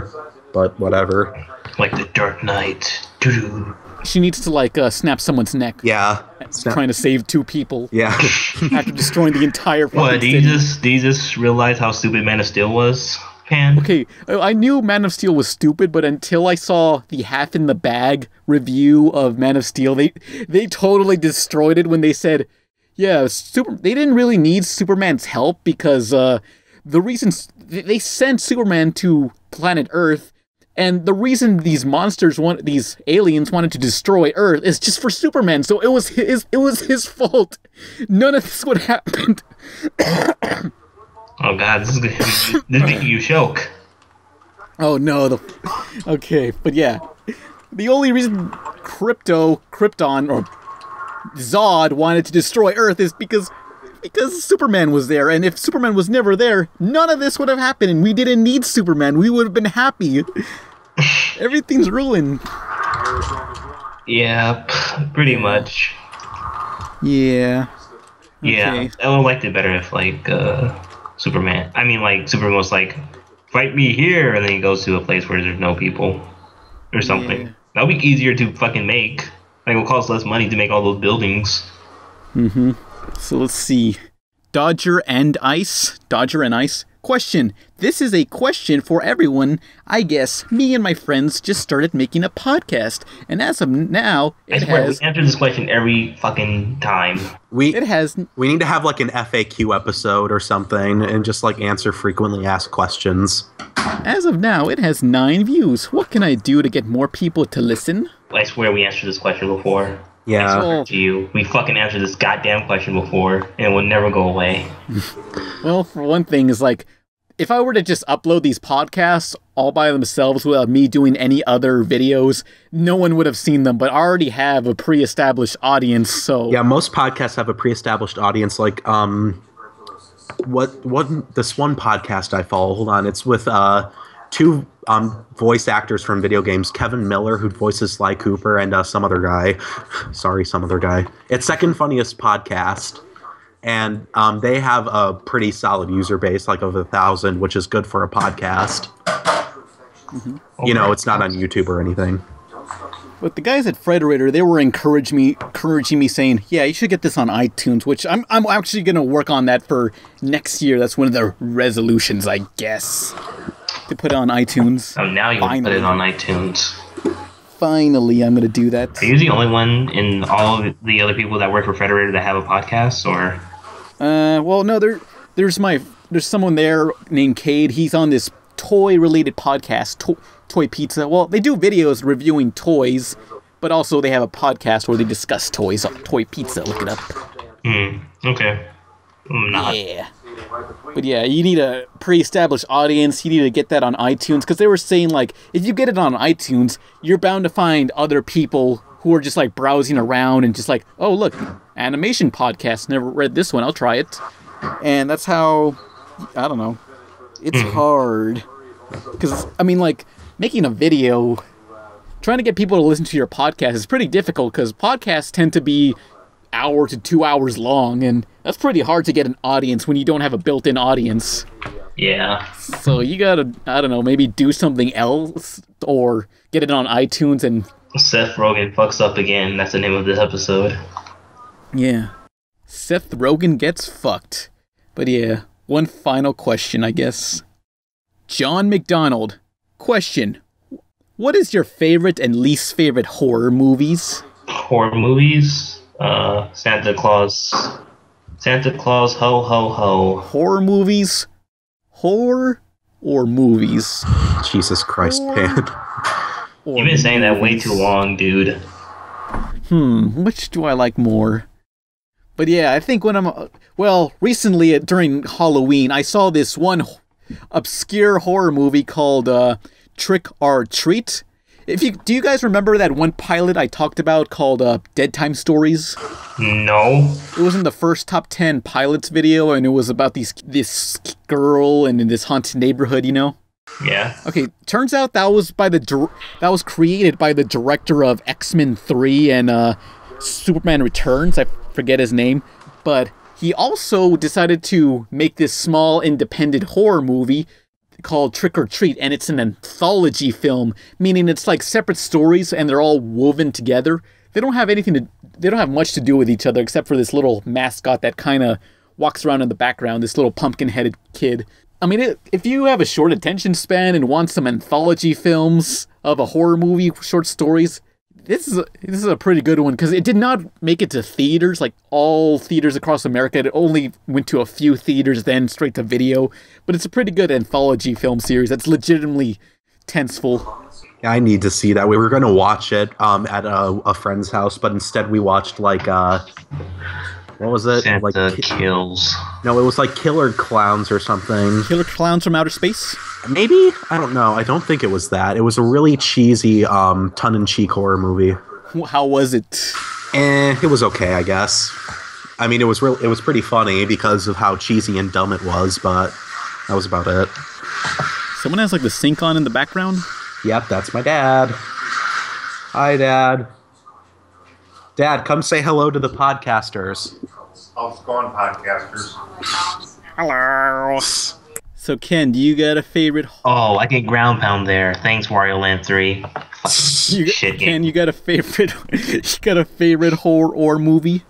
but whatever. Like the Dark Knight. Doo-doo. She needs to, like, snap someone's neck. Yeah. Trying to save 2 people. Yeah. After destroying the entire fucking What, do you just realize how stupid Man of Steel was? Okay, I knew Man of Steel was stupid, but until I saw the Half in the Bag review of Man of Steel, they totally destroyed it when they said, Yeah, they didn't really need Superman's help because the reason they sent Superman to planet Earth, and the reason these aliens wanted to destroy Earth is just for Superman. So it was his fault. None of this would have happened. Oh God, this is gonna you choke. Oh no, okay, but yeah. The only reason Krypton, or Zod wanted to destroy Earth is because Superman was there, and if Superman was never there, none of this would have happened, and we didn't need Superman. We would have been happy. Everything's ruined. Yeah, pretty much. Yeah. Yeah, Okay. I would have liked it better if, like, Superman was like, fight me here, and then he goes to a place where there's no people, or something. Yeah. That would be easier to fucking make. Like, it will cost less money to make all those buildings. Mm-hmm. So let's see. Dodger and Ice. Question. This is a question for everyone. I guess me and my friends just started making a podcast, and as of now, We answer this question every fucking time. We need to have like an FAQ episode or something, and just like answer frequently asked questions. As of now, it has 9 views. What can I do to get more people to listen? I swear we answered this question before. Yeah. I swear to you, we fucking answered this goddamn question before, and it will never go away. Well, for one thing, is like, if I were to just upload these podcasts all by themselves without me doing any other videos, no one would have seen them, but I already have a pre-established audience, so... Yeah, most podcasts have a pre-established audience, like, this one podcast I follow, hold on, it's with, 2 voice actors from video games, Kevin Miller, who voices Sly Cooper, and some other guy. It's second funniest podcast. And they have a pretty solid user base, like of 1,000, which is good for a podcast. Mm-hmm. You know, it's not on YouTube or anything. But the guys at Frederator, they were encouraging me, saying, "Yeah, you should get this on iTunes." Which I'm actually gonna work on that for next year. That's one of the resolutions, I guess, to put it on iTunes. Oh, now you can put it on iTunes. Finally, I'm gonna do that. Are you the only one in all of the other people that work for Frederator that have a podcast, or? Well, no, there's someone there named Cade. He's on this toy-related podcast, Toy Pizza. Well, they do videos reviewing toys, but also they have a podcast where they discuss toys on Toy Pizza. Look it up. Okay. I'm not. Yeah. But yeah, you need a pre-established audience. You need to get that on iTunes, because they were saying, like, if you get it on iTunes, you're bound to find other people who are just, like, browsing around and just like, oh, look, animation podcast, never read this one, I'll try it. And that's how, I don't know, it's hard. Because, I mean, like, making a video, trying to get people to listen to your podcast is pretty difficult, because podcasts tend to be hour to 2 hours long, and that's pretty hard to get an audience when you don't have a built-in audience. Yeah. So you gotta, I don't know, maybe do something else, or get it on iTunes and... Seth Rogen fucks up again. That's the name of this episode. Yeah. Seth Rogen gets fucked. But yeah, one final question, I guess. John McDonald. Question. What is your favorite and least favorite horror movies? Horror movies? Santa Claus, ho ho ho. Horror movies? Horror or movies? Jesus Christ, man. You've been saying that way too long, dude. Which do I like more? But yeah, I think recently during Halloween, I saw this one obscure horror movie called Trick or Treat. Do you guys remember that one pilot I talked about called Dead Time Stories? No. It was in the first top 10 pilots video, and it was about this girl and in this haunted neighborhood, you know? Yeah. Okay, turns out that was created by the director of X-Men 3 and Superman Returns. I forget his name, but he also decided to make this small independent horror movie called Trick or Treat, and it's an anthology film, meaning it's like separate stories and they're all woven together. They don't have much to do with each other except for this little mascot that kind of walks around in the background, this little pumpkin-headed kid. I mean, if you have a short attention span and want some anthology films of a horror movie, short stories, This is a pretty good one because it did not make it to theaters, like all theaters across America. It only went to a few theaters, then straight to video. But it's a pretty good anthology film series that's legitimately tenseful. Yeah, I need to see that. We were going to watch it at a friend's house, but instead we watched like what was it? Santa like Kills. No, it was like Killer Clowns or something. Killer Clowns from Outer Space? Maybe? I don't know. I don't think it was that. It was a really cheesy tongue-in-cheek horror movie. How was it? It was okay, I guess. I mean, it was pretty funny because of how cheesy and dumb it was, but that was about it. Someone has like the sink on in the background? Yep, that's my dad. Hi, Dad. Dad, come say hello to the podcasters. How's it going, podcasters? Hello. So, Ken, do you got a favorite? Oh, I get ground pound there. Thanks, Wario Land 3. Shit, Ken, you got a favorite? You got a favorite horror movie?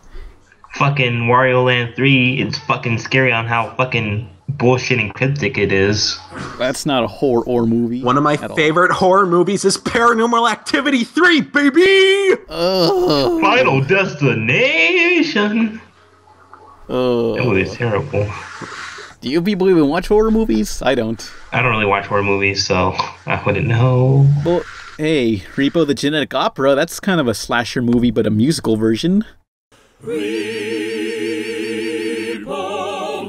Fucking Wario Land 3. It's fucking scary on how fucking bullshit and cryptic it is. That's not a horror movie. One of my favorite horror movies is Paranormal Activity 3, baby! Final Destination! That movie is terrible. Do you people even watch horror movies? I don't. I don't really watch horror movies, so I wouldn't know. Well, hey, Repo the Genetic Opera, that's kind of a slasher movie, but a musical version. Repo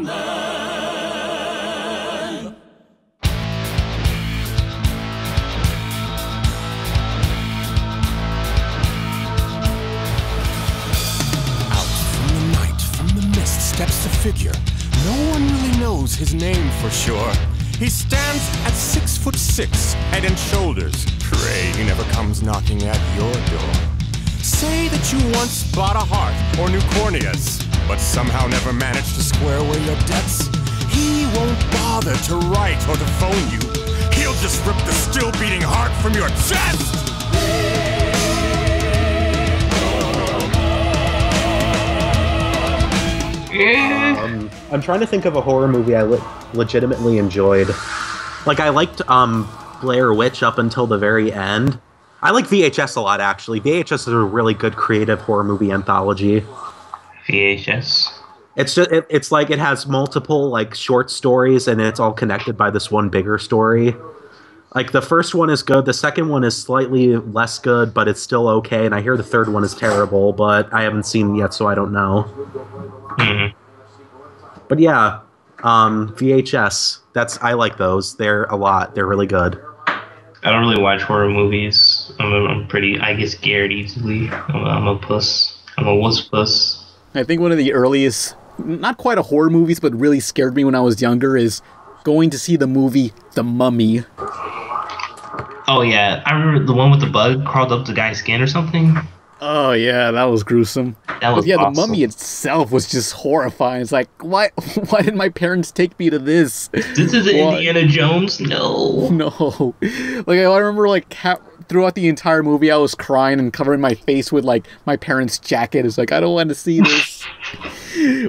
Man. Out from the night, from the mist, steps a figure. No one really knows his name for sure. He stands at 6'6", head and shoulders. Pray he never comes knocking at your door. Say that you once bought a heart or new corneas, but somehow never managed to square away your debts. He won't bother to write or to phone you. He'll just rip the still beating heart from your chest. I'm trying to think of a horror movie I legitimately enjoyed. Like, I liked Blair Witch up until the very end. I like VHS a lot, actually. VHS is a really good creative horror movie anthology. VHS? It's just it's like it has multiple like short stories, and it's all connected by this one bigger story. Like, the first one is good, the second one is slightly less good, but it's still okay, and I hear the third one is terrible, but I haven't seen it yet, so I don't know. Mm-hmm. But yeah, VHS, I like those. They're really good. I don't really watch horror movies. I get scared easily. I'm a puss. I'm a wuss puss. I think one of the earliest, not quite a horror movies, but really scared me when I was younger is going to see the movie The Mummy. Oh yeah, I remember the one with the bug crawled up the guy's skin or something. Oh yeah, that was gruesome. That was awesome. The Mummy itself was just horrifying. It's like, why did my parents take me to this? This is Indiana Jones? No. No. Like, I remember, like, throughout the entire movie, I was crying and covering my face with, like, my parents' jacket. It's like, I don't want to see this.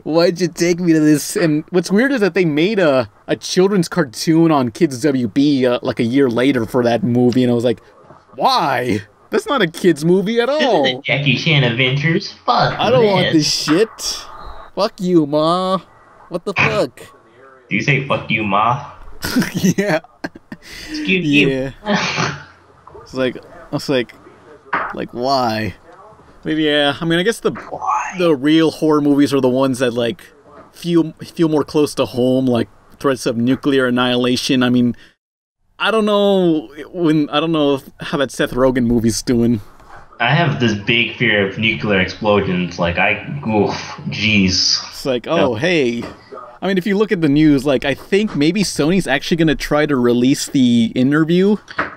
Why'd you take me to this? And what's weird is that they made a children's cartoon on Kids WB, like, a year later for that movie, and I was like, why? That's not a kid's movie at all. This is the Jackie Chan Adventures. Fuck I don't want this shit. Fuck you, Ma. What the fuck? Do you say fuck you, Ma? Yeah. Excuse you. Yeah. It's like, why? But yeah, I mean, I guess the real horror movies are the ones that, like, feel more close to home, like threats of nuclear annihilation. I mean, I don't know how that Seth Rogen movie's doing. I have this big fear of nuclear explosions. Like, jeez. It's like, oh, hey. I mean, if you look at the news, like, I think maybe Sony's actually going to try to release the interview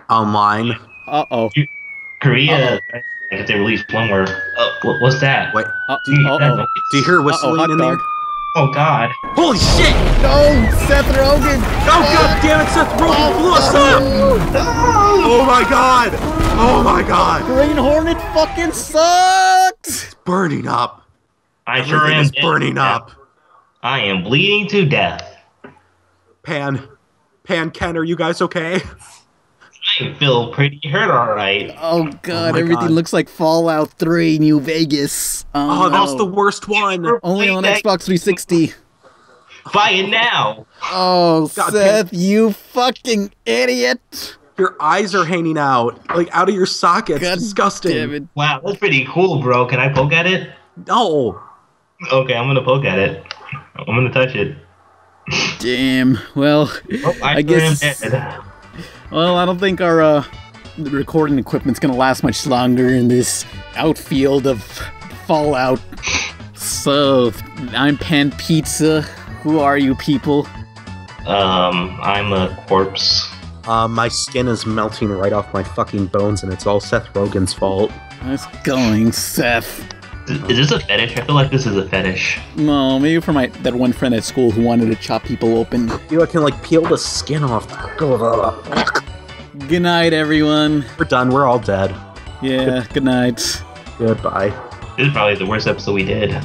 online. Uh-oh. Korea, if they release one where, what's that? Wait, do you hear whistling in there? Oh god. Holy shit! No, Seth Rogen! Oh god damn it, Seth Rogen blew us up! Oh my god! Oh my god! Green Hornet fucking sucked! It's burning up. I sure am. Burning up. I am bleeding to death. Pan, Ken, are you guys okay? I feel pretty hurt, alright. Oh god, my everything God. looks like Fallout 3 New Vegas. Oh, that's the worst one. Only on Xbox 360. Buy it now. Oh, God, Seth, you fucking idiot. Your eyes are hanging out, like out of your sockets. God Disgusting. damn it. Wow, that's pretty cool, bro. Can I poke at it? No. Okay, I'm gonna poke at it. I'm gonna touch it. Damn. Well, Oh, I guess. dead. Well, I don't think our recording equipment's gonna last much longer in this outfield of Fallout. So, I'm Pan Pizza. Who are you people? I'm a corpse. My skin is melting right off my fucking bones, and it's all Seth Rogen's fault. How's it going, Seth? Is this a fetish? I feel like this is a fetish. No, maybe for that one friend at school who wanted to chop people open. You can like peel the skin off. Good night, everyone. We're done. We're all dead. Yeah, good night. Goodbye. This is probably the worst episode we did.